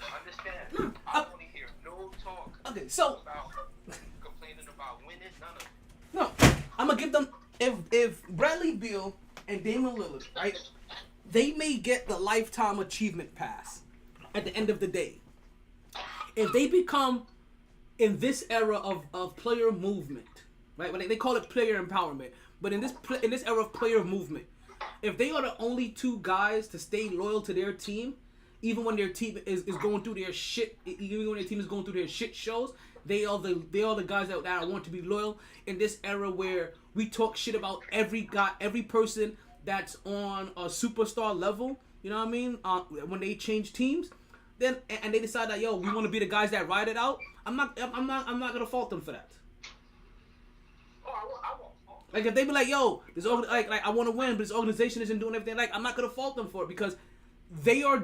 Understand. I want to hear no talk. Okay, so about complaining about winning, none of it. no, I'm gonna give them if Bradley Beal and Damian Lillard, right? They may get the lifetime achievement pass at the end of the day. If they become in this era of player movement, right? When they call it player empowerment, but in this era of player movement, if they are the only two guys to stay loyal to their team, even when their team is going through their shit, even when their team is going through their shit shows, they are the guys that want to be loyal in this era where we talk shit about every guy, every person that's on a superstar level. You know what I mean? When they change teams, then and they decide that, yo, we want to be the guys that ride it out. I'm not gonna fault them for that. Oh, I won't fault. Like if they be like, yo, like I want to win, but this organization isn't doing everything. Like I'm not gonna fault them for it because they are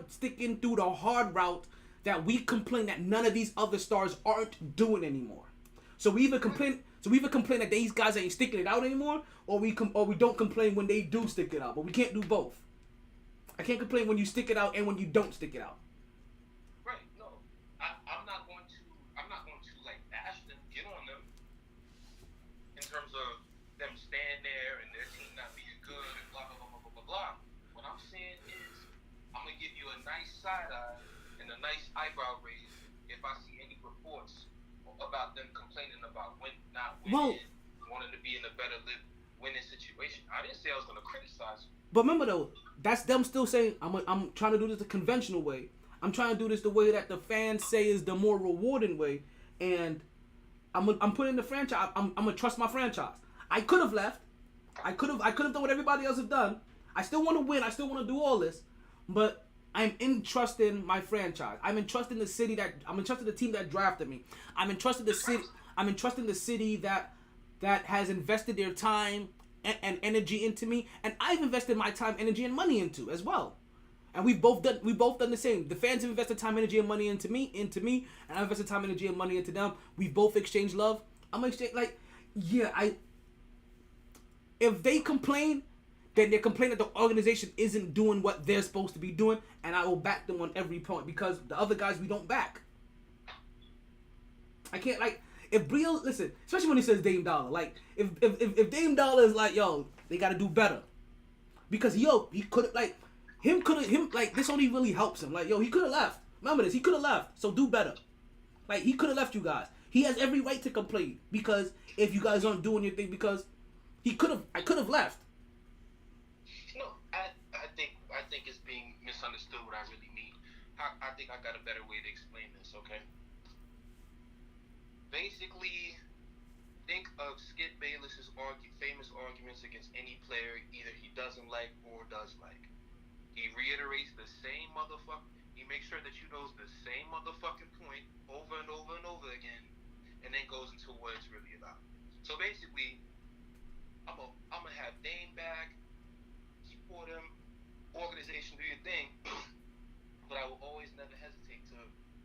sticking through the hard route that we complain that none of these other stars aren't doing anymore. So we either complain that these guys ain't sticking it out anymore, or we don't complain when they do stick it out. But we can't do both. I can't complain when you stick it out and when you don't stick it out. Right? No, I'm not going to like bash them, get on them in terms of them staying there and their team not being good and blah blah blah blah blah blah. What I'm saying is, I'm gonna give you a nice side eye and a nice eyebrow raise if I see any reports or about them complaining about not Well- winning, wanting to be in a better winning situation. I didn't say I was going to criticize them. But remember though, that's them still saying I'm trying to do this the conventional way. I'm trying to do this the way that the fans say is the more rewarding way, and I'm putting the franchise. I'm gonna trust my franchise. I could have left. I could have done what everybody else have done. I still want to win. I still want to do all this, but I'm entrusting my franchise. I'm entrusting the city I'm entrusting the team that drafted me. I'm entrusting the city. I'm entrusting the city that has invested their time and energy into me, and I've invested my time, energy, and money into as well. And we've both done the same. The fans have invested time, energy, and money into me, and I've invested time, energy, and money into them. We've both exchanged love. I'm gonna exchange if they complain, then they complain that the organization isn't doing what they're supposed to be doing, and I will back them on every point because the other guys we don't back. I can't if Brio listen, especially when he says Dame Dollar, if Dame Dollar is yo, they gotta do better. Because he could have this only really helps him. He could have left. Remember this, he could have left. So do better. He could have left you guys. He has every right to complain because if you guys aren't doing your thing, because I could have left. No, I think it's being misunderstood what I really mean. I think I got a better way to explain this, okay? Basically, think of Skip Bayless's famous arguments against any player either he doesn't like or does like. He reiterates the same he makes sure that you know the same motherfucking point over and over and over again, and then goes into what it's really about. So basically, I'm gonna have Dame back, support him, organization, do your thing, but I will always never hesitate to,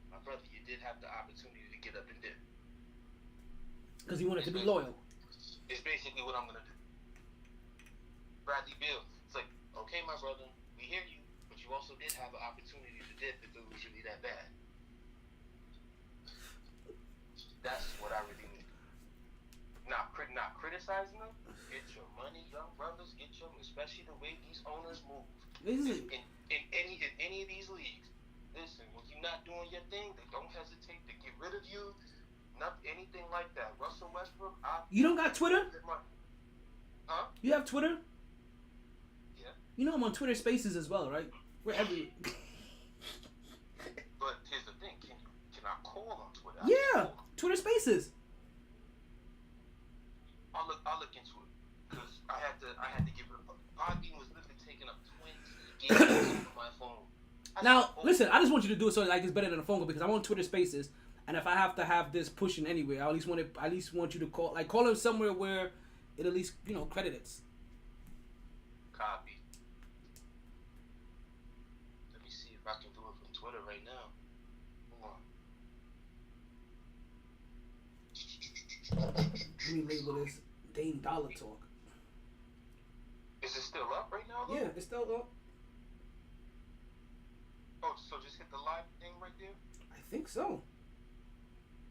my brother, you did have the opportunity to get up and dip. Because he wanted to be loyal. It's basically what I'm gonna do. Bradley Beal, it's like, okay, my brother, we hear you, but you also did have an opportunity to dip if it was really that bad. That's what I really mean. Not criticizing them. Get your money, young brothers. Get your, especially the way these owners move. In any of these leagues, listen, when you're not doing your thing, they don't hesitate to get rid of you. Not anything like that. Russell Westbrook. You don't got Twitter? Huh? You have Twitter? Yeah. You know I'm on Twitter Spaces as well, right? We're every. But here's the thing: can I call on Twitter? Yeah, Twitter Spaces. I'll look into it because I had to give it a. Podbean was literally taking up 20 gigs on my phone. Now, listen, I just want you to do it so it's better than a phone call because I'm on Twitter Spaces, and if I have to have this pushing anywhere, I at least want you to call him somewhere where it at least credit it. Copy. Let me see if I can do it from Twitter right now. Hold on. Let me label this Dame Dollar Talk. Is it still up right now, though? Yeah, it's still up. Oh, so just hit the live thing right there? I think so.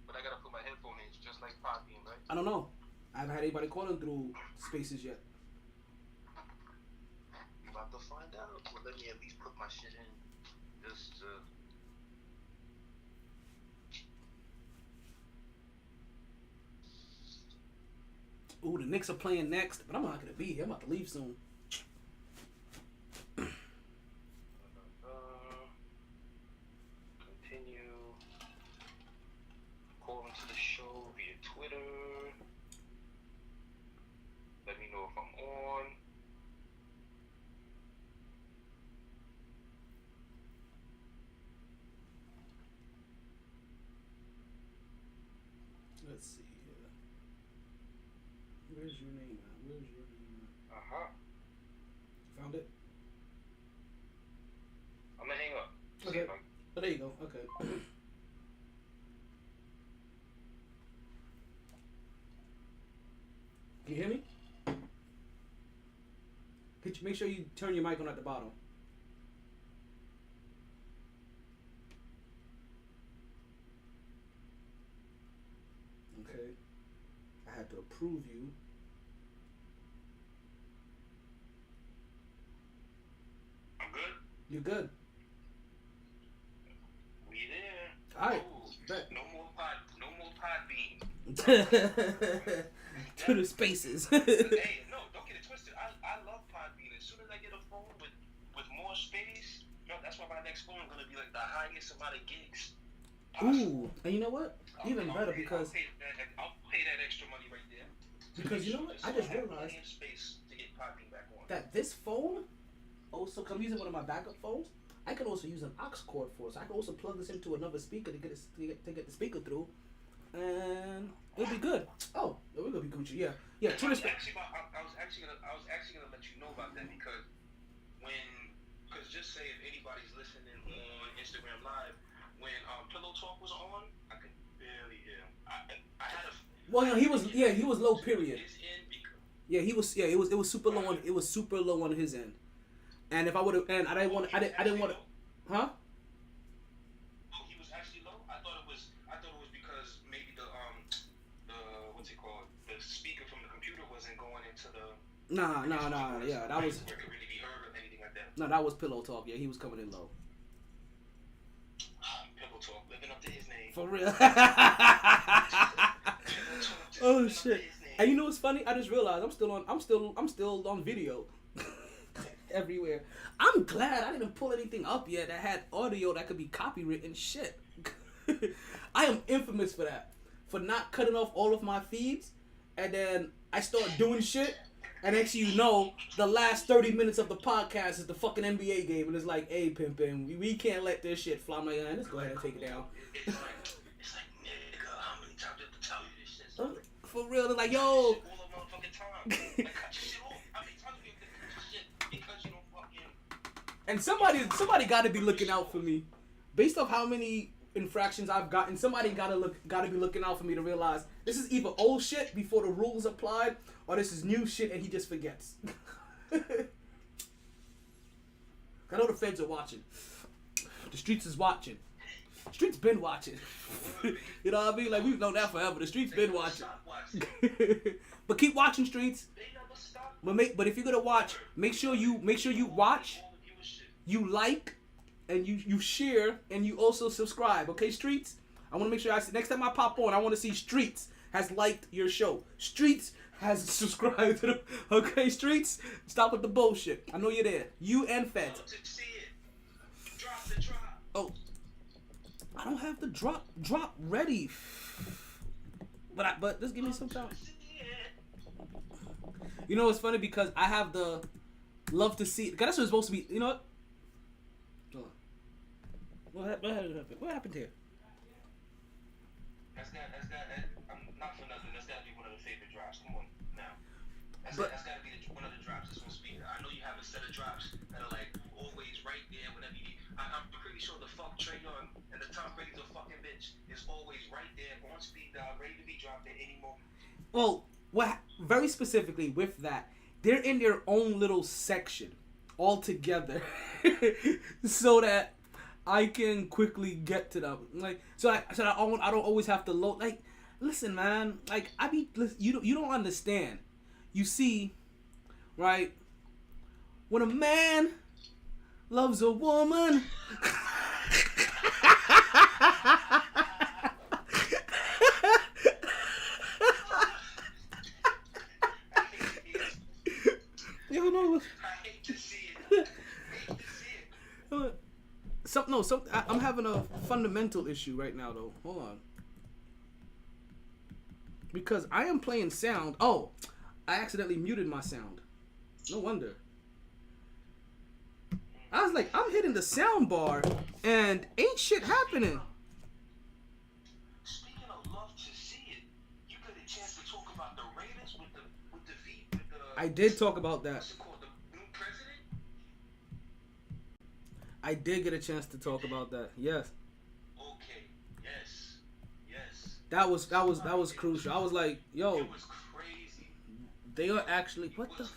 But I gotta put my headphone in, just like Podbean, right? I don't know. I haven't had anybody calling through Spaces yet. I'm about to find out. Well, let me at least put my shit in. Just Ooh, the Knicks are playing next, but I'm not gonna be here. I'm about to leave soon. continue calling to the show via Twitter. Let me know if I'm on. Let's see here. Where's your name at? Uh-huh. Found it? I'm gonna hang up. Okay. Oh, there you go. Okay. Can you hear me? Could you make sure you turn your mic on at the bottom? Okay. I had to approve you. I'm good. You're good. We there. All right. Ooh, Bet. no more Podbean Twitter Spaces. Hey, no, don't get it twisted. I love Podbean. As soon as I get a phone with more space, that's why my next phone is gonna be like the highest amount of gigs possible. Ooh, and you know what? Even better because I'll pay that extra money right there. because you know what? I just realized space to get Podbean back on. that this phone also, cause I'm using one of my backup phones, I can also use an aux cord for it. So I can also plug this into another speaker to get the speaker through, and it'll be good. Oh, we're gonna be Gucci. Yeah. Twitter Spaces. I was actually gonna let you know about that because just say if anybody's listening on Instagram Live, when Pillow Talk was on, I could barely hear him. I had a. Well, no, he was low. Period. His end because Yeah, he was. Yeah, it was super low on. It was super low on his end. And if I would have, and I didn't want. Huh? oh, he was actually low. I thought it was because maybe the what's it called? The speaker from the computer wasn't going into the. Nah. Yeah, that was. Where it could really be heard or anything like that. No, that was Pillow Talk. Yeah, he was coming in low. Pillow Talk, living up to his name. For real. Oh shit! And you know what's funny? I just realized I'm still on video. Everywhere. I'm glad I didn't pull anything up yet that had audio that could be copywritten. Shit. I am infamous for that. For not cutting off all of my feeds, and then I start doing shit, and next thing you know, the last 30 minutes of the podcast is the fucking NBA game, and it's like, hey, pimpin', we can't let this shit fly. I'm like, let's go ahead and take it down. It's like, nigga, how many times do I have to tell you this shit? For real, they're like, yo. All the motherfucking time. Like, cut your shit off. How many times do you have to cut your shit because you don't fucking... And somebody got to be looking out for me. Based off how many infractions I've gotten, somebody got to be looking out for me to realize this is either old shit before the rules applied, or this is new shit and he just forgets. I know the feds are watching. The streets is watching. The streets been watching. You know what I mean? Like, we've known that forever. The streets been watching. But keep watching, streets. But if you're gonna watch, make sure you watch, you like, and you share, and you also subscribe. Okay, streets. I want to make sure next time I pop on, I want to see Streets has liked your show. Streets has subscribed to the. Okay, Streets. Stop with the bullshit. I know you're there. You and feds. Oh, I don't have the drop ready. But just give me some time. You know what's funny, because I have the love to see. Cause that's what it's supposed to be. You know what? Hold on. What happened here? That's got. I'm not for nothing. That's got to be one of the favorite drops. Come on now. That's got to be one of the drops that's on speed. I know you have a set of drops that are like always right there whenever you need. I'm pretty sure the fuck Trey Young and the Tom Brady's a fucking bitch is always right there on speed dial, ready to be dropped at any moment. Well, very specifically with that, they're in their own little section all together, so that I can quickly get to them. Like, so I don't always have to load. Like, listen, man. Like, you don't understand. You see, right? When a man loves a woman. You know, I hate to see it. I'm having a fundamental issue right now, though. Hold on. Because I am playing sound. Oh, I accidentally muted my sound. No wonder. I was like, I'm hitting the sound bar, and ain't shit happening. Speaking of love to see it, you got a chance to talk about the Raiders with the I did talk about that. what's it called, the new president? I did get a chance to talk about that. Yes. Okay. Yes. That was crucial. I was like, yo, It was crazy. they are actually what the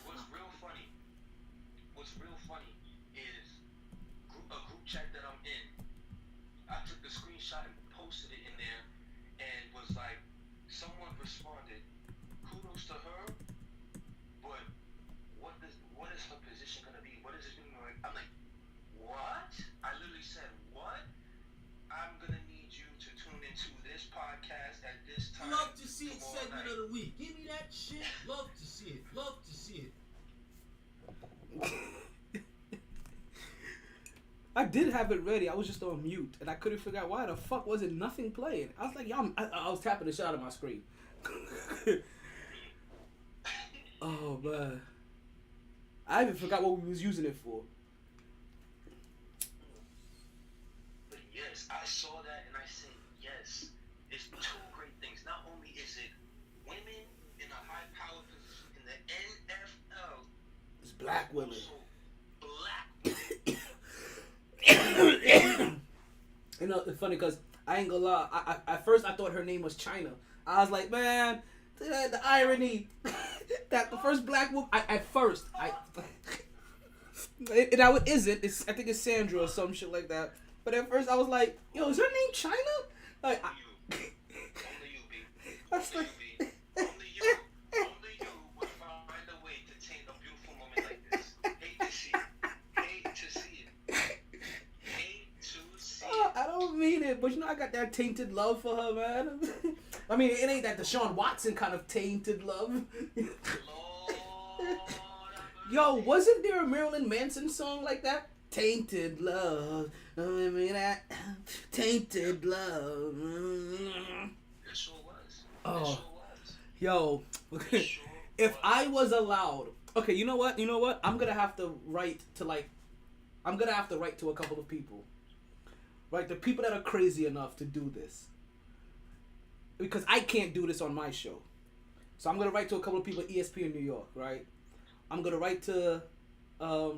What's real funny is a group chat that I'm in. I took the screenshot and posted it in there, and was like, someone responded, kudos to her, but what is her position gonna be? What is it doing? I'm like, what? I literally said, what? I'm gonna need you to tune into this podcast at this time. Love to see it segment of the week. Give me that shit. Love to see it. Love to see it. I did have it ready. I was just on mute, and I couldn't figure out why the fuck wasn't nothing playing. I was like, y'all, I was tapping the shit out of my screen. Oh man, I even forgot what we was using it for. But yes, I saw that and I said yes. It's two great things. Not only is it women in a high power position in the NFL, It's black women. also black women. You know, it's funny because I ain't gonna lie. I at first I thought her name was China. I was like, man, the irony that the first black woman. At first, it isn't. I think it's Sandra or some shit like that. But at first I was like, yo, is her name China? Like, Only you, B. That's Only like- you, B. Only you would find a way to taint a beautiful woman like this. Hate to see it. Hate to see it. Hate to see it. I don't mean it, but you know I got that tainted love for her, man. I mean, it ain't that Deshaun Watson kind of tainted love. Lord, Yo, wasn't there a Marilyn Manson song like that? Tainted love. I mean that tainted love. it sure was. Oh. It sure was. Yo, It sure if was. I was allowed, okay, you know what? I'm gonna have to write to a couple of people, right? The people that are crazy enough to do this, because I can't do this on my show. So I'm gonna write to a couple of people at ESPN New York, right? I'm gonna write to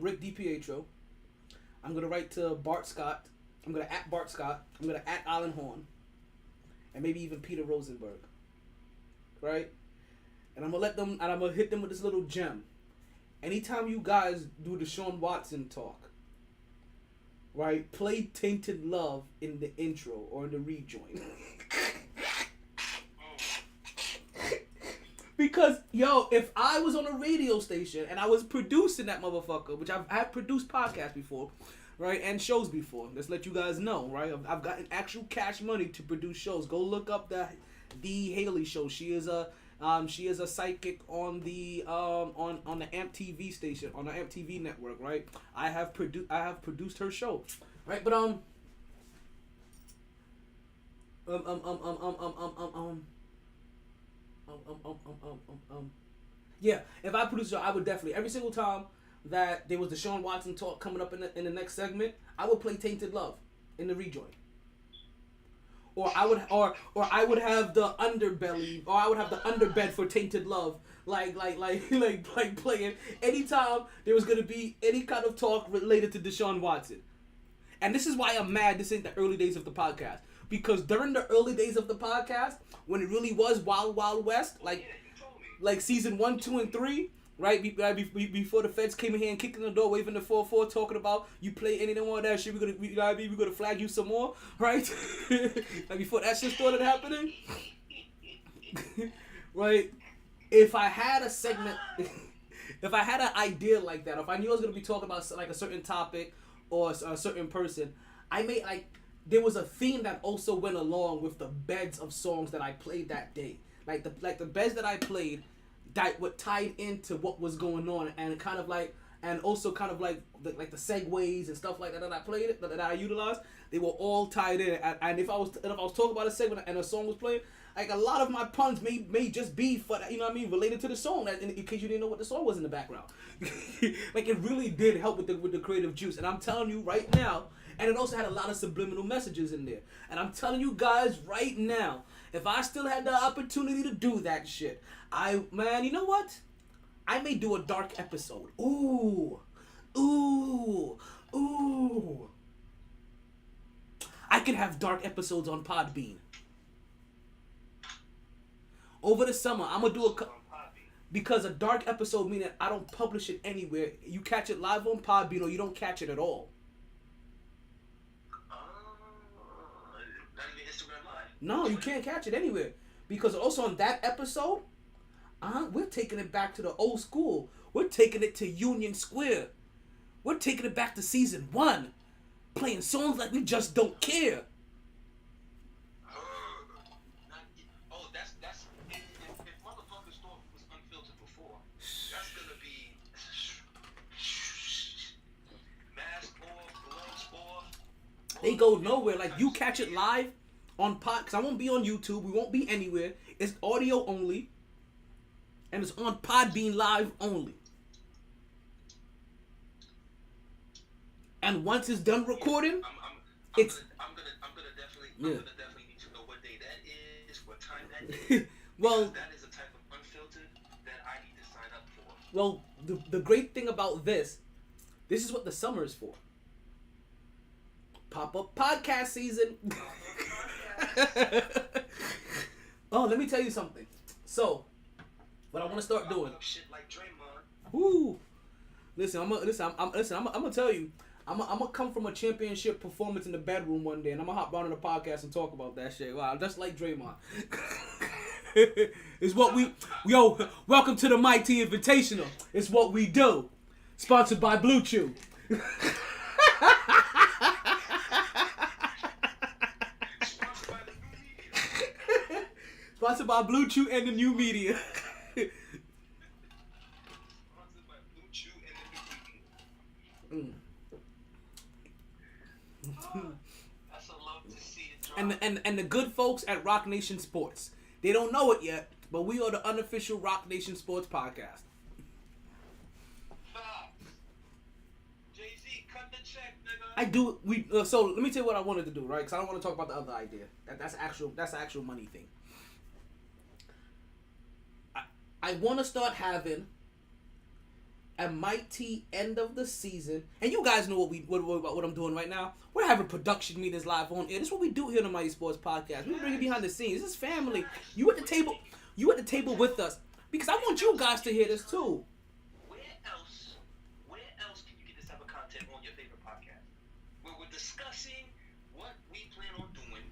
Rick DiPietro. I'm gonna write to Bart Scott. I'm gonna @ Bart Scott. I'm gonna @ Alan Horn, and maybe even Peter Rosenberg, right? And I'm gonna hit them with this little gem. Anytime you guys do the Deshaun Watson talk, right? Play "Tainted Love" in the intro or in the rejoin. Because, yo, if I was on a radio station and I was producing that motherfucker, which I've produced podcasts before, right, and shows before. Let's let you guys know, right? I've gotten actual cash money to produce shows. Go look up the Haley Show. She is a psychic on the on the AMP TV station, on the AMP TV network, right? I have produced her show, right? But yeah, if I produced a show, I would definitely, every single time that there was the Deshaun Watson talk coming up in the next segment, I would play "Tainted Love" in the rejoin. Or I would have the underbelly, or I would have the underbed for "Tainted Love," like playing anytime there was gonna be any kind of talk related to Deshaun Watson. And this is why I'm mad this ain't the early days of the podcast. Because during the early days of the podcast, when it really was Wild Wild West, like season 1, 2, and 3, right? Before the feds came in here and kicked in the door, waving the 4-4, talking about you play any more of that shit, we're gonna flag you some more, right? Like before that shit started happening, right? If I had a segment, if I had an idea like that, if I knew I was gonna be talking about like a certain topic or a certain person, there was a theme that also went along with the beds of songs that I played that day. Like the beds that I played that would tied into what was going on, and kind of like, and also kind of like the segues and stuff like that I played, that I utilized, they were all tied in. And if I was talking about a segment and a song was playing, like a lot of my puns may just be for that, you know what I mean, related to the song, that in case you didn't know what the song was in the background. Like it really did help with the creative juice. And I'm telling you right now, and it also had a lot of subliminal messages in there. And I'm telling you guys right now, if I still had the opportunity to do that shit, man, you know what? I may do a dark episode. Ooh. I could have dark episodes on Podbean. Over the summer, I'm gonna do because a dark episode meaning I don't publish it anywhere. You catch it live on Podbean or you don't catch it at all. Not even Instagram Live. No, you can't catch it anywhere. Because also on that episode, we're taking it back to the old school. We're taking it to Union Square. We're taking it back to season 1. Playing songs like we just don't care. Oh, that's They go nowhere. Like, you catch it live on pod, because I won't be on YouTube. We won't be anywhere. It's audio only. And it's on Podbean Live only. And once it's done recording, I'm gonna definitely need to know what day that is, what time that is. well, that is a type of unfiltered that I need to sign up for. Well, the great thing about this is what the summer is for. Pop-up podcast season. Oh, let me tell you something. So, what I want to start doing. Shit like Draymond. Woo. Listen, I'm gonna tell you. I'm gonna come from a championship performance in the bedroom one day, and I'm gonna hop on the podcast and talk about that shit. Wow, just like Draymond. It's what welcome to the MyT Invitational. It's what we do. Sponsored by Blue Chew. Sponsored by Blue Chew and the new media. Sponsored by Blue Chew and the new media. That's a love to see it drop. And the good folks at Rock Nation Sports. They don't know it yet, but we are the unofficial Rock Nation Sports Podcast. Jay-Z, cut the check, nigga. I do. So let me tell you what I wanted to do, right? Because I don't want to talk about the other idea. That's an actual money thing. I want to start having a MyT end of the season, and you guys know what I'm doing right now. We're having production meetings live on air. This is what we do here on the MyT Sports Podcast. We bring it behind the scenes. This is family. You at the table with us because I want you guys to hear this too. Where else can you get this type of content on your favorite podcast? Where we're discussing what we plan on doing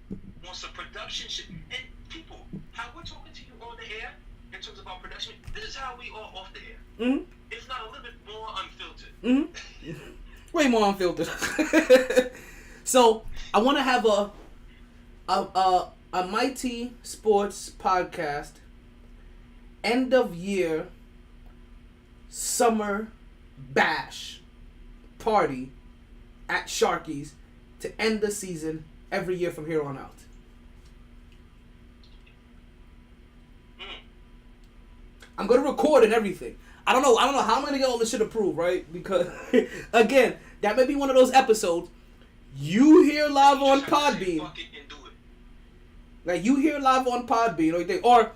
on some production shit, and people, how we're talking to you on the air in terms of our production. This is how we are off the air. Mm-hmm. If not a little bit more unfiltered. Mm-hmm. Way more unfiltered. So I want to have a MyT Sports Podcast end of year summer bash party at Sharky's to end the season every year from here on out. I'm gonna record and everything. I don't know how I'm gonna get all this shit approved, right? Because again, that may be one of those episodes you hear live on Podbean. Like you hear live on Podbean, or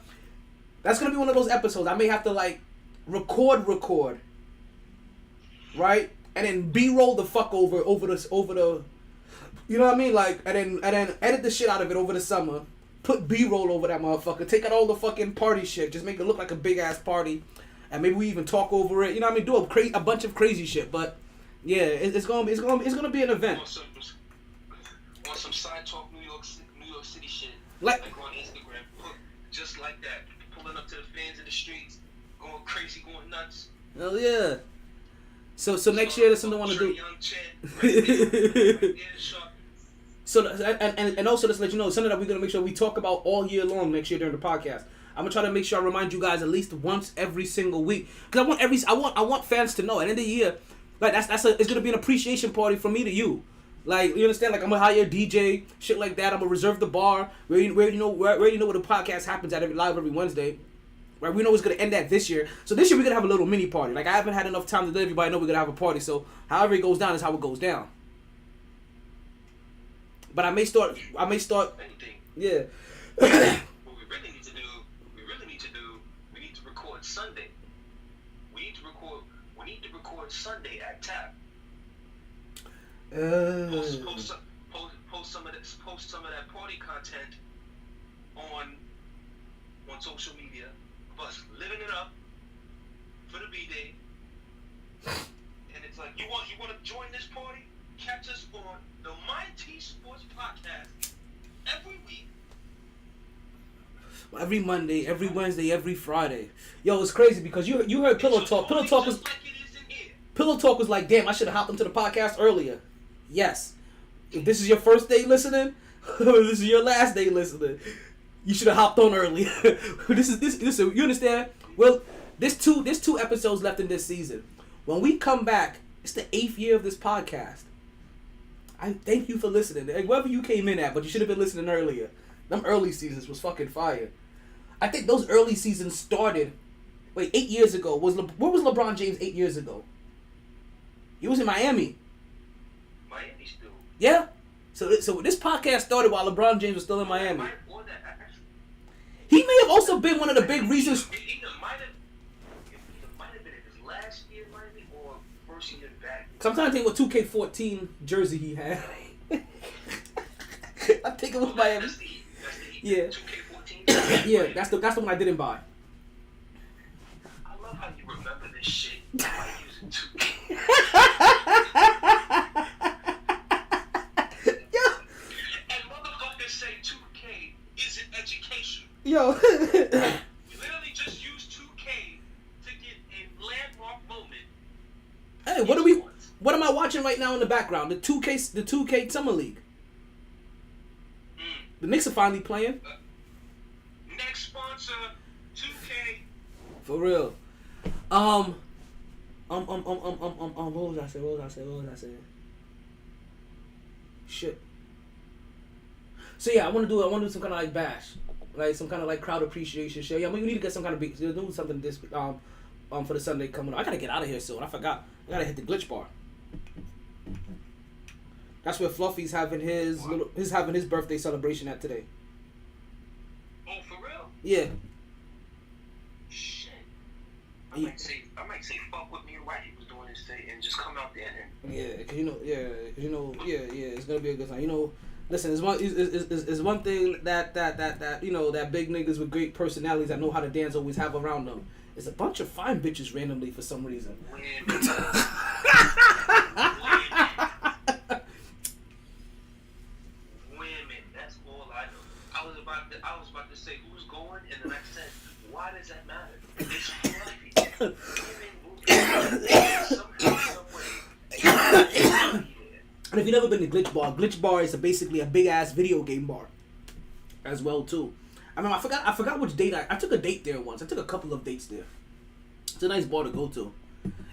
that's gonna be one of those episodes I may have to like record, right? And then B-roll the fuck over the, you know what I mean? Like and then edit the shit out of it over the summer. Put B-roll over that motherfucker. Take out all the fucking party shit. Just make it look like a big ass party, and maybe we even talk over it. You know what I mean? Do a bunch of crazy shit. But yeah, it's gonna be an event. On some side talk New York City shit. Like on Instagram, just like that. Pulling up to the fans in the streets, going crazy, going nuts. Hell yeah. So next year that's something I want to do. So and also just let you know something that we're gonna make sure we talk about all year long next year during the podcast. I'm gonna try to make sure I remind you guys at least once every single week because I want fans to know at the end of the year, like it's gonna be an appreciation party from me to you. Like you understand? Like I'm gonna hire a DJ, shit like that. I'm gonna reserve the bar where you know where the podcast happens at every Wednesday. Right, we know it's gonna end at this year. So this year we're gonna have a little mini party. Like I haven't had enough time to let everybody know we're gonna have a party. So however it goes down is how it goes down. But I may start. Anything. Yeah. What we really need to do, we need to record Sunday. We need to record Sunday at Tap. Post some of that party content on social media of us living it up for the B-Day. And it's like you want to join this party? Catch us on the MyT Sports Podcast every week. Every Monday, every Wednesday, every Friday. Yo, it's crazy because you heard Pillow Talk. Pillow Talk was like, damn, I should have hopped into the podcast earlier. Yes. If this is your first day listening, this is your last day listening. You should have hopped on earlier. This you understand? Well, there's two episodes left in this season. When we come back, it's the 8th year of this podcast. I thank you for listening. Like, wherever you came in at, but you should have been listening earlier. Them early seasons was fucking fire. I think those early seasons started. Wait, 8 years ago where was LeBron James 8 years ago? He was in Miami. Miami still. Yeah. So this podcast started while LeBron James was still in Miami. He may have also been one of the big reasons. It might have been his last year in Miami or first year back. Sometimes I think what 2K14 jersey he had. I think it was Miami. That's the Yeah. 2K14. Yeah, that's the one I didn't buy. I love how you remember this shit by using 2K. And motherfuckers say 2K isn't education. Yo. We literally just use 2K to get a landmark moment. Hey, what am I watching right now in the background? The 2K Summer League. The Knicks are finally playing. Next sponsor, 2K. For real. What was I saying? Shit. So yeah, I want to do some kind of like bash, like some kind of like crowd appreciation show. Yeah, we need to get some kind of big, do something this for the Sunday coming up. I gotta get out of here soon. I forgot. I gotta hit the Glitch Bar. That's where Fluffy's having his birthday celebration at today. Oh, for real? Yeah. Shit. I might say fuck with me and Whitey was doing this thing and just come out there and. Yeah, cause it's gonna be a good time. You know, listen, it's one thing that that big niggas with great personalities that know how to dance always have around them. It's a bunch of fine bitches randomly for some reason. Women, that's all I know. I was about to say who's going, and then I said, why does that matter? It's fluffy. And if you've never been to Glitch Bar is basically a big ass video game bar, as well too. I mean, I forgot which date I took a date there once. I took a couple of dates there. It's a nice bar to go to.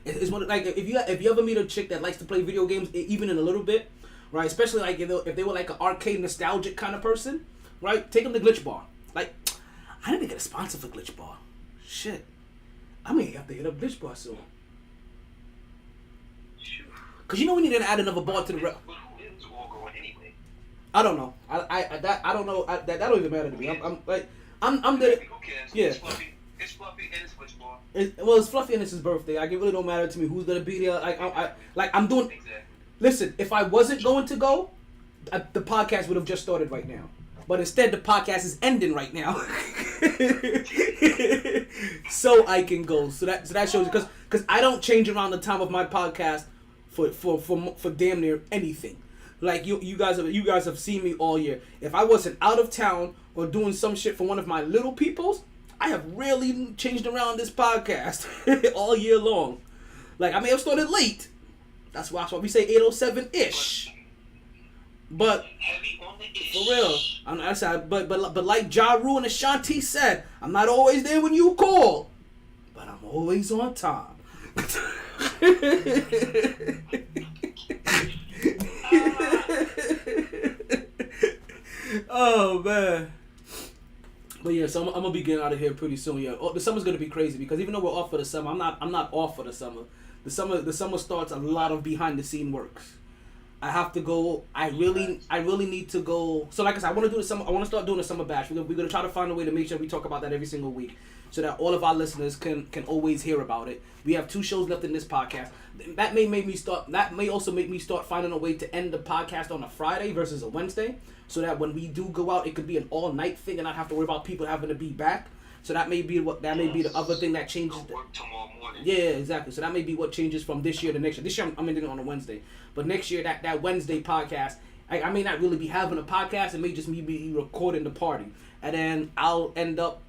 It's one like if you ever meet a chick that likes to play video games even in a little bit, right? Especially like if they were like an arcade nostalgic kind of person, right? Take them to Glitch Bar. Like, I didn't get a sponsor for Glitch Bar. Shit, I may have to hit up Glitch Bar soon. Cause you know we need to add another bar to the. But who is all going anyway? I don't know. I don't know. That don't even matter to me. I'm there. Who cares? Yeah. It's fluffy and it's Glitch Bar. It's Fluffy and it's his birthday. Like, it really don't matter to me who's gonna be there. I'm doing. Exactly. Listen, if I wasn't going to go, the podcast would have just started right now. But instead, the podcast is ending right now, so I can go. So that shows because I don't change around the time of my podcast for damn near anything. Like you guys have seen me all year. If I wasn't out of town or doing some shit for one of my little peoples, I have rarely changed around this podcast all year long. Like, I may have started late. That's why we say 8:07-ish. But Heavy on the ish. for real, but like Ja Rule and Ashanti said, I'm not always there when you call, but I'm always on time. Oh man. But yeah, so I'm gonna be getting out of here pretty soon. Yeah, the summer's gonna be crazy because even though we're off for the summer, I'm not off for the summer. The summer starts a lot of behind the scene works. I have to go. I really need to go. So like I said, I want to start doing a summer bash. We're gonna try to find a way to make sure we talk about that every single week, so that all of our listeners can always hear about it. We have 2 shows left in this podcast. That may also make me start finding a way to end the podcast on a Friday versus a Wednesday, so that when we do go out, it could be an all night thing and not have to worry about people having to be back. So that may be the other thing that changes. Work tomorrow morning. Yeah, exactly. So that may be what changes from this year to next year. This year I'm ending it on a Wednesday, but next year that Wednesday podcast, I may not really be having a podcast. It may just me be recording the party, and then I'll end up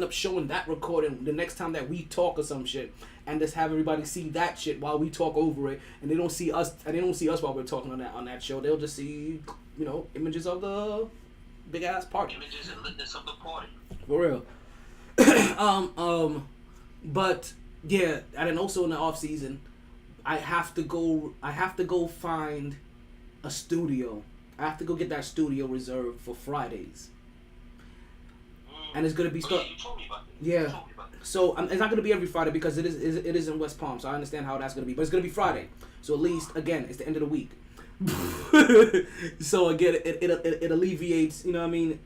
showing that recording the next time that we talk or some shit, and just have everybody see that shit while we talk over it, and they don't see us while we're talking on that show. They'll just see images of the big ass party. Images and litness of the party. For real. But yeah, and then also in the off season, I have to go find a studio. I have to go get that studio reserved for Fridays. And it's gonna be You told me about that. Yeah. So it's not gonna be every Friday because it is in West Palm. So I understand how that's gonna be, but it's gonna be Friday. So at least again, it's the end of the week. So again, it alleviates, you know what I mean,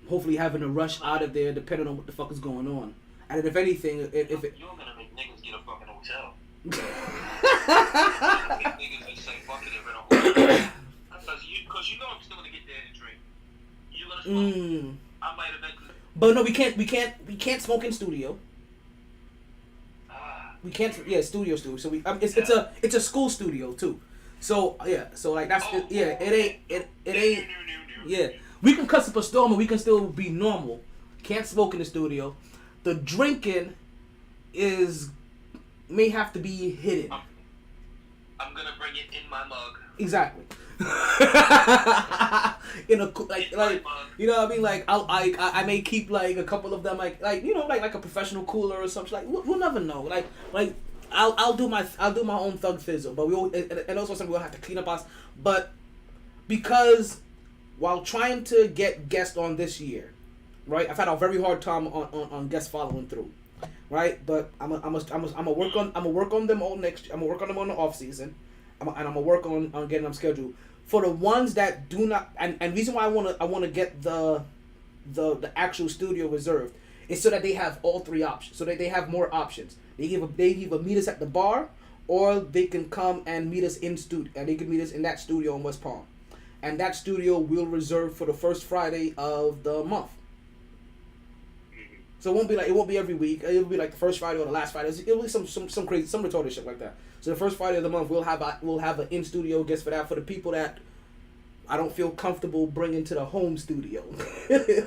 hopefully having to rush out of there depending on what the fuck is going on. And if anything, if it, You're gonna make niggas get a fucking hotel. Niggas just say fuck it and rent a hotel. Because you know I'm still gonna get there and drink. You gonna smoke? I might eventually. But no, we can't smoke in studio. We can't. Yeah, studio. So it's a school studio too. So yeah, so like that's it ain't. Yeah, we can cuss up a storm and we can still be normal. Can't smoke in the studio. The drinking may have to be hidden. I'm gonna bring it in my mug. Exactly. In a like you know what I mean, like I may keep like a couple of them like you know like a professional cooler or something, like we'll never know, like I'll do my own thug fizzle, but and also something we'll have to clean up us, but because while trying to get guests on this year, right, I've had a very hard time on guests following through, right, but I'm gonna work on them all next year. I'm gonna work on them on the off season. And I'm gonna work on getting them scheduled. For the ones that do not, and reason why I wanna get the actual studio reserved is so that they have all three options, so that they have more options. They either meet us at the bar, or they can come and meet us in studio, and they can meet us in that studio in West Palm, and that studio we'll reserve for the first Friday of the month. So it won't be every week. It'll be like the first Friday or the last Friday. It'll be some crazy, some retarded shit like that. So the first Friday of the month, we'll have an in-studio guest for that, for the people that I don't feel comfortable bringing to the home studio. You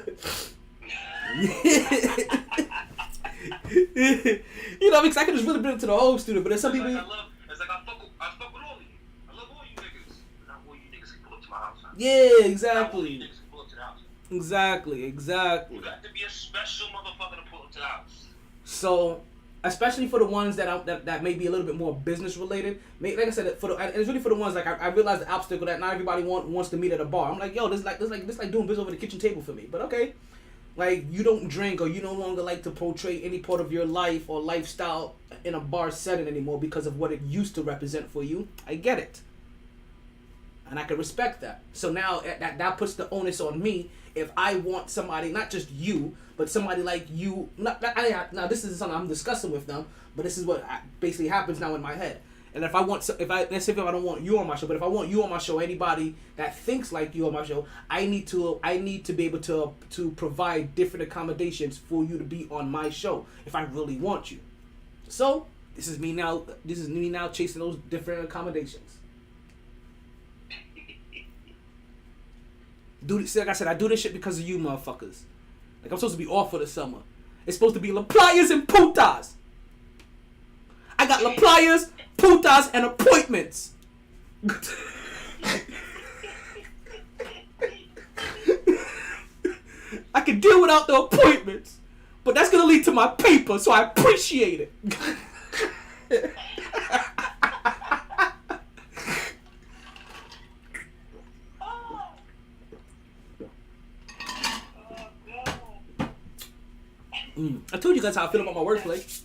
know, because I can just really bring it to the home studio, but there's some people. I fuck with all of you. I love all you niggas. Not all you niggas can pull up to my house. Huh? Yeah, exactly. Not all you niggas can pull up to the house. Exactly. You got to be a special motherfucker to pull up to the house. So, especially for the ones that may be a little bit more business related, like I said, it's really for the ones like I realize the obstacle that not everybody wants to meet at a bar. I'm like, yo, this like doing business over the kitchen table for me. But okay, like you don't drink or you no longer like to portray any part of your life or lifestyle in a bar setting anymore because of what it used to represent for you. I get it, and I can respect that. So now that puts the onus on me. If I want somebody, not just you, but somebody like you, now this is something I'm discussing with them, but this is what basically happens now in my head. And let's say if I don't want you on my show, but if I want you on my show, anybody that thinks like you on my show, I need to be able to provide different accommodations for you to be on my show if I really want you. So this is me now chasing those different accommodations. Like I said, I do this shit because of you motherfuckers. Like I'm supposed to be off for the summer. It's supposed to be La Playas and putas. I got La Playas, putas, and appointments. I can deal without the appointments, but that's gonna lead to my paper, so I appreciate it. I told you guys how I feel about my workplace.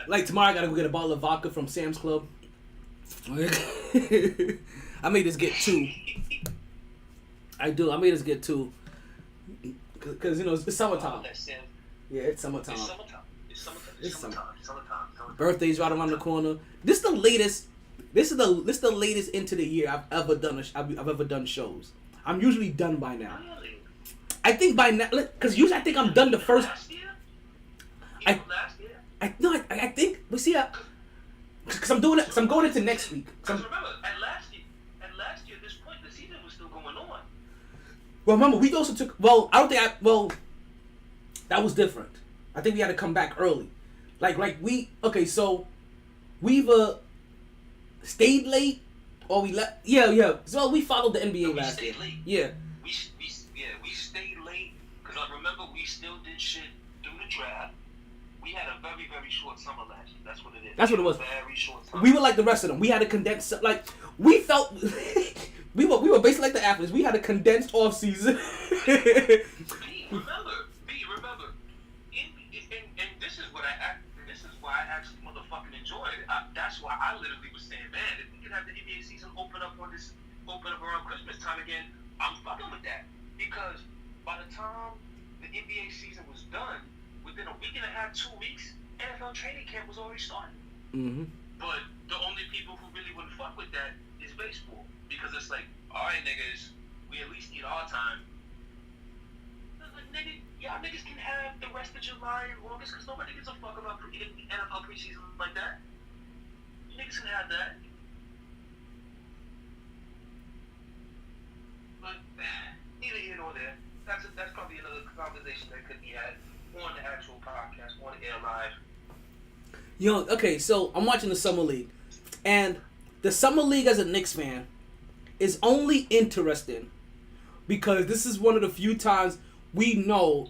Like tomorrow I gotta go get a bottle of vodka from Sam's Club. I made us get 2. I made us get 2. Cause you know it's summertime. Yeah, it's summertime. It's summertime. Birthday's right around the corner. This is the latest into the year I've ever done shows. I'm usually done by now. I think by now, because usually I think I'm done the first. I think we see because I'm doing it. Cause I'm going into next week. Because remember, at last year, this point, the season was still going on. Well, remember we also took. Well, I don't think that was different. I think we had to come back early, like we. Okay, so we've stayed late, or we left. Yeah. So we followed the NBA last year. Late. Yeah. We stayed late because I remember we still did shit through the draft. we had a very, very short summer last year. That's what it is. That's what it was. Very short summer. We were like the rest of them. We had a condensed, like, we felt, we were basically like the athletes. We had a condensed off season. Remember, and this is why I actually motherfucking enjoyed it. That's why I literally was saying, man, if we could have the NBA season open up around Christmas time again, I'm fucking with that. Because by the time the NBA season was done, within a week and a half, 2 weeks, NFL training camp was already starting. Mm-hmm. But the only people who really wouldn't fuck with that is baseball. Because it's like, all right, niggas, we at least need our time. Like, nigga, y'all niggas can have the rest of July and August because nobody gives a fuck about NFL preseason like that. You niggas can have that. But neither here nor there. That's probably another conversation that could be had on the actual podcast, on air live. Yo, okay, so I'm watching the Summer League. And the Summer League as a Knicks fan is only interesting because this is one of the few times we know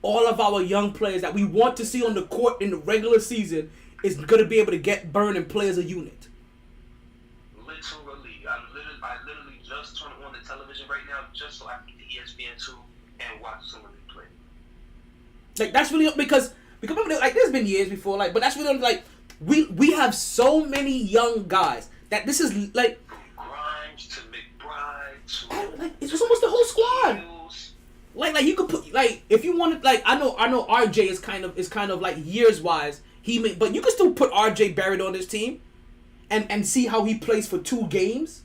all of our young players that we want to see on the court in the regular season is going to be able to get burned and play as a unit. Literally. I literally just turned on the television right now just so I can get the ESPN2 and watch some of them play. Like, that's really because like there's been years before, like, but that's really like we have so many young guys that this is like Grimes to McBride to like it's just almost the whole squad. Like you could put like if you wanted like I know RJ is kind of like years wise but you could still put RJ Barrett on this team and see how he plays for 2 games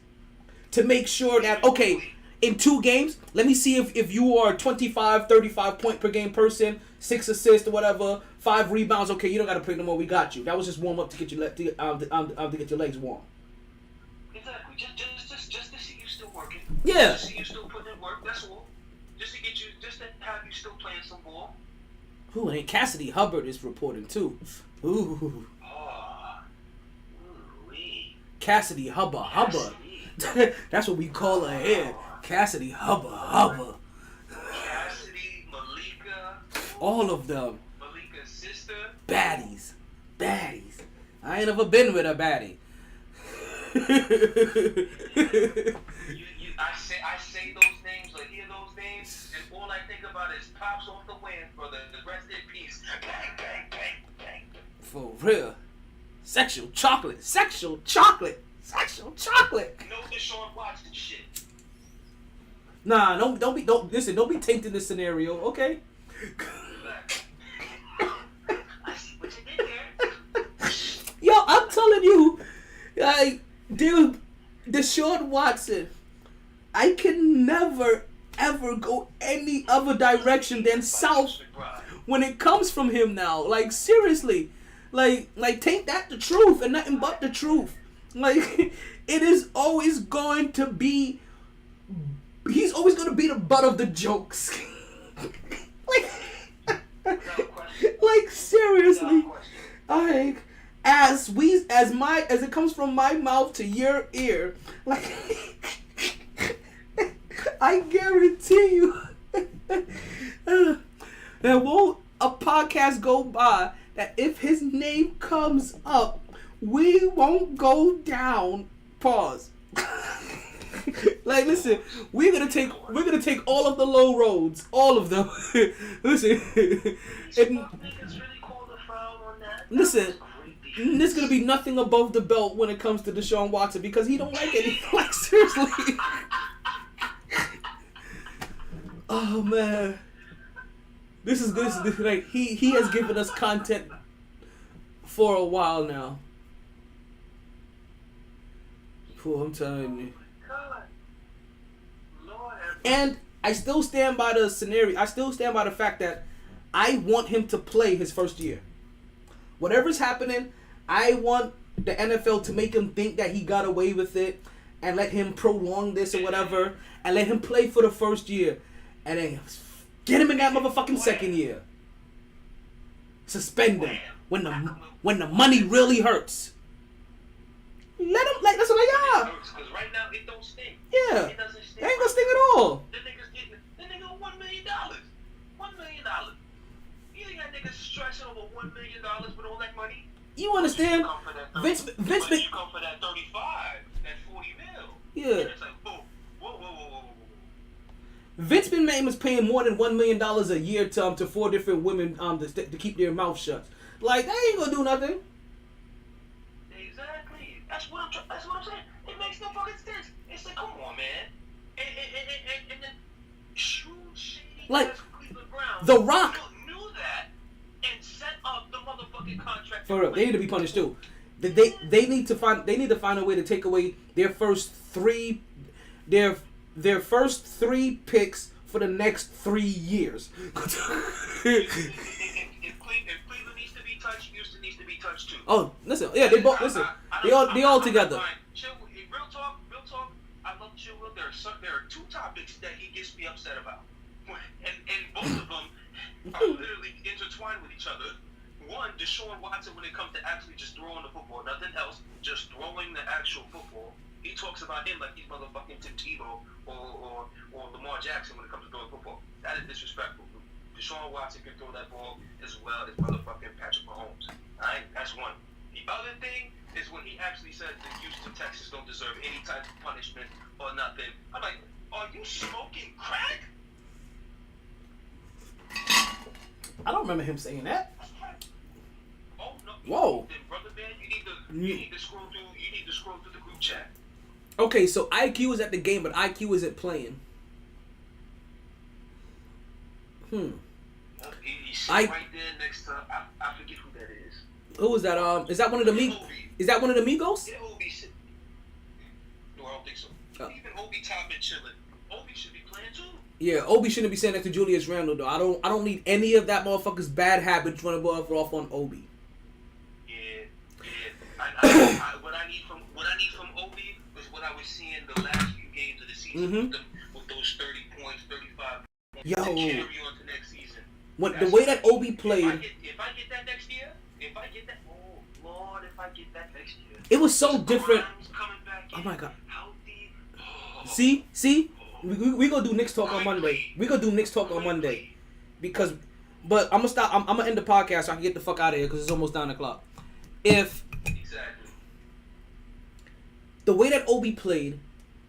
to make sure that okay, in 2 games, let me see if you are a 25, 35 point per game person, 6 assists or whatever, 5 rebounds. Okay, you don't got to play no more. We got you. That was just warm up to get your to get your legs warm. Exactly. Just to see you still working. Yeah. Just to see you still putting in work. That's all. Just to have you still playing some ball. Ooh, and Cassidy Hubbard is reporting too. Ooh. Oh. Ooh-wee. Cassidy Hubbard. That's what we call her here. Cassidy Hubbard. Cassidy, Malika. All of them. Malika's sister. Baddies. I ain't never been with a baddie. I say those names, or hear those names, and all I think about is Pops off the wind, brother. The rest in peace. Bang, bang, bang, bang. For real. Sexual chocolate. No Deshaun Watson shit. Nah, don't be tainting this scenario, okay? I see what you did there. Yo, I'm telling you, like, dude, Deshaun Watson, I can never ever go any other direction than south when it comes from him now. Like, seriously. Like taint that the truth and nothing but the truth. Like, it is always going to be, he's always going to be the butt of the jokes. like seriously. Like, as it comes from my mouth to your ear, like, I guarantee you, there won't a podcast go by that if his name comes up, we won't go down. Pause. Like, listen, we're gonna take all of the low roads, all of them. Listen, listen, there's gonna be nothing above the belt when it comes to Deshaun Watson because he don't like it. Like, seriously. Oh man, this is like he has given us content for a while now. Cool, I'm telling you. And I still stand by the scenario. I still stand by the fact that I want him to play his first year. Whatever's happening, I want the NFL to make him think that he got away with it and let him prolong this or whatever and let him play for the first year. And then get him in that motherfucking second year. Suspend him when the money really hurts. Let him, like, that's what I got. Because right now it don't sting. Yeah. It doesn't sting. It ain't gonna sting at all. The nigga $1 million. $1 million. You think that nigga's stressing over $1 million with all that money? You understand? Vince You come for that 35, that 40 mil. Yeah. And it's like, whoa. Vince McMahon was paying more than $1 million a year to 4 different women to keep their mouth shut. Like, they ain't gonna do nothing. Exactly. That's what I'm saying. It makes no fucking sense. It's like, come on, man. And then shady Like, Cleveland Browns The Rock. knew that and set up the motherfucking contract. For real, they need to be punished too. They need to find a way to take away their first 3 picks for the next 3 years. If Cleveland needs to be touched, Houston needs to be touched too. Oh, listen, yeah, they both listen. They all together. Real talk. I love Chill Will. There are 2 topics that he gets me upset about, and both of them are literally intertwined with each other. One, Deshaun Watson, when it comes to actually just throwing the football, nothing else, just throwing the actual football. He talks about him like he's motherfucking Tim Tebow or Lamar Jackson when it comes to throwing football. That is disrespectful. Deshaun Watson can throw that ball as well as motherfucking Patrick Mahomes. Alright, that's one. The other thing is when he actually said that Houston Texans don't deserve any type of punishment or nothing. I'm like, are you smoking crack? I don't remember him saying that. Oh no. Whoa. Then brother man, you need to scroll through the group chat. Okay, so IQ is at the game, but IQ isn't playing. He's right there next to I forget who that is. Who is that? Is that one of the Is that one of the Migos? Yeah, Obi. No, I don't think so. Oh. Even Obi Toppin chilling. Obi should be playing too. Yeah, Obi shouldn't be saying that to Julius Randle though. I don't need any of that motherfucker's bad habits running off on Obi. Yeah. What I need from Obi was what I was seeing the last few games of the season with those 30 points, 35 points to carry on to next season. The way that Obi played, if I get that next year, if I get that next year, it was so different. Oh my God. Healthy. See, we gonna do Knicks talk on Monday. But I'm gonna end the podcast so I can get the fuck out of here because it's almost 9:00. Exactly. The way that Obi played,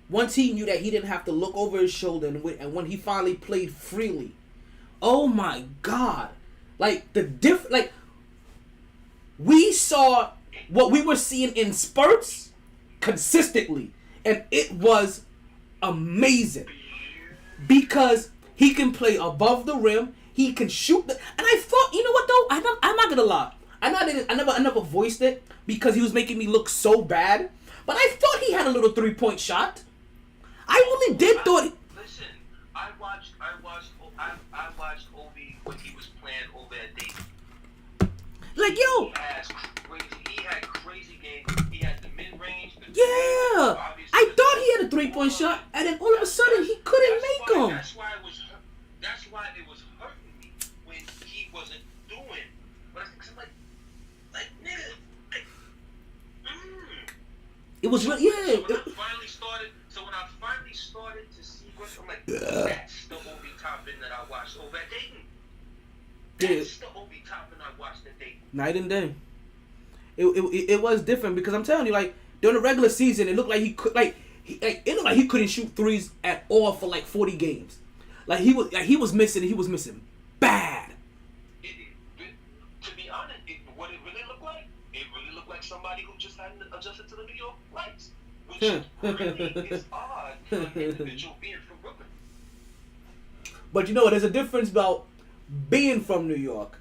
once he knew that he didn't have to look over his shoulder, and when he finally played freely, oh my God, like we saw what we were seeing in spurts consistently, and it was amazing because he can play above the rim, he can shoot and I thought, you know what though, I'm not gonna lie, I never voiced it because he was making me look so bad, but I thought he had a little 3-point shot. I really did thought. Listen, I watched Obi when he was playing over at Dayton. Like, yo, He had crazy games. He had the mid-range. Yeah, I thought he had a 3-point shot, and then all of a sudden he couldn't make them. That's why it was hurting me when he wasn't doing. But I'm like nigga, It was really, yeah. So when I finally started to see what I'm like, that's the Obi Toppin that I watched over at Dayton. That's the Obi Toppin I watched at Dayton. Night and day. It was different because I'm telling you, like during the regular season, it looked like he couldn't shoot threes at all for like 40 games. He was missing bad. To be honest, what it really looked like somebody who just hadn't adjusted to the New York lights, which really is odd for an individual being from Brooklyn. But you know, there's a difference about being from New York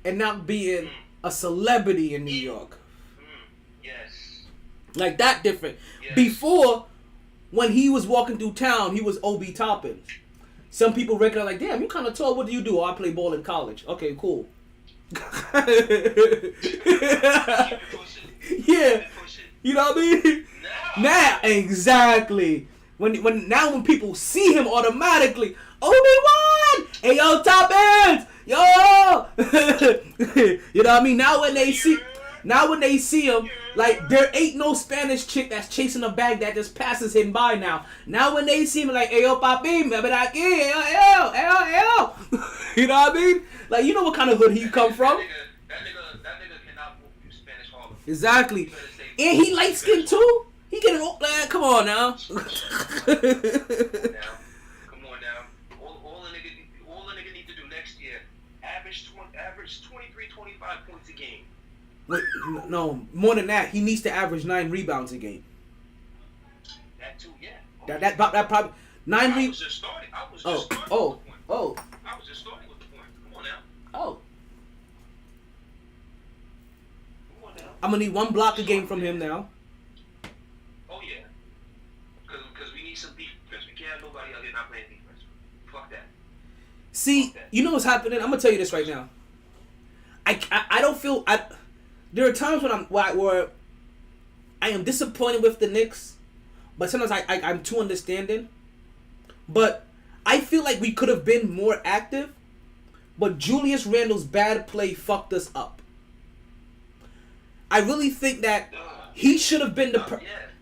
and not being a celebrity in New York. Yes. Like that different. Yes. Before, when he was walking through town, he was Obi Toppin. Some people recognize like, damn, you kind of tall. What do you do? Oh, I play ball in college. Okay, cool. Yeah, you know what I mean? Now, exactly. When people see him automatically, Obi-Wan! Hey, yo, top ends! Yo! You know what I mean? Now when they see Now when they see him, like there ain't no Spanish chick that's chasing a bag that just passes him by now. Now when they see him, like, hey yo papi, me ven aquí, yo. You know what I mean? Like, you know what kind of hood he come from. That nigga cannot move you Spanish Harlem. Exactly. And he light skinned too. He getting old, man. Come on now. Come on now. All the nigga need to do next year, average 23, 25 points a game. Wait, no, more than that. He needs to average 9 rebounds a game. That too, yeah. That probably 9 I rebounds. was just starting. I was just Oh, starting oh, with the point. oh, I was just starting with the point. Come on now. oh. Come on now. I'm gonna need 1 block a game from him now. Oh yeah. Because we need some defense. We can't have nobody out here not playing defense. Fuck that. See, you know what's happening? I'm gonna tell you this right now. I don't feel there are times where I am disappointed with the Knicks, but sometimes I'm too understanding. But I feel like we could have been more active, but Julius Randle's bad play fucked us up. I really think that he should have been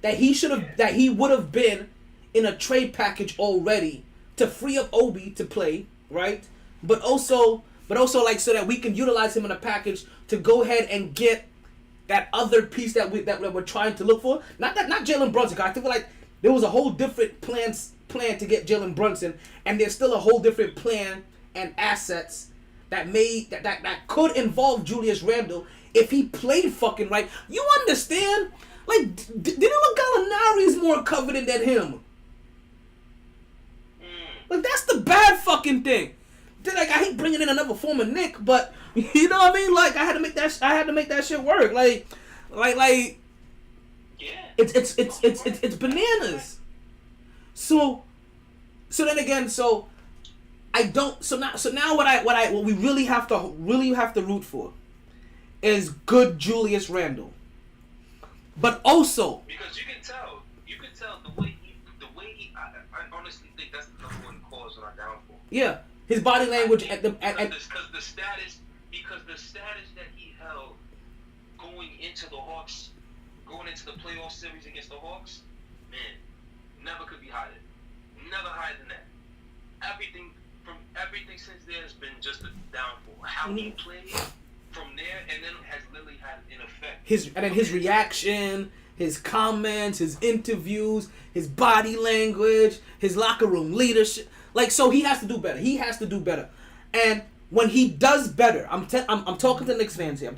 that he would have been in a trade package already to free up Obi to play, right? But also like so that we can utilize him in a package to go ahead and get that other piece that we're trying to look for. Not Jalen Brunson. 'Cause I feel like there was a whole different plan to get Jalen Brunson, and there's still a whole different plan and assets that could involve Julius Randle if he played fucking right. You understand? Like, Danilo Gallinari is more coveted than him. Like, that's the bad fucking thing. Like, I hate bringing in another former Knick, but you know what I mean? Like, I had to make that shit work. Like, Yeah. it's bananas. So then again, now what we really have to root for is good Julius Randle. But also, Because you can tell the way he. I honestly think that's the number one cause of our downfall. yeah, his body language Because the status that he held going into the playoff series against the Hawks, man, never could be higher. Never higher than that. Everything since then has been just a downfall. How he played from there, and then has literally had an effect. his reaction, his comments, his interviews, his body language, his locker room leadership. Like, so he has to do better. He has to do better. And when he does better, I'm talking to Knicks fans here.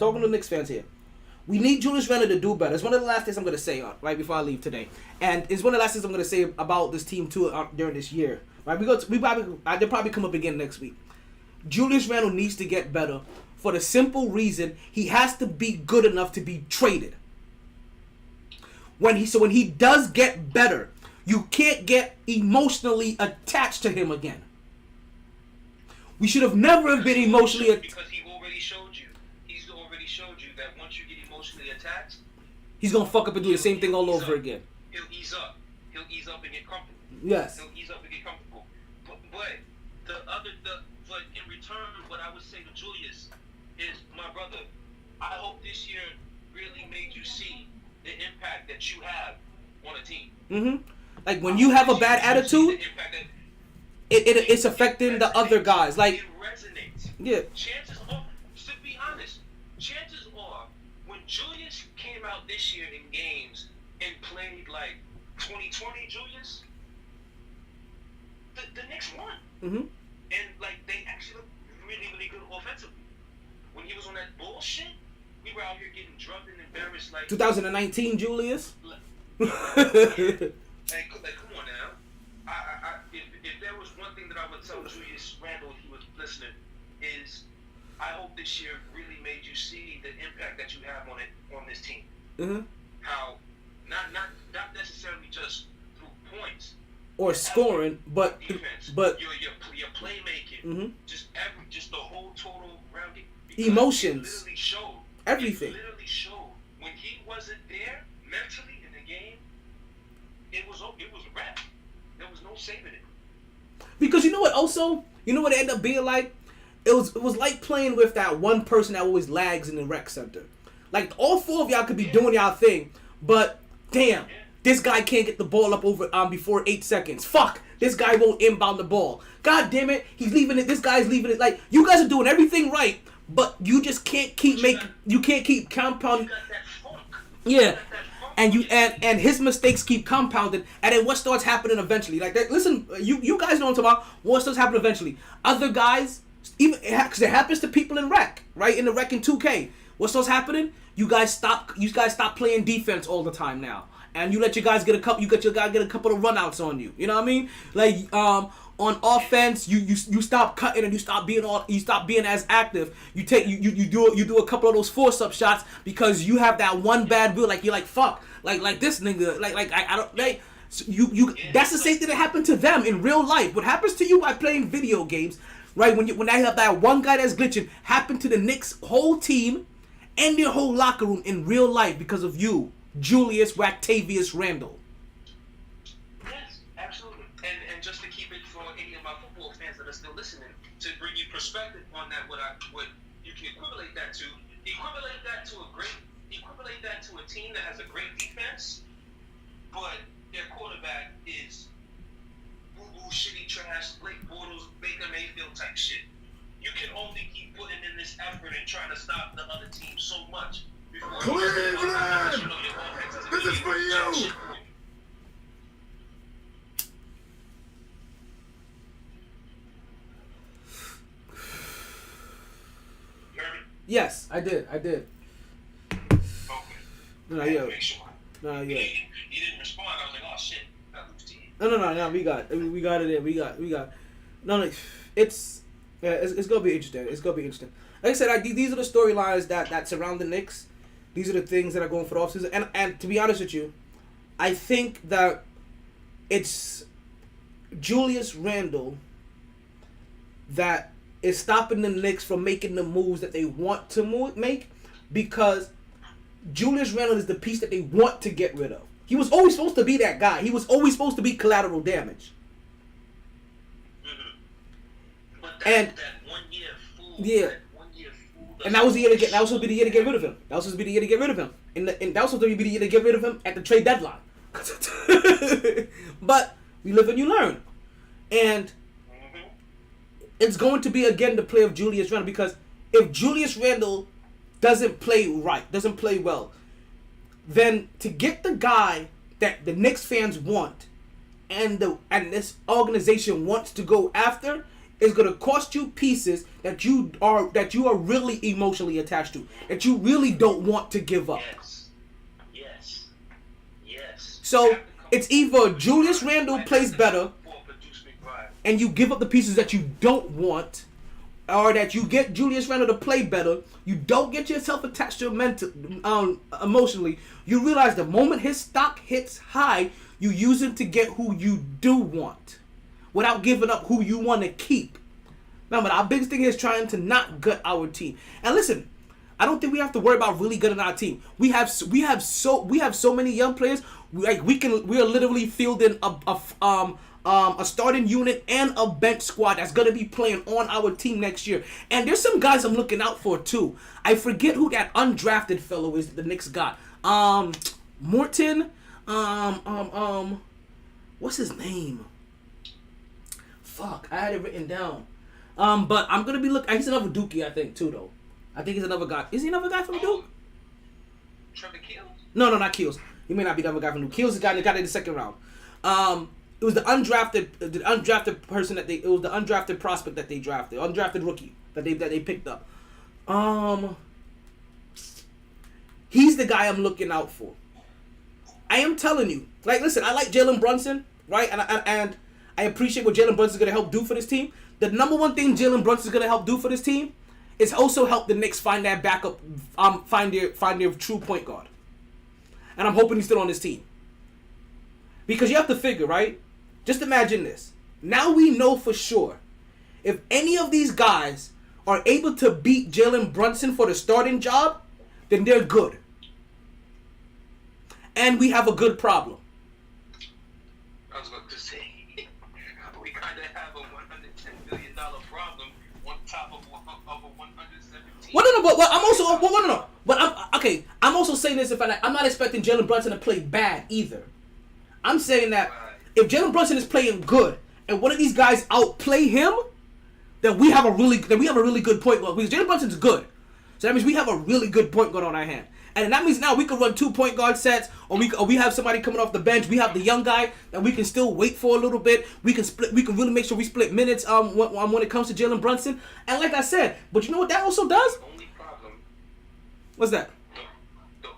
We need Julius Randle to do better. It's one of the last things I'm going to say right before I leave today. And it's one of the last things I'm going to say about this team too during this year. Right? They'll probably come up again next week. Julius Randle needs to get better for the simple reason he has to be good enough to be traded. When he does get better, you can't get emotionally attached to him again. We should have never been emotionally attached. Because he's already showed you that once you get emotionally attached, he's gonna fuck up and do the same thing all over again. He'll ease up and get comfortable. Yes. He'll ease up and get comfortable. But in return, what I would say to Julius is, my brother, I hope this year really made you see the impact that you have on a team. Mm-hmm. Like, when you have a bad attitude, it's affecting the other guys. Like, it resonates. Yeah. Chances are, when Julius came out this year in games and played like 2020 Julius, the Knicks won. Mm-hmm. And like they actually looked really, really good offensively. When he was on that bullshit, we were out here getting drugged and embarrassed like 2019 Julius. Hey, come on now. If there was one thing that I would tell Julius Randle if he was listening, is I hope this year really made you see the impact that you have on this team. Mm-hmm. How not necessarily just through points or scoring, but defense, but your playmaking, mm-hmm. just the whole total rounding. Emotions. It literally showed everything. It literally showed when he wasn't there mentally in the game. It was a wrap. There was no saving it. Because you know what it ended up being like? It was like playing with that one person that always lags in the rec center. Like, all 4 of y'all could be doing y'all thing, but damn, this guy can't get the ball up over before 8 seconds. Fuck, this guy won't inbound the ball. God damn it, he's leaving it. This guy's leaving it. Like, you guys are doing everything right, but you just can't keep you can't keep compounding. Yeah. And and his mistakes keep compounding, and then what starts happening eventually? Like that. Listen, you guys know what I'm talking about. What starts happening eventually? Other guys, even because it happens to people in rec, right? In the rec in 2K, what starts happening? You guys stop playing defense all the time now, and you let your guys get a couple. You get your guy get a couple of runouts on you. You know what I mean? Like on offense, you stop cutting and you stop being as active. You do a couple of those force-up shots because you have that one bad build. Like you're like fuck, like this nigga, like I don't like. So you that's the same thing that happened to them in real life. What happens to you by playing video games, right? When I have that one guy that's glitching, happened to the Knicks whole team and their whole locker room in real life because of you, Julius Wactavius Randle. Yes, absolutely. And just to keep it for any of my football fans that are still listening, to bring you perspective on that, what you can equivalent that to a team that has a great defense, but their quarterback is boo-boo, shitty, trash, Blake Bortles, Baker Mayfield type shit. You can only keep putting in this effort and trying to stop the other team so much before Cleveland! This is for you! Yes, I did. Okay. No, yeah. Make sure. No, yeah. He didn't respond. I was like, oh shit. No. We got it in. We got. No. It's gonna be interesting. It's gonna be interesting. Like I said, these are the storylines that surround the Knicks. These are the things that are going for the offseason. And to be honest with you, I think that it's Julius Randle that is stopping the Knicks from making the moves that they want to make, because Julius Randle is the piece that they want to get rid of. He was always supposed to be that guy. He was always supposed to be collateral damage. Mm-hmm. But And that 1 year fool. yeah. And that was the year to get. That was supposed to be the year to get rid of him. That was supposed to be the year to get rid of him. And that was supposed to be the year to get rid of him at the trade deadline. But we live and you learn, and it's going to be again the play of Julius Randle, because if Julius Randle doesn't play right, doesn't play well, then to get the guy that the Knicks fans want and this organization wants to go after is going to cost you pieces that you are really emotionally attached to, that you really don't want to give up. Yes. So it's either Julius Randle plays better and you give up the pieces that you don't want, or that you get Julius Randle to play better. You don't get yourself attached to him emotionally. You realize the moment his stock hits high, you use him to get who you do want, without giving up who you want to keep. Remember, our biggest thing is trying to not gut our team. And listen, I don't think we have to worry about really gutting our team. We have so many young players. We are literally fielding a starting unit and a bench squad that's gonna be playing on our team next year. And there's some guys I'm looking out for too. I forget who that undrafted fellow is that the Knicks got. Morton. What's his name? Fuck, I had it written down. But I'm gonna be looking. He's another Dookie, I think, too, though. I think he's another guy. Is he another guy from Duke? Trevor Keels? No, not Keels. He may not be another guy from Duke. Keels is the guy that got in the second round. It was the undrafted person that it was the undrafted prospect that they drafted, undrafted rookie that they picked up. He's the guy I'm looking out for. I am telling you, like, listen, I like Jalen Brunson, right? And I appreciate what Jalen Brunson is gonna help do for this team. The number one thing Jalen Brunson is gonna help do for this team is also help the Knicks find that backup, find their true point guard. And I'm hoping he's still on this team. Because you have to figure, right? Just imagine this. Now we know for sure, if any of these guys are able to beat Jalen Brunson for the starting job, then they're good. And we have a good problem. I was about to say, we kind of have a $110 million problem on top of a $117 team. Well, no, but I'm also no. But I'm also saying this. I'm not expecting Jalen Brunson to play bad either. I'm saying that if Jalen Brunson is playing good and one of these guys outplay him, then we have a really good point guard. Because Jalen Brunson's good, so that means we have a really good point guard on our hand. And that means now we can run 2 point guard sets, or we have somebody coming off the bench. We have the young guy that we can still wait for a little bit. We can really make sure we split minutes when it comes to Jalen Brunson. And like I said, but you know what that also does? The only problem. What's that? The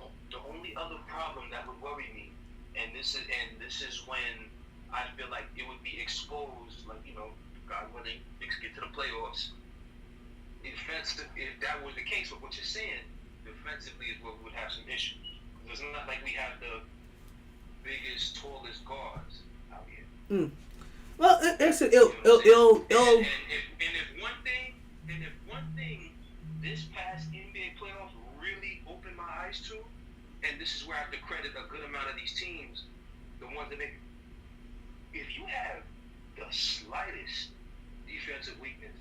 only other problem that would worry me, and this is when I feel like it would be exposed, like, you know, God willing, Knicks get to the playoffs. If that was the case, but what you're saying, defensively is where we would have some issues. It's not like we have the biggest, tallest guards out here. Well, it's an You know what I'm saying? ill. And if one thing this past NBA playoffs really opened my eyes to, and this is where I have to credit a good amount of these teams, the ones that make it. If you have the slightest defensive weakness,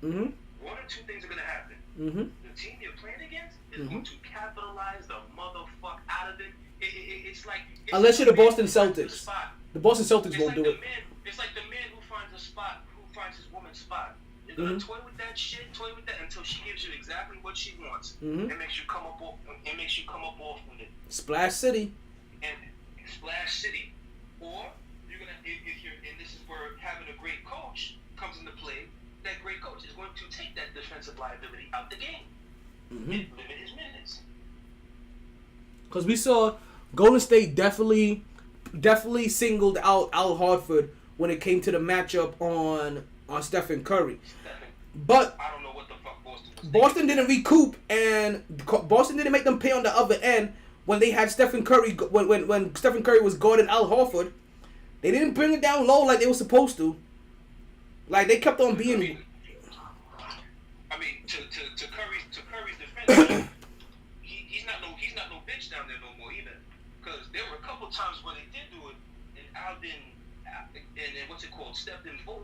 one or two things are going to happen. The team you're playing against is going to capitalize the motherfuck out of it. It's like Unless you're the Boston Celtics. The Boston Celtics won't do it. It's like the man who finds a spot, who finds his woman's spot. You're gonna toy with that shit, until she gives you exactly what she wants. And makes you come up off with it. Splash City. And Splash City. Or you're gonna if you're and this is where having a great coach comes into play. That great coach is going to take that defensive liability out the game. Limit his minutes. Because we saw Golden State definitely singled out Al Horford when it came to the matchup on Stephen Curry. But I don't know what the fuck Boston didn't recoup, and Boston didn't make them pay on the other end when they had Stephen Curry. When Stephen Curry was guarding Al Horford, they didn't bring it down low like they were supposed to. Like they kept on being. I mean, to Curry's defense, he's not no bitch down there no more either. Because there were a couple times where they did do it, and Al didn't, and stepped in full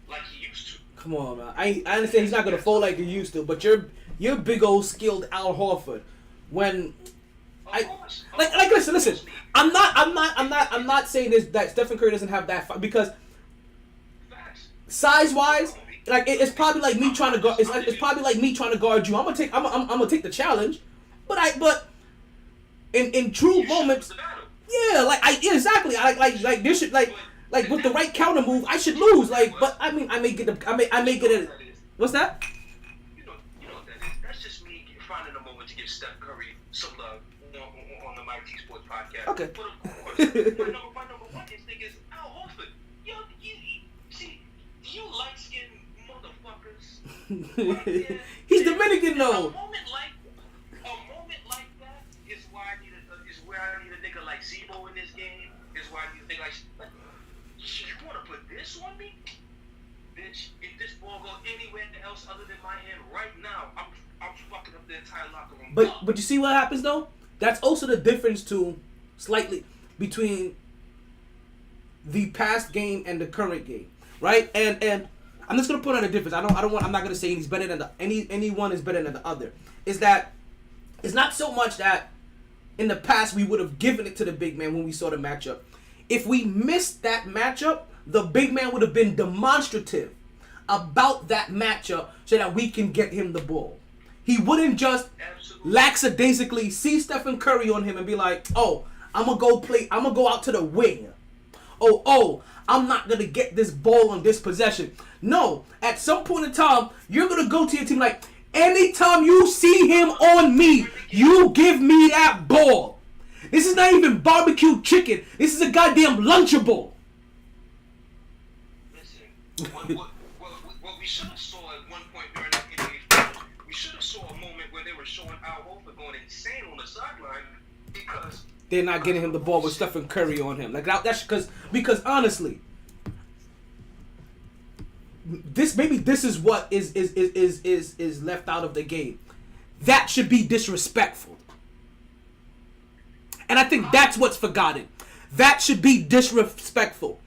like he used to. Come on, man. I understand he's not gonna fold like he used to, but you're big old skilled Al Horford. When listen. I'm not saying this that Stephen Curry doesn't have that because. Size wise, like it's probably like me trying to guard. It's probably like me trying to guard you. I'm gonna take the challenge, but in true moments, yeah, exactly. Like this should like with the right counter move, I should lose. Like, but I mean, I may get it. What's that? You know what that is? That's just me finding a moment to give Steph Curry some love on the MyT Sports Podcast. Okay. But of course, my number one instinct is Al Horford. Yo, you light-skinned motherfuckers. He's Dominican though. A moment like that is where I need a nigga like Zebo in this game. Is where I need a nigga like you want to put this on me, bitch? If this ball go anywhere else other than my hand right now, I'm fucking up the entire locker room. But you see what happens though? That's also the difference slightly between the past game and the current game. Right, and I'm just gonna put on a difference. I'm not gonna say he's better than anyone is better than the other. Is that it's not so much that in the past we would have given it to the big man when we saw the matchup. If we missed that matchup, the big man would have been demonstrative about that matchup so that we can get him the ball. He wouldn't just lackadaisically see Stephen Curry on him and be like, "Oh, I'm gonna go out to the wing. Oh, I'm not going to get this ball on this possession." No, at some point in time, you're going to go to your team like, anytime you see him on me, you give me that ball. This is not even barbecue chicken. This is a goddamn Lunchable. Listen, what we should have saw at one point during that NBA, we should have saw a moment where they were showing Al Horford going insane on the sideline because they're not getting him the ball with Stephen Curry on him. Like that's because honestly, this is what is left out of the game. That should be disrespectful. And I think that's what's forgotten. That should be disrespectful.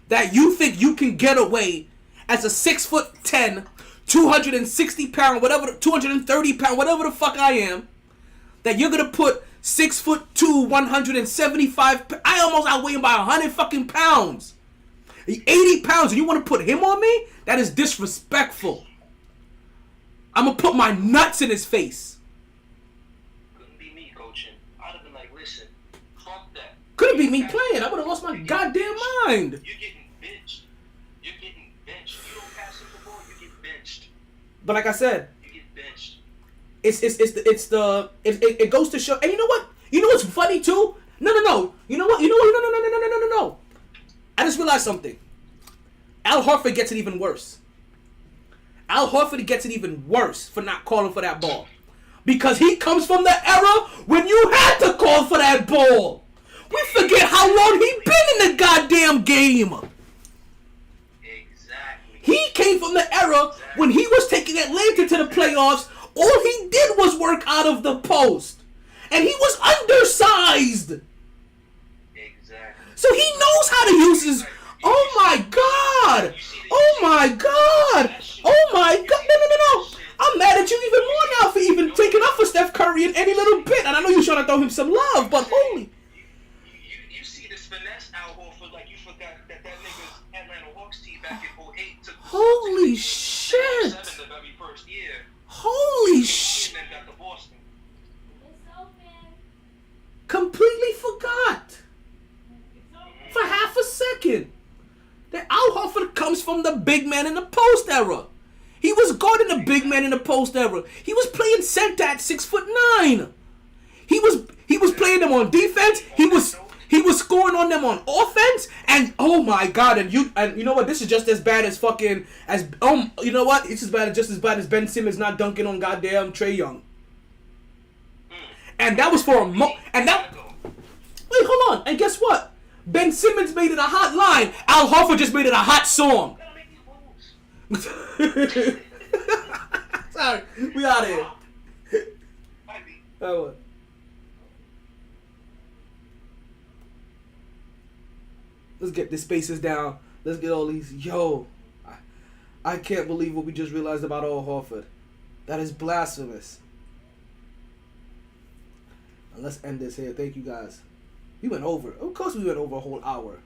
That you think you can get away as a 6'10", 260 pound, whatever, 230 pound, whatever the fuck I am, that you're gonna put 6'2", 175. I almost outweigh him by 100 fucking pounds. 80 pounds, and you want to put him on me? That is disrespectful. I'm gonna put my nuts in his face. Couldn't be me coaching. I'd have been like, listen, fuck that. Couldn't be me playing. I would have lost my goddamn mind. You're getting benched. You're getting benched. You don't pass him the ball, you get benched. But like I said, You get benched. It goes to show. And you know what? You know what's funny too? No. You know what? No. I just realized something. Al Horford gets it even worse. Al Horford gets it even worse for not calling for that ball. Because he comes from the era when you had to call for that ball. We forget how long he been in the goddamn game. Exactly. He came from the era when he was taking Atlanta to the playoffs. All he did was work out of the post. And he was undersized. Exactly. So he knows how to use his... Oh my God! Oh my God! Oh my God! No. I'm mad at you even more now for even taking up for Steph Curry in any little bit. And I know you're trying to throw him some love, but holy... You see this finesse Al Horford like you forgot that nigga's Atlanta Hawks team back in 08 took Holy 7 shit! the very first year. Holy shit! And then got to Boston. Completely forgot. For half a second. That Al Horford comes from the big man in the post era. He was guarding the big man in the post era. He was playing center at 6'9". He was playing them on defense. He was scoring on them on offense. And oh my God! And you know what? This is just as bad as fucking you know what? It's just as bad as Ben Simmons not dunking on goddamn Trae Young. And that was for a wait, hold on. And guess what? Ben Simmons made it a hot line. Al Horford just made it a hot song. Sorry, we out of here. Oh. Let's get the spaces down. Let's get all these. Yo, I can't believe what we just realized about Al Horford. That is blasphemous. And let's end this here. Thank you guys. We went over. Of course we went over a whole hour.